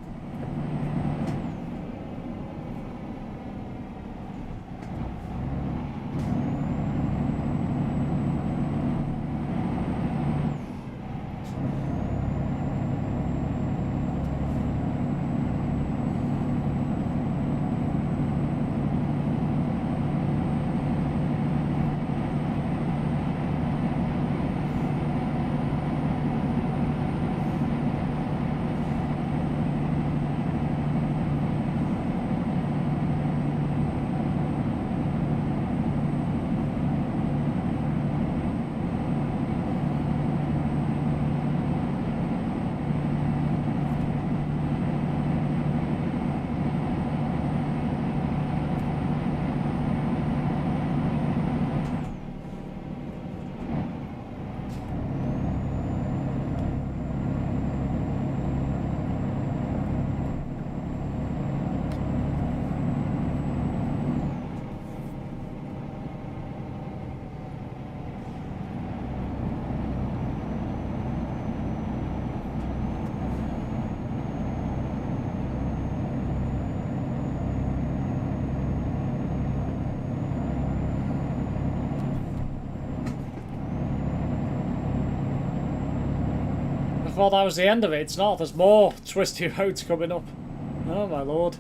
A: thought that was the end of it. It's not. There's more twisty roads coming up. Oh my lord.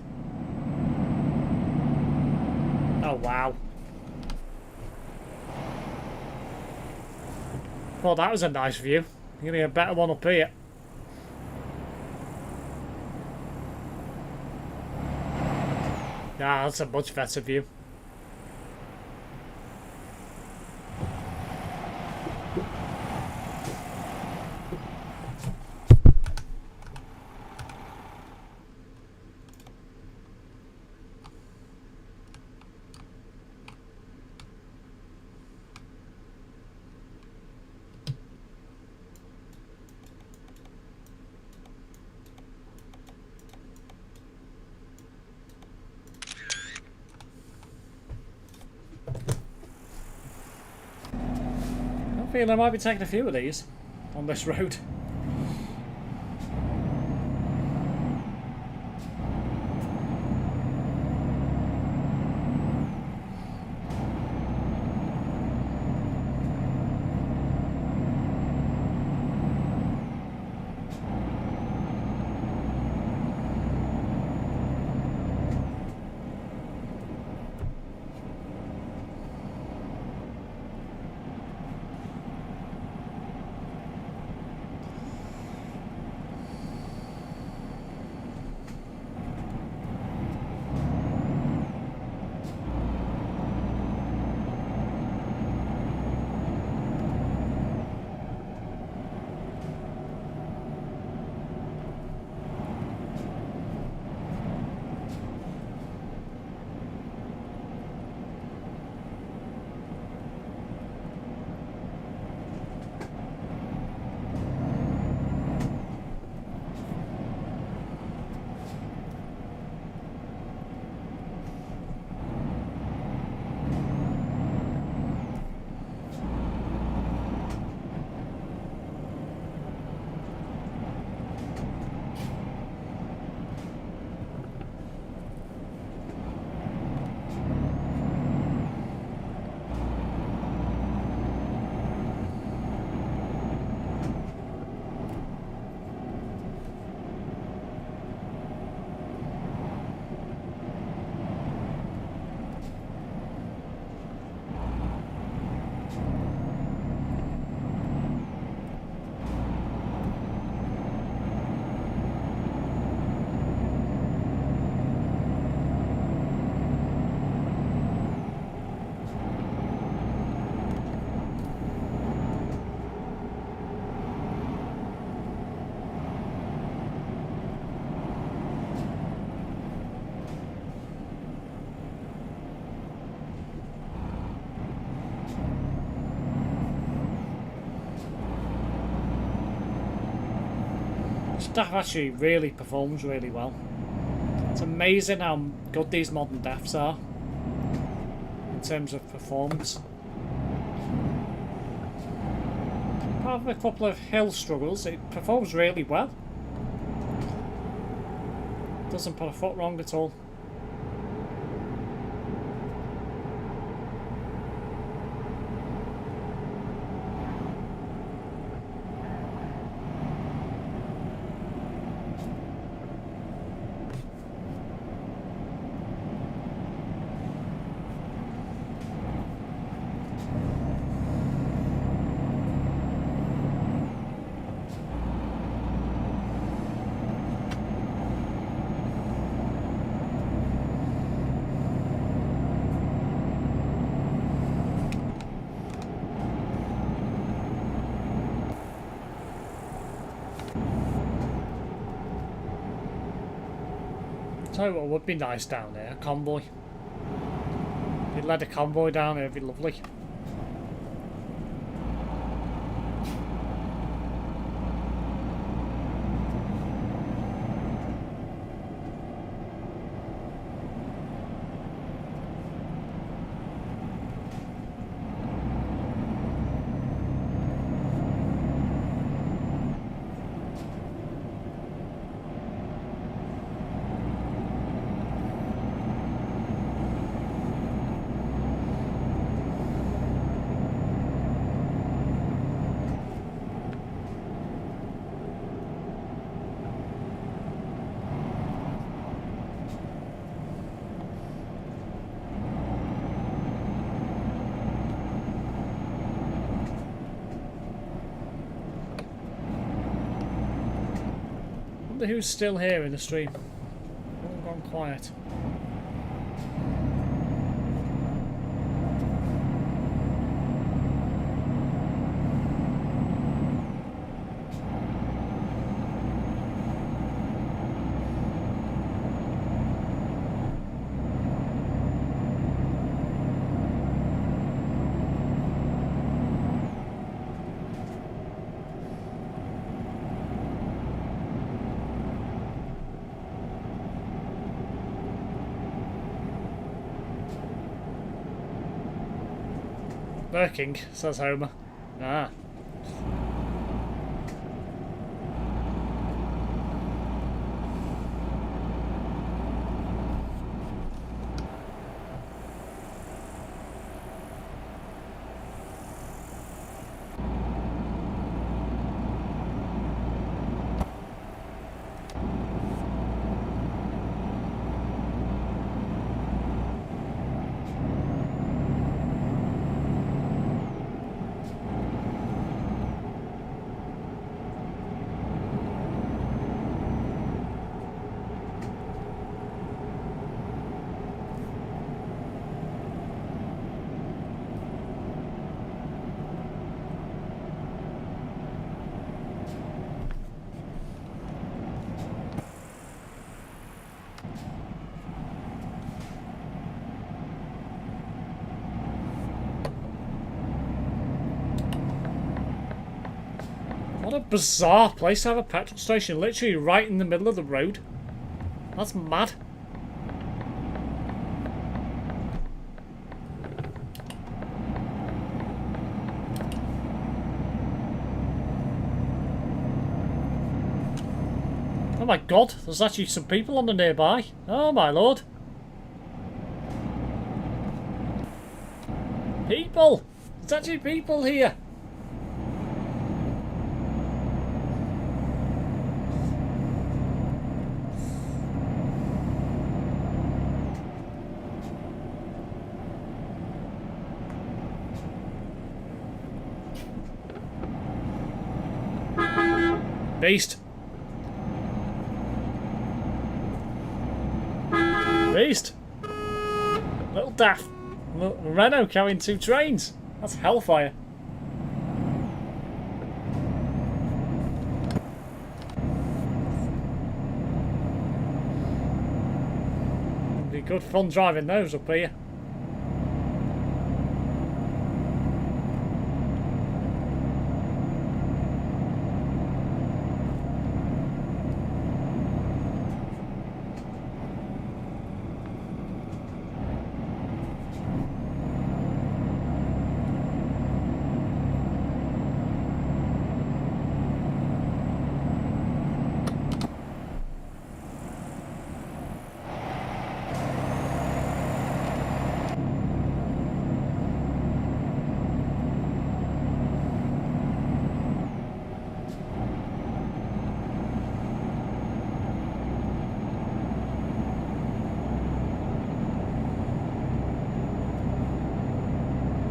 A: Oh wow. Well, that was a nice view. Give me a better one up here. Yeah, that's a much better view. I feel I might be taking a few of these on this road. Stuff actually really performs really well. It's amazing how good these modern DEFs are in terms of performance. Apart from a couple of hill struggles, it performs really well. Doesn't put a foot wrong at all. Tell you what would be nice down here, a convoy. If you'd led a convoy down here, it'd be lovely. wonder who's still here in the stream. All gone quiet. Lurking, says Homer. Ah. What a bizarre place to have a petrol station, literally right in the middle of the road. That's mad. Oh my god, there's actually some people on the nearby. Oh my lord. People! There's actually people here. Beast. Beast. Little daft. Renault carrying 2 trains. That's hellfire. It'd be good fun driving those up here.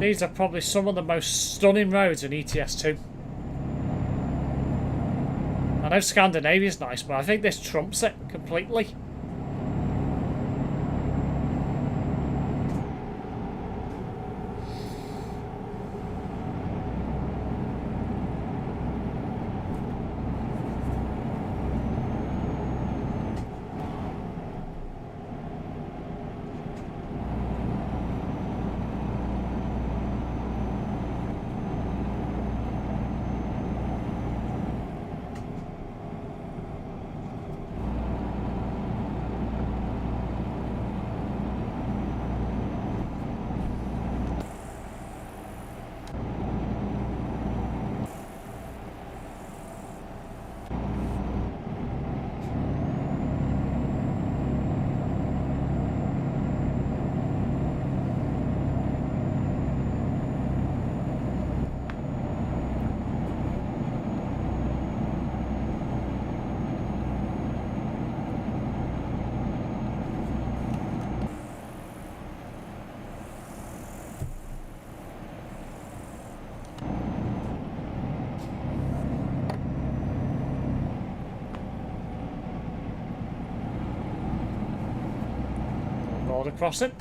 A: These are probably some of the most stunning roads in ETS2. I know Scandinavia's nice, but I think this trumps it completely. border crossing.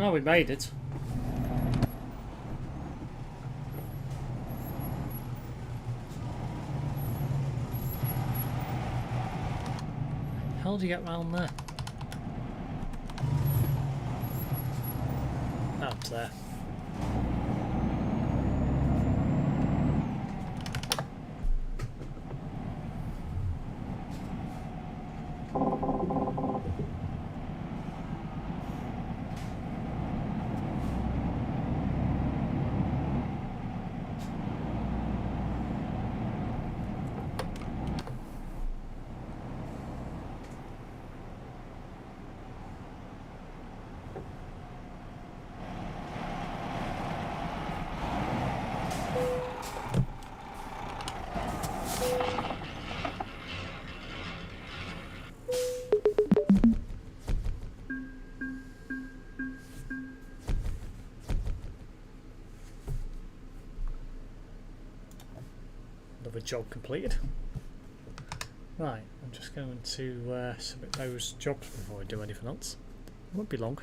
A: Oh, we made it. How do you get round there? Out there. another job completed. Right, I'm just going to submit those jobs before I do anything else. It won't be long.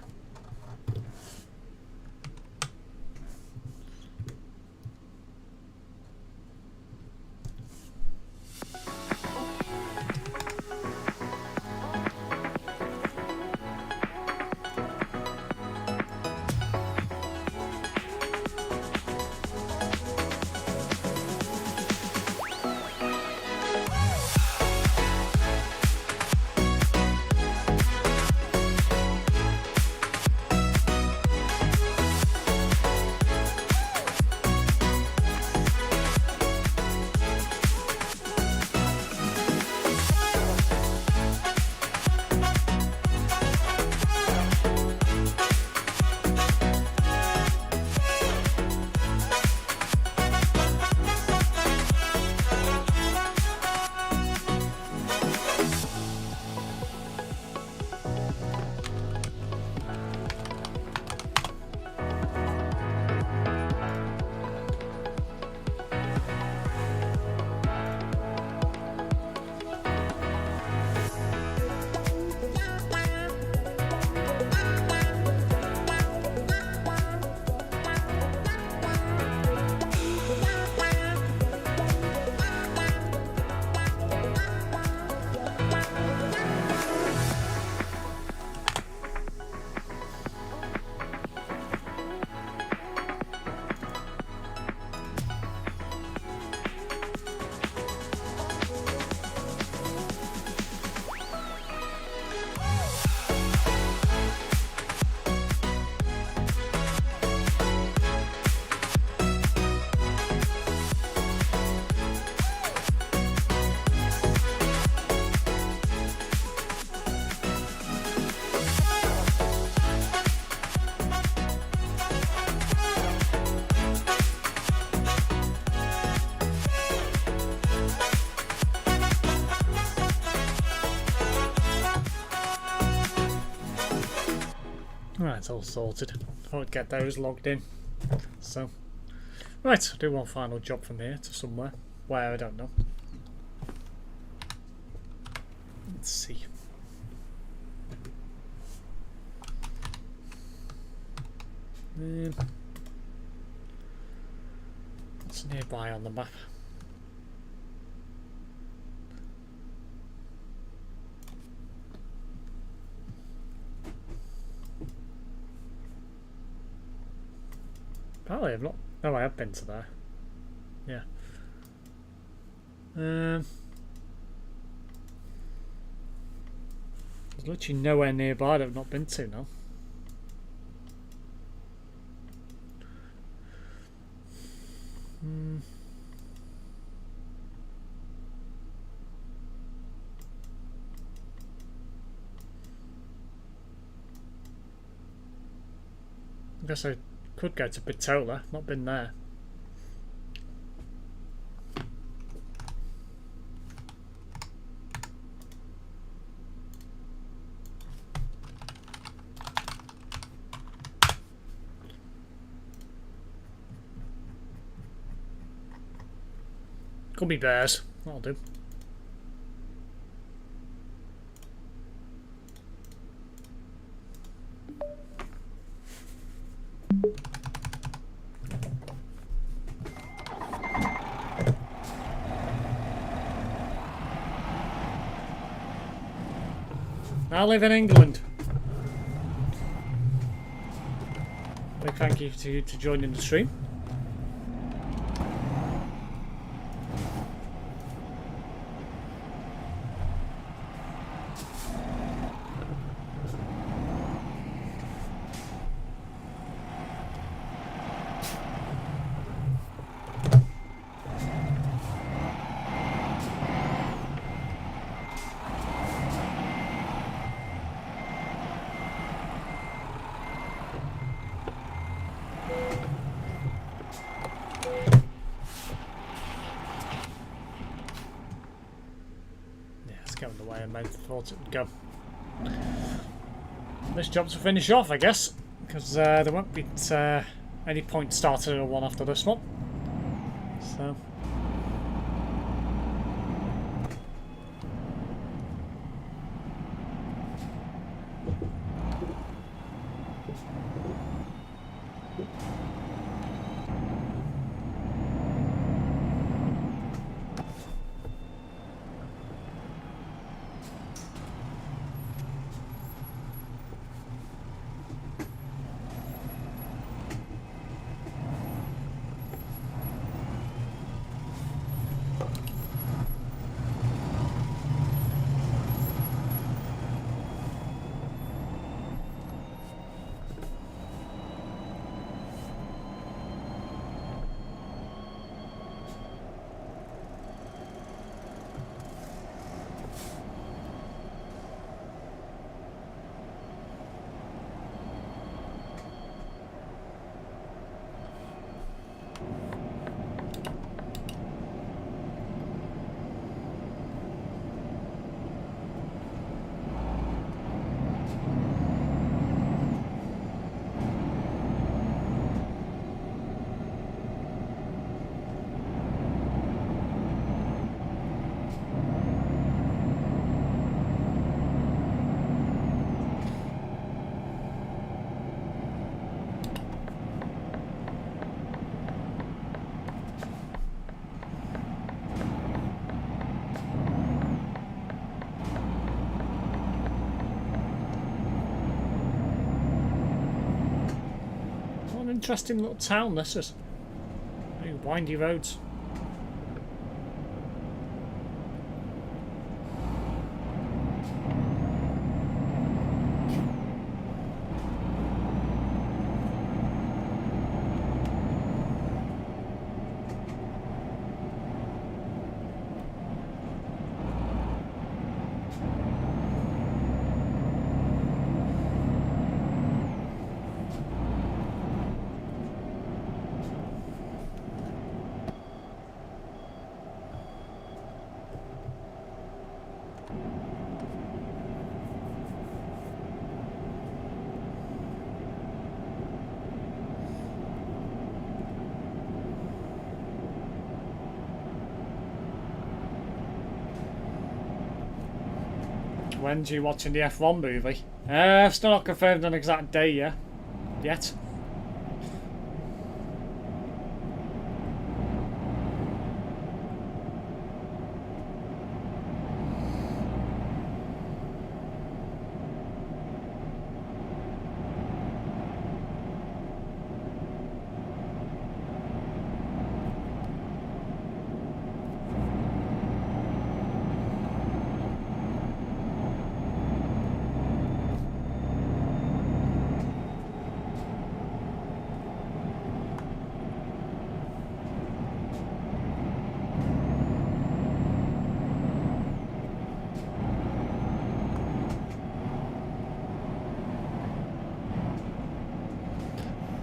A: Right, it's all sorted. I would get those logged in. So, right, I'll do one final job from here to somewhere. Where, I don't know. Let's see. What's nearby on the map? Apparently I've not... Oh, I have been to there. Yeah. There's literally nowhere nearby that I've not been to now. I guess I could go to Bitola, not been there. Gummy bears, that'll do. I live in England. Big thank you to you to joining the stream. Going the way I thought it would go. This job's to finish off, I guess, because there won't be any point starting a one after this one. So Interesting little town this is. Very windy roads. When's you watching the F1 movie? I've still not confirmed an exact day yet.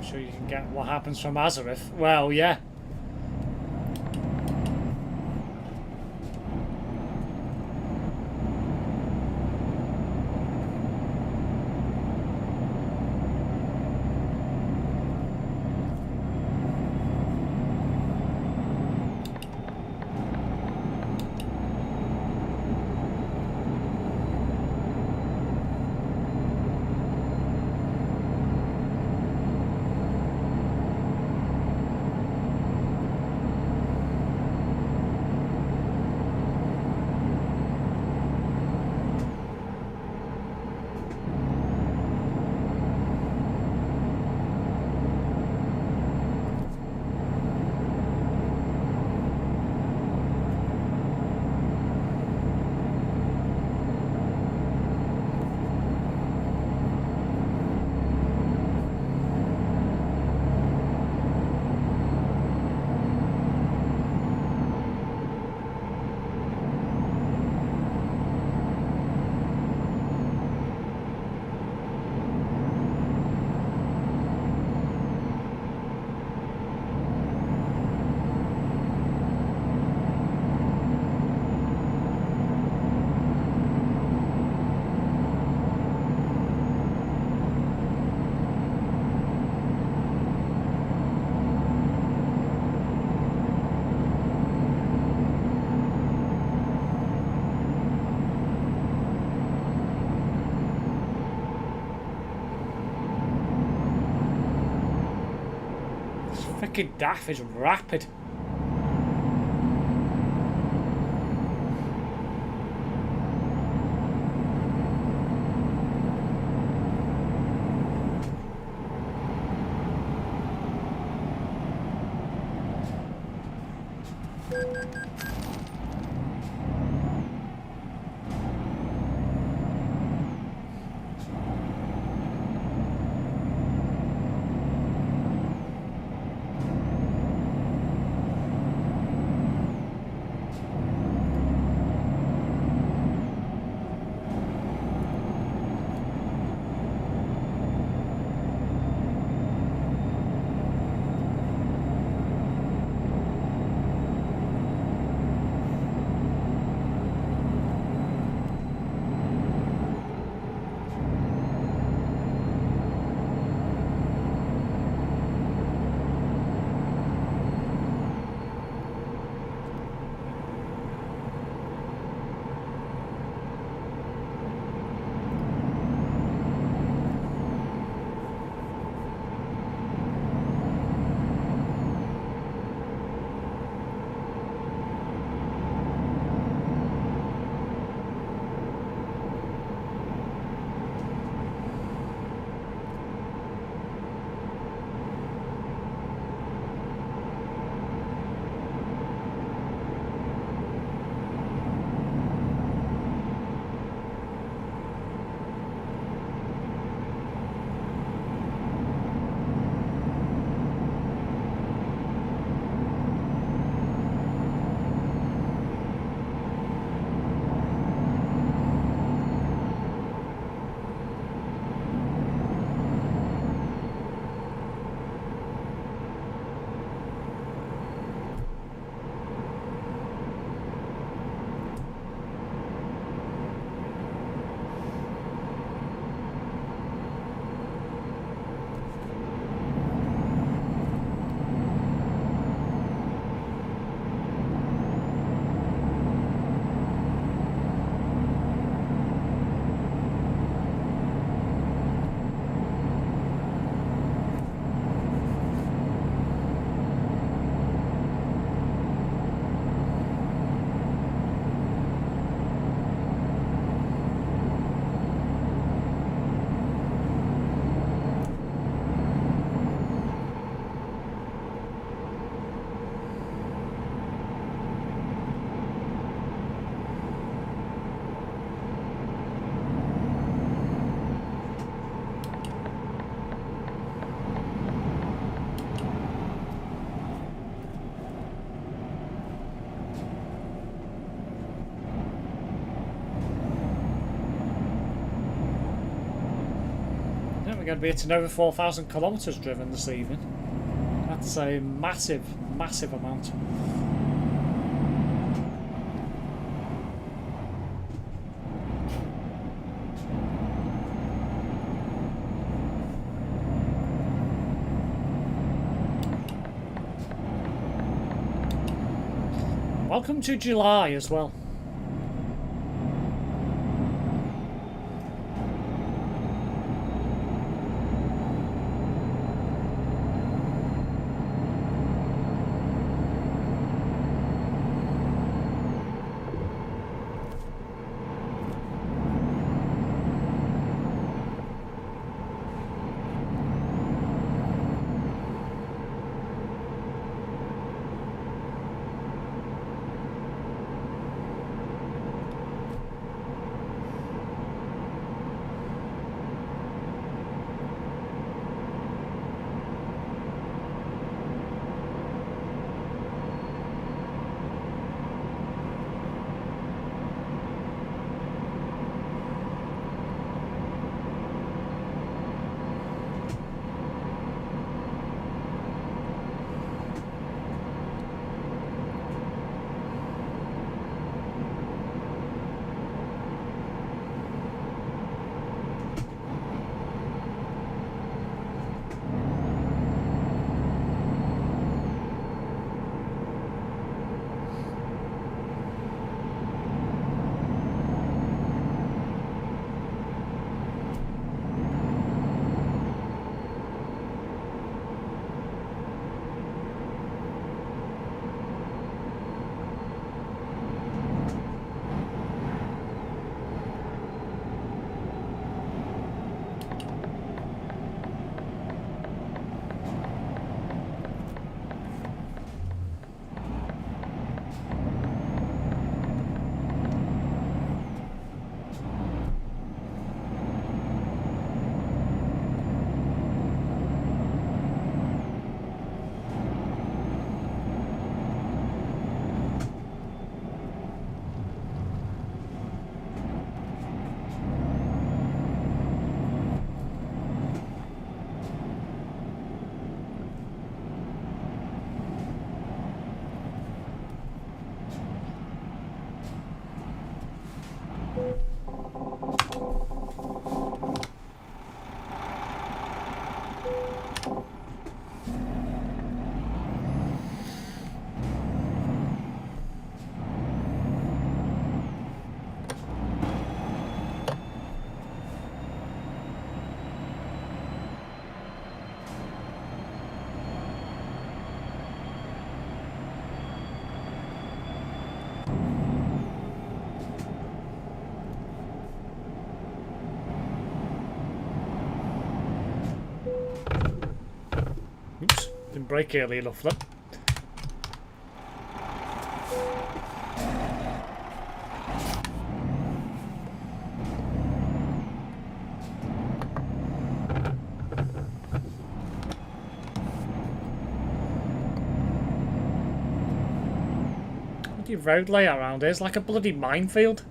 A: Sure you can get what happens from Azareth. Well, yeah. Freaking daft is rapid. Going to be hitting over 4,000 kilometres driven this evening. That's a massive, massive amount. Welcome to July as well. Didn't break early enough then. Bloody road layout around here is like a bloody minefield.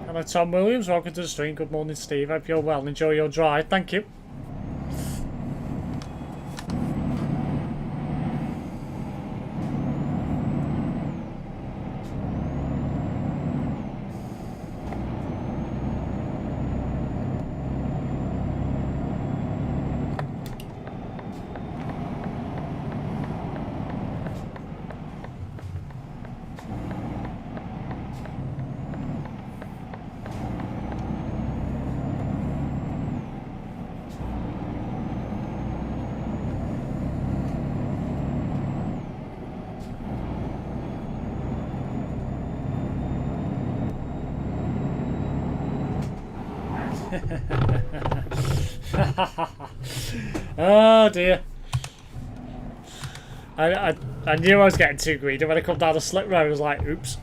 A: Hello Tom Williams, welcome to the stream. Good morning Steve, hope you're well. Enjoy your drive, thank you. Oh dear. I knew I was getting too greedy when I come down the slip road. I was like, oops.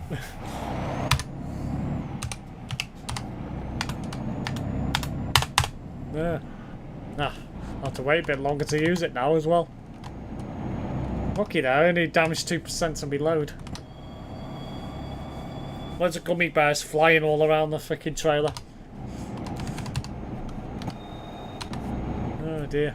A: Yeah. I'll have to wait a bit longer to use it now as well. Lucky though, I only damaged 2% on my load. Loads of gummy bears flying all around the freaking trailer. Oh dear.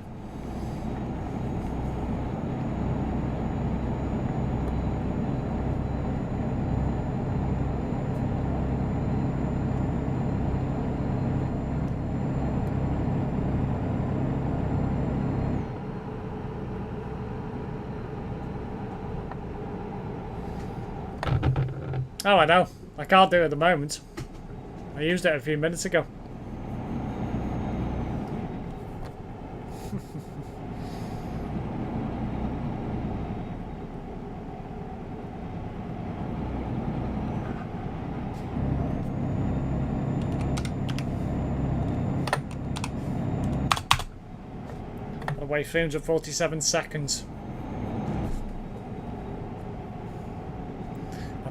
A: Oh, I know. I can't do it at the moment. I used it a few minutes ago. I'll wait 347 seconds.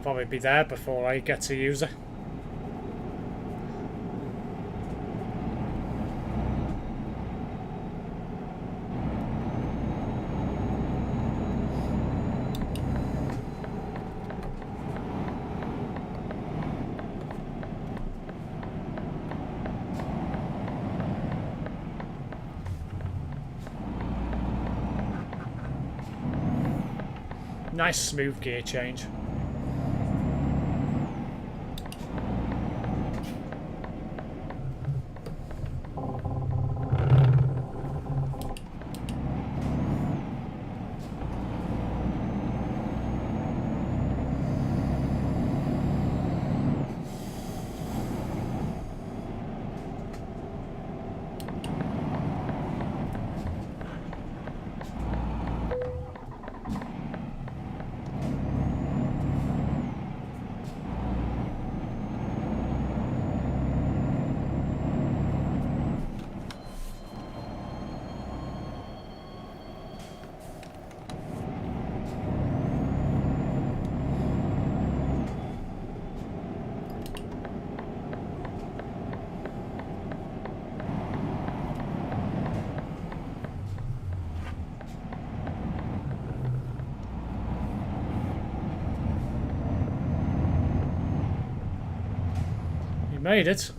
A: probably be there before I get to use it. Nice smooth gear change. Made it.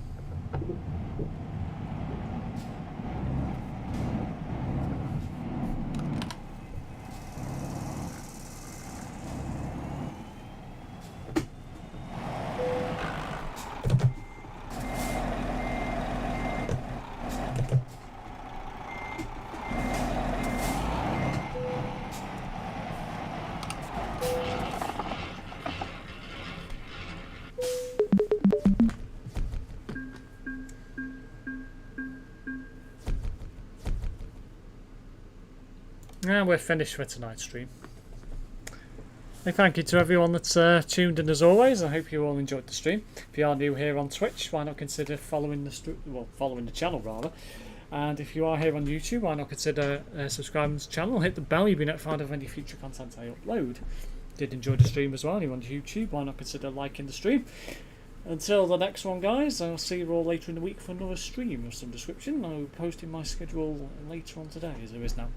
A: And we're finished for tonight's stream. Thank you to everyone that's tuned in as always. I hope you all enjoyed the stream. If you are new here on Twitch, why not consider following the channel rather. And if you are here on YouTube, why not consider subscribing to the channel. Hit the bell, you'll be notified of any future content I upload. Did enjoy the stream as well. If you're on YouTube, why not consider liking the stream. Until the next one, guys, I'll see you all later in the week for another stream of some description. I'll be posting my schedule later on today, as there is now.